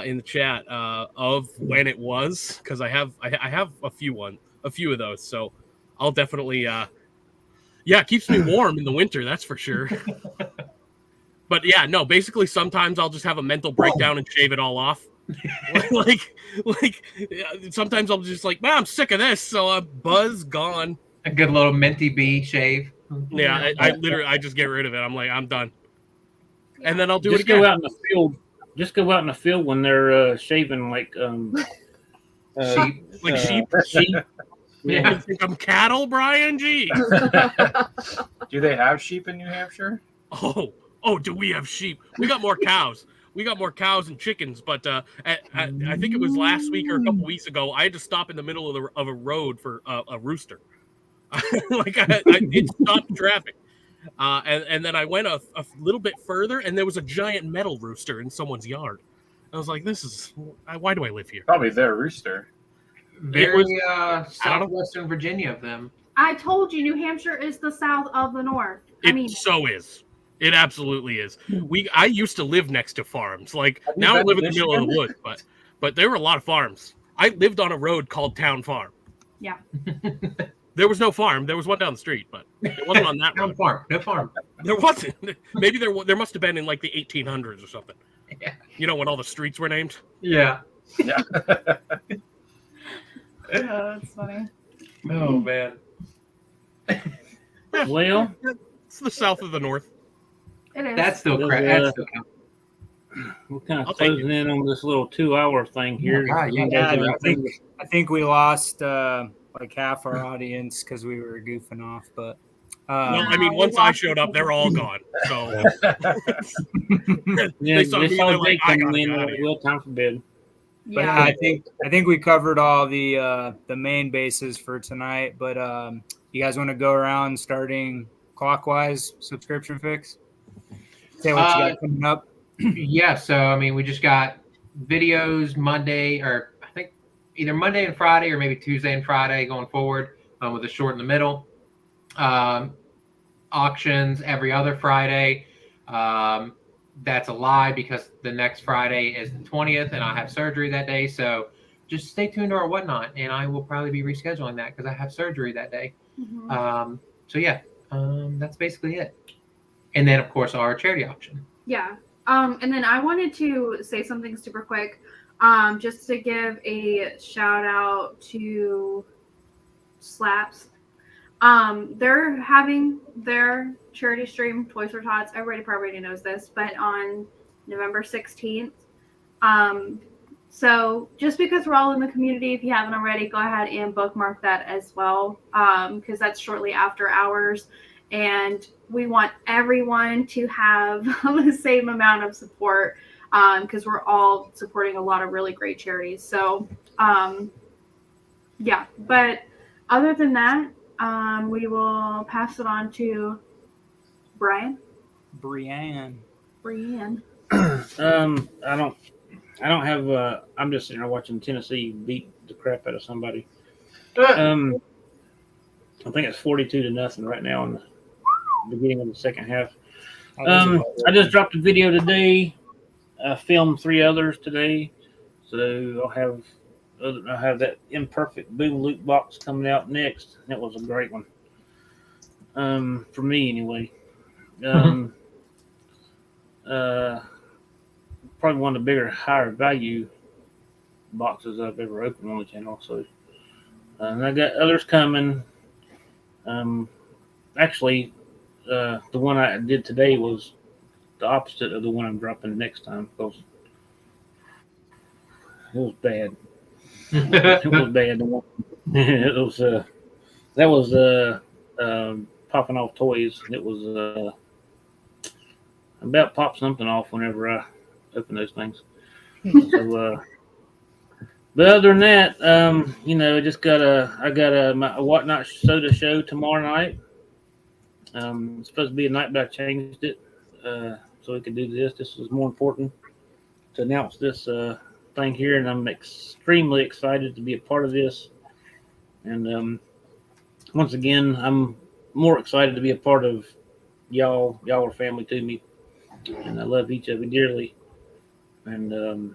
in the chat of when it was because I have a few of those. So I'll definitely yeah, it keeps me warm in the winter. That's for sure. But yeah, no. Basically, sometimes I'll just have a mental breakdown and shave it all off. like sometimes I'm just like, man, I'm sick of this, so buzz gone. A good little minty bee shave. Yeah, I literally I just get rid of it. I'm like, I'm done, and then I'll do Just it again. go out in the field. Just go out in the field when they're shaving like Sheep. Like sheep. sheep. Yeah, you think I'm cattle, Brian? Gee. Do they have sheep in New Hampshire? Oh, do we have sheep? We got more cows. We got more cows and chickens, but I think it was last week or a couple weeks ago. I had to stop in the middle of a road for a rooster. Like it stopped traffic, and then I went a little bit further, and there was a giant metal rooster in someone's yard. I was like, "This is why do I live here?" Probably their rooster. Very southwestern Virginia of them. I told you, New Hampshire is the south of the north. So is. It absolutely is. I used to live next to farms. Like now I live in the middle of the woods, but there were a lot of farms. I lived on a road called Town Farm. Yeah. There was no farm. There was one down the street, but it wasn't on that road. No farm. There wasn't. Maybe there must have been in like the 1800s or something. Yeah. You know when all the streets were named? Yeah. Yeah. That's funny. Oh man. Well, it's the south of the north. It is. That's still crap. That's still count. we're kind of I'll take closing in on this little 2-hour thing here. I think we lost like half our audience because we were goofing off. But Well, I mean, once I showed up, they're all gone. So Yeah, they saw me, they saw they're like, Jake I coming gotta in. get out of here. Well, time for bed. but Yeah. I think we covered all the main bases for tonight. But you guys want to go around starting clockwise subscription fix? Say what you got coming up. Yeah, so I mean, we just got videos Monday, or I think either Monday and Friday, or maybe Tuesday and Friday going forward, with a short in the middle. Auctions every other Friday. That's a lie because the next Friday is the 20th, and I have surgery that day. So just stay tuned to our whatnot, and I will probably be rescheduling that because I have surgery that day. Mhm. So yeah, that's basically it. And then of course our charity auction. Yeah. And then I wanted to say something super quick, just to give a shout out to Slaps. They're having their charity stream, Toys for Tots. Everybody probably knows this, but on November 16th. So just because we're all in the community, if you haven't already, go ahead and bookmark that as well, because that's shortly after hours. And we want everyone to have the same amount of support, because we're all supporting a lot of really great charities. So, yeah. But other than that, we will pass it on to Brian. Brianne. I don't have. I'm just sitting there watching Tennessee beat the crap out of somebody. Uh, I think it's 42-0 right now in the beginning of the second half. Oh, I just dropped a video today. I filmed 3 others today, so I'll have that imperfect boom loop box coming out next. That was a great one, for me anyway. Probably one of the bigger, higher value boxes I've ever opened on the channel. So, and I got others coming. Actually, the one I did today was the opposite of the one I'm dropping next time because it was bad. It was bad. It was that was Poppin' Off Toys. It was I about pop something off whenever I open those things. So, but other than that, I just I got a whatnot soda show tomorrow night. It's supposed to be a night, but I changed it so we could do this. This was more important to announce this thing here, and I'm extremely excited to be a part of this. And once again, I'm more excited to be a part of y'all. Y'all are family to me, and I love each of you dearly. And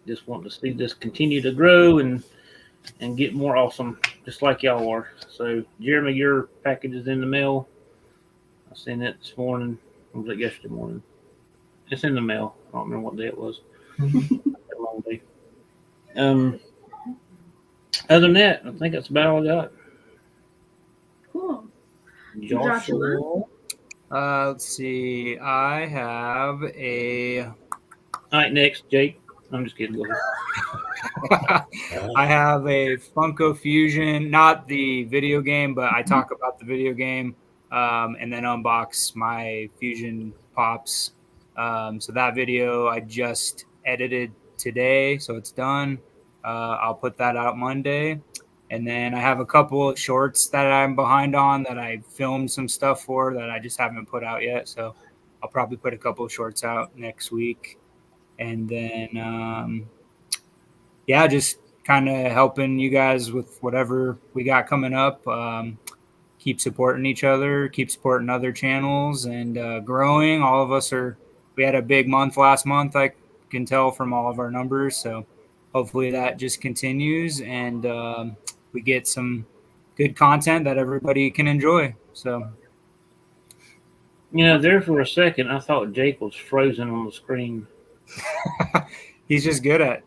just want to see this continue to grow and get more awesome, just like y'all are. So, Jeremy, your package is in the mail. I seen it this morning. Or was it yesterday morning? It's in the mail. I don't remember what day it was. A long day. Other than that, I think that's about all I got. Cool. Joshua. Let's see. I have a. All right, next, Jake. I'm just kidding. Go ahead. I have a Funko Fusion, not the video game, but I talk about the video game, and then unbox my Fusion Pops. So that video I just edited today, so it's done. I'll put that out Monday. And then I have a couple of shorts that I'm behind on that I filmed some stuff for that I just haven't put out yet. So I'll probably put a couple of shorts out next week. And then, just kind of helping you guys with whatever we got coming up. Keep supporting each other, keep supporting other channels, and growing. All of us we had a big month last month, I can tell from all of our numbers. So hopefully that just continues and we get some good content that everybody can enjoy. So, There for a second, I thought Jake was frozen on the screen. He's just good at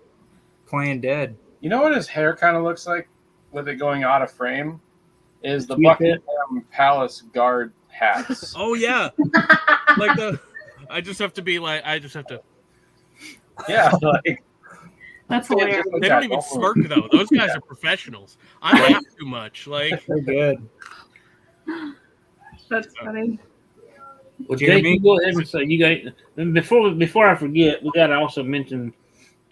playing dead. You know what his hair kind of looks like with it going out of frame? Is the Keep Buckingham Palace guard hats. Oh yeah, I just have to. Yeah, like That's hilarious. They don't even smirk though. Those guys are professionals. I laugh too much. Like They're good. That's funny. Well, Jake, you go ahead and say you guys. Before I forget, we got to also mention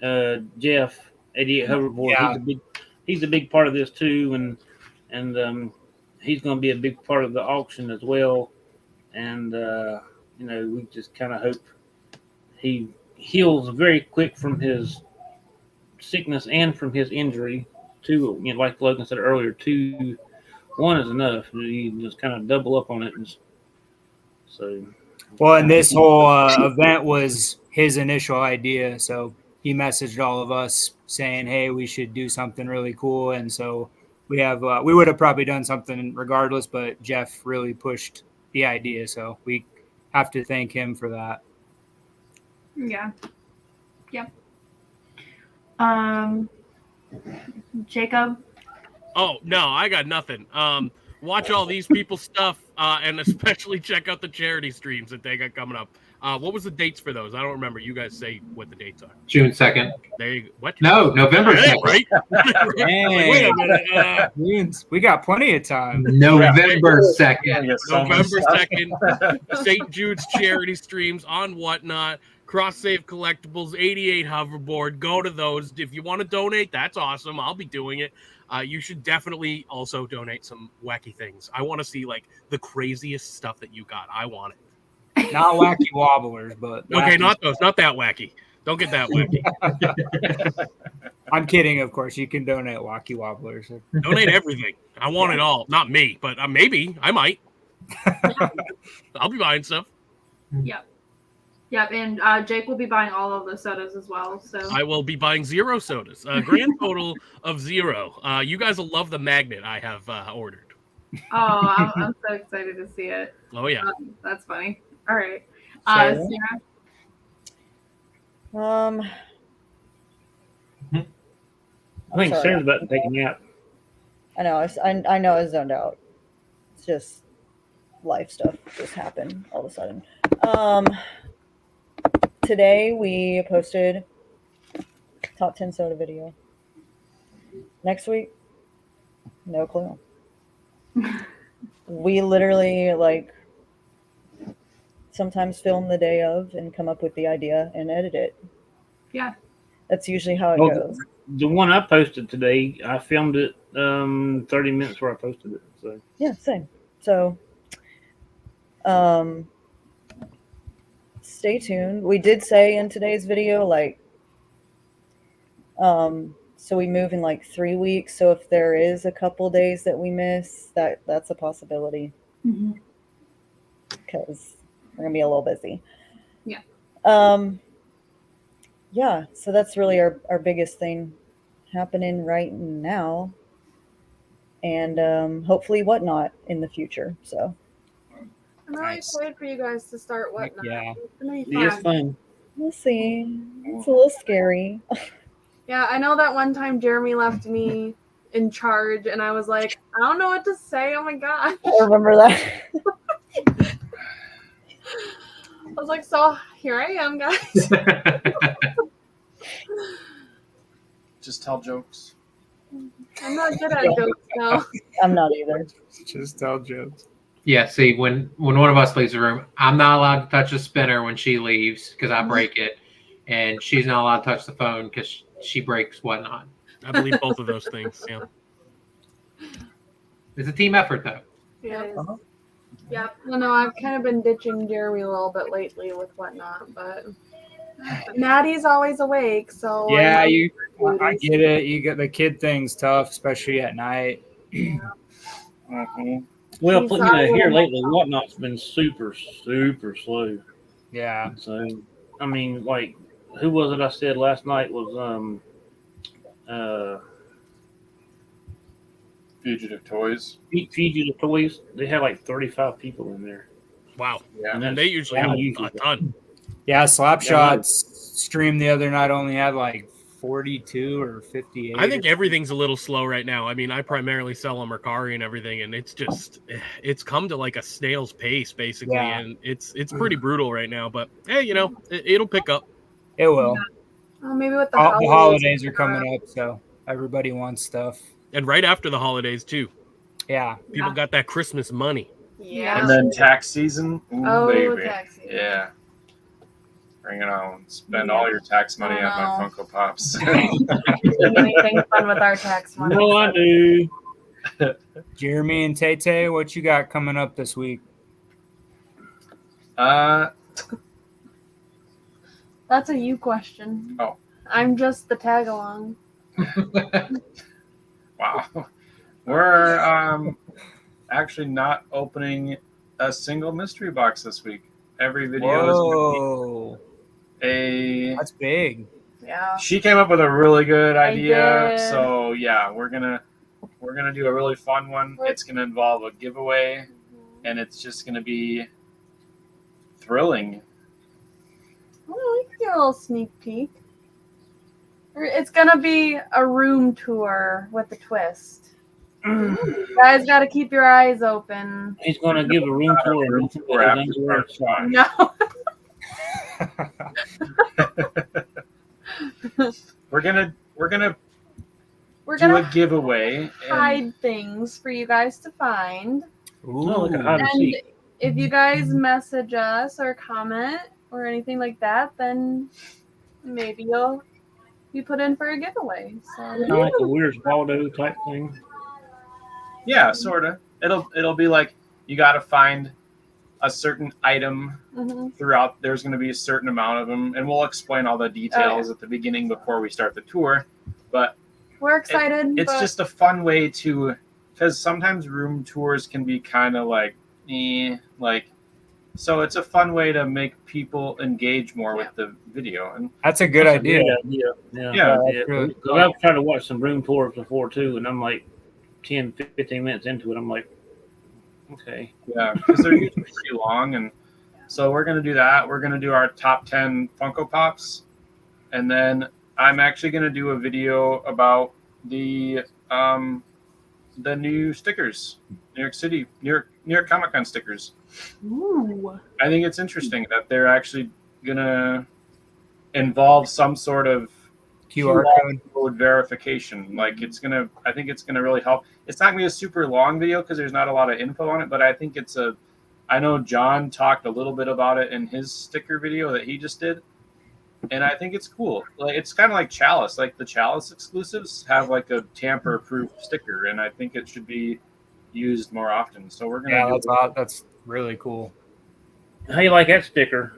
Jeff 88 Hoverboard. Yeah. He's a big part of this too, and he's going to be a big part of the auction as well. And we just kind of hope he heals very quick from his sickness and from his injury. Like Logan said earlier, one is enough. You just kind of double up on it. And this whole event was his initial idea. So he messaged all of us saying, "Hey, we should do something really cool." And so we would have probably done something regardless, but Jeff really pushed the idea. So we have to thank him for that. Yeah. Yep. Jacob. Oh no, I got nothing. Watch all these people's stuff, and especially check out the charity streams that they got coming up. What was the dates for those? I don't remember. You guys say what the dates are. June 2nd. There you go. What? No, November Hey, 2nd. right? Wait a minute. We got plenty of time. November 2nd. November 2nd. St. Jude's charity streams on Whatnot. Cross Save Collectibles, 88 Hoverboard. Go to those. If you want to donate, that's awesome. I'll be doing it. You should definitely also donate some wacky things. I want to see like the craziest stuff that you got. I want it. Not wacky wobblers, but Okay, not those. Not that wacky. Don't get that wacky. I'm kidding, of course. You can donate wacky wobblers. Donate everything. I want it all. Not me, but maybe I might. I'll be buying stuff. Yep. Yep, and Jake will be buying all of the sodas as well. So I will be buying 0 sodas. A grand total of 0. You guys will love the magnet I have ordered. Oh, I'm so excited to see it. Oh yeah, that's funny. All right, Sarah? Sarah. I think sorry. Sarah's about to take a nap. I know. I know I zoned out. It's just life stuff just happened all of a sudden. Today we posted top 10 soda video. Next week, no clue. We literally sometimes film the day of and come up with the idea and edit it. Yeah. That's usually how it Well, goes. the one I posted today, I filmed it 30 minutes before I posted it. So Yeah, same. So, stay tuned. We did say in today's video, like, so we move in like 3 weeks. So if there is a couple days that we miss, that's a possibility because we're gonna be a little busy. Yeah. Yeah. So that's really our biggest thing happening right now, and hopefully whatnot in the future. So I'm really excited for you guys to start whatnot. Yeah. It's gonna be yeah, it's fun. fun. we'll see. It's a little scary. Yeah, I know that one time Jeremy left me in charge, and I was like, I don't know what to say. Oh my gosh. I remember that. I was like, so here I am, guys. Just tell jokes. I'm not good at jokes now. I'm not either. Just tell jokes. Yeah, see, when one of us leaves the room, I'm not allowed to touch the spinner when she leaves because I break it, and she's not allowed to touch the phone because she breaks whatnot. I believe both of those things. Yeah. It's a team effort, though. Yeah. Uh-huh. Yep. No, I've kind of been ditching Jeremy a little bit lately with whatnot, but Maddie's always awake, so Yeah, I get it. You get the kid thing's tough, especially at night. Mm-hmm. Well, She's here always- lately, Whatnot's been super slow. Yeah. So, I mean, like, who was it I said last night was Fugitive Toys. Fugitive Toys? They had like 35 people in there. Wow. Yeah. And then they usually have a ton. Yeah, Yeah, Slapshot's stream the other night only had like 42 or 58. I think everything's a little slow right now. I mean, I primarily sell on Mercari and everything, and it's come to like a snail's pace basically, Yeah. and it's pretty brutal right now. But hey, it'll pick up. It will. Oh, maybe with the The holidays are coming up, so everybody wants stuff. And right after the holidays too, Yeah. people got that Christmas money. Yeah. And then tax season. Ooh, Oh, baby. taxi. Yeah. Bring it on. Spend all your tax money on my Funko Pops. Anything fun with our tax money? No, I do. Jeremy and Tay, what you got coming up this week? uh, That's a you question. Oh. I'm just the tag along. wow. We're actually not opening a single mystery box this week. Every video Whoa. is That's big. Yeah. She came up with a really good I idea, did. so yeah, we're gonna do a really fun one. It's gonna involve a giveaway, and it's just gonna be thrilling. Well, we can do a little sneak peek. It's gonna be a room tour with a twist. You guys got to keep your eyes open. He's going to give a room tour. No. We're gonna We're do gonna a giveaway. And hide things for you guys to find. Like a hide and And seek. if you guys message us or comment or anything like that, then maybe you'll be put in for a giveaway. So Kind of like a Where's Waldo type thing. yeah, sorta. It'll be like you got to find a certain item Mhm. throughout. There's going to be a certain amount of them, and we'll explain all the details at the beginning before we start the tour. But We're excited. it's but just a fun way to, because sometimes room tours can be kind of like, so it's a fun way to make people engage more with the video. And That's a good idea. Yeah. Yeah. Really Because I've tried to watch some room tours before too, and I'm like 10, 15 minutes into it. I'm like, okay. yeah, because they're usually pretty long, and so we're gonna do that. We're gonna do our top 10 Funko Pops, and then I'm actually gonna do a video about the new stickers, New York Comic Con stickers. Ooh. I think it's interesting that they're actually gonna involve some sort of QR code. verification. Like I think it's gonna really help. It's not gonna be a super long video because there's not a lot of info on it, but I think it's a I know John talked a little bit about it in his sticker video that he just did, and I think it's cool. Like it's kind of like Chalice. Like the Chalice exclusives have like a tamper-proof sticker, and I think it should be used more often. So we're gonna. Yeah, that's really cool. How you like that sticker?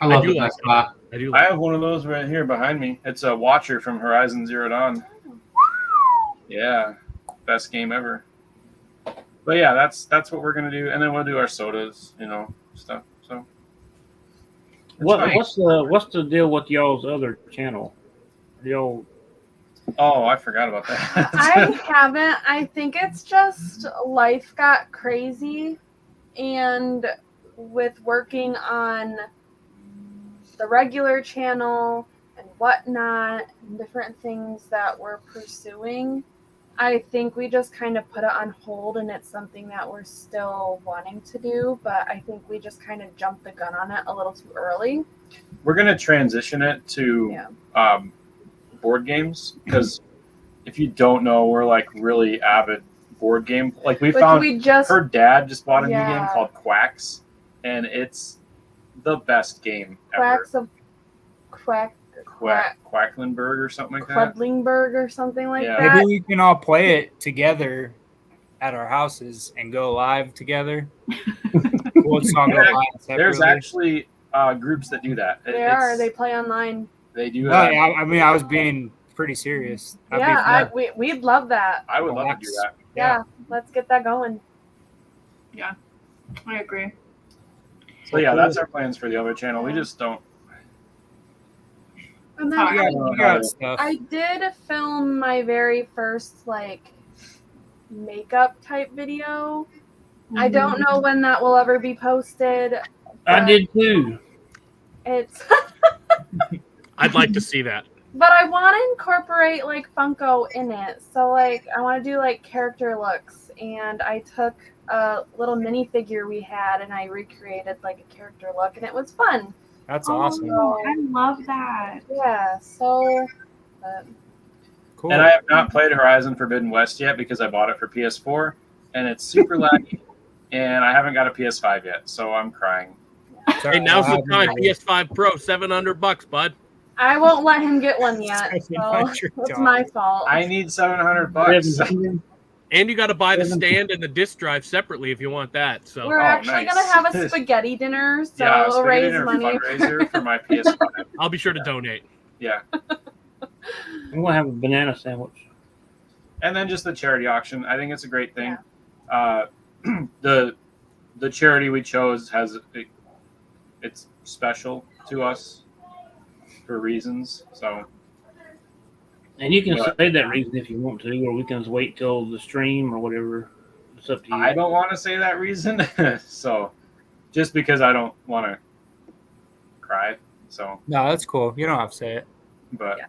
I love do the like best spot. I do. I Like have one of those right here behind me. It's a Watcher from Horizon Zero Dawn. Yeah, best game ever. But yeah, that's what we're gonna do, and then we'll do our sodas, stuff. So What's the deal with y'all's other channel? Y'all oh, I forgot about that. I haven't. I think it's just life got crazy, and with working on the regular channel and whatnot, and different things that we're pursuing, I think we just kind of put it on hold, and it's something that we're still wanting to do, but I think we just kind of jumped the gun on it a little too early. We're gonna transition it to board games, because if you don't know, we're like really avid board game. Like we found her dad just bought a new game called Quacks, and it's the best game ever. Quacklenberg or something like that. Quedlingberg or something like that. Maybe we can all play it together at our houses and go live together. We'll just all go live separately. There's actually groups that do that. They play online. They do. No, I mean, I was being pretty serious. We'd love that. I would love to do that. Yeah, let's get that going. Yeah, I agree. So yeah, that's our plans for the other channel. We just don't. And then I did film my very first makeup type video. I don't know when that will ever be posted. I did too. It's I'd like to see that. But I want to incorporate Funko in it. So I want to do character looks, and I took a little minifigure we had and I recreated a character look, and it was fun. That's awesome. I love that. Yeah, so cool. And I have not played Horizon Forbidden West yet because I bought it for PS4, and it's super laggy, and I haven't got a PS5 yet, so I'm crying. Hey, now's the time. PS5 Pro, $700, bud. I won't let him get one yet, so it's my fault. I need $700. And you got to buy the stand and the disc drive separately if you want that. So we're actually gonna have a spaghetti dinner, so we'll raise money. Fundraiser for my PS5. I'll be sure to donate. Yeah. I'm gonna have a banana sandwich. And then just the charity auction. I think it's a great thing. Yeah. The charity we chose it's special to us for reasons. So. And you can say that reason if you want to, or we can just wait till the stream or whatever. It's up to you. I don't want to say that reason, so just because I don't want to cry. So no, that's cool. You don't have to say it. But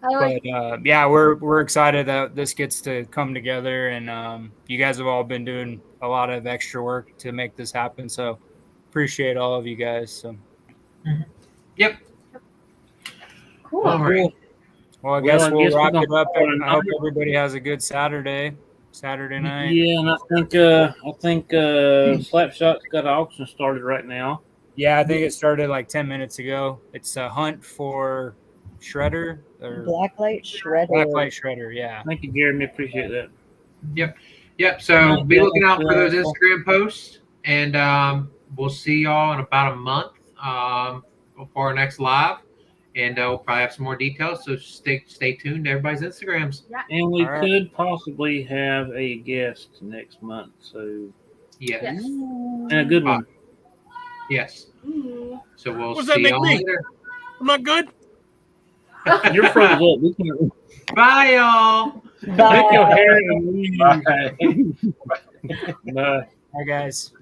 we're excited that this gets to come together, and you guys have all been doing a lot of extra work to make this happen. So appreciate all of you guys. So. Yep. Cool. All right. Well, I guess we'll wrap it up. And I hope everybody has a good Saturday night. Yeah, and I think Slapshot's got an auction started right now. Yeah, I think it started 10 minutes ago. It's a hunt for Shredder or Blacklight Shredder. Blacklight Shredder. Yeah. Thank you, Jeremy. Appreciate that. Yep. So be looking out for those Instagram posts, and we'll see y'all in about a month for our next live. And we'll probably have some more details, so stay tuned to everybody's Instagrams. Yeah. And we could possibly have a guest next month. So yes. And a good one. Yes. Ooh. So we'll What does that see make y'all me? later. I'm not good. You're froze up. We can Bye, y'all. take your hair and leave. bye. Bye. Bye, guys.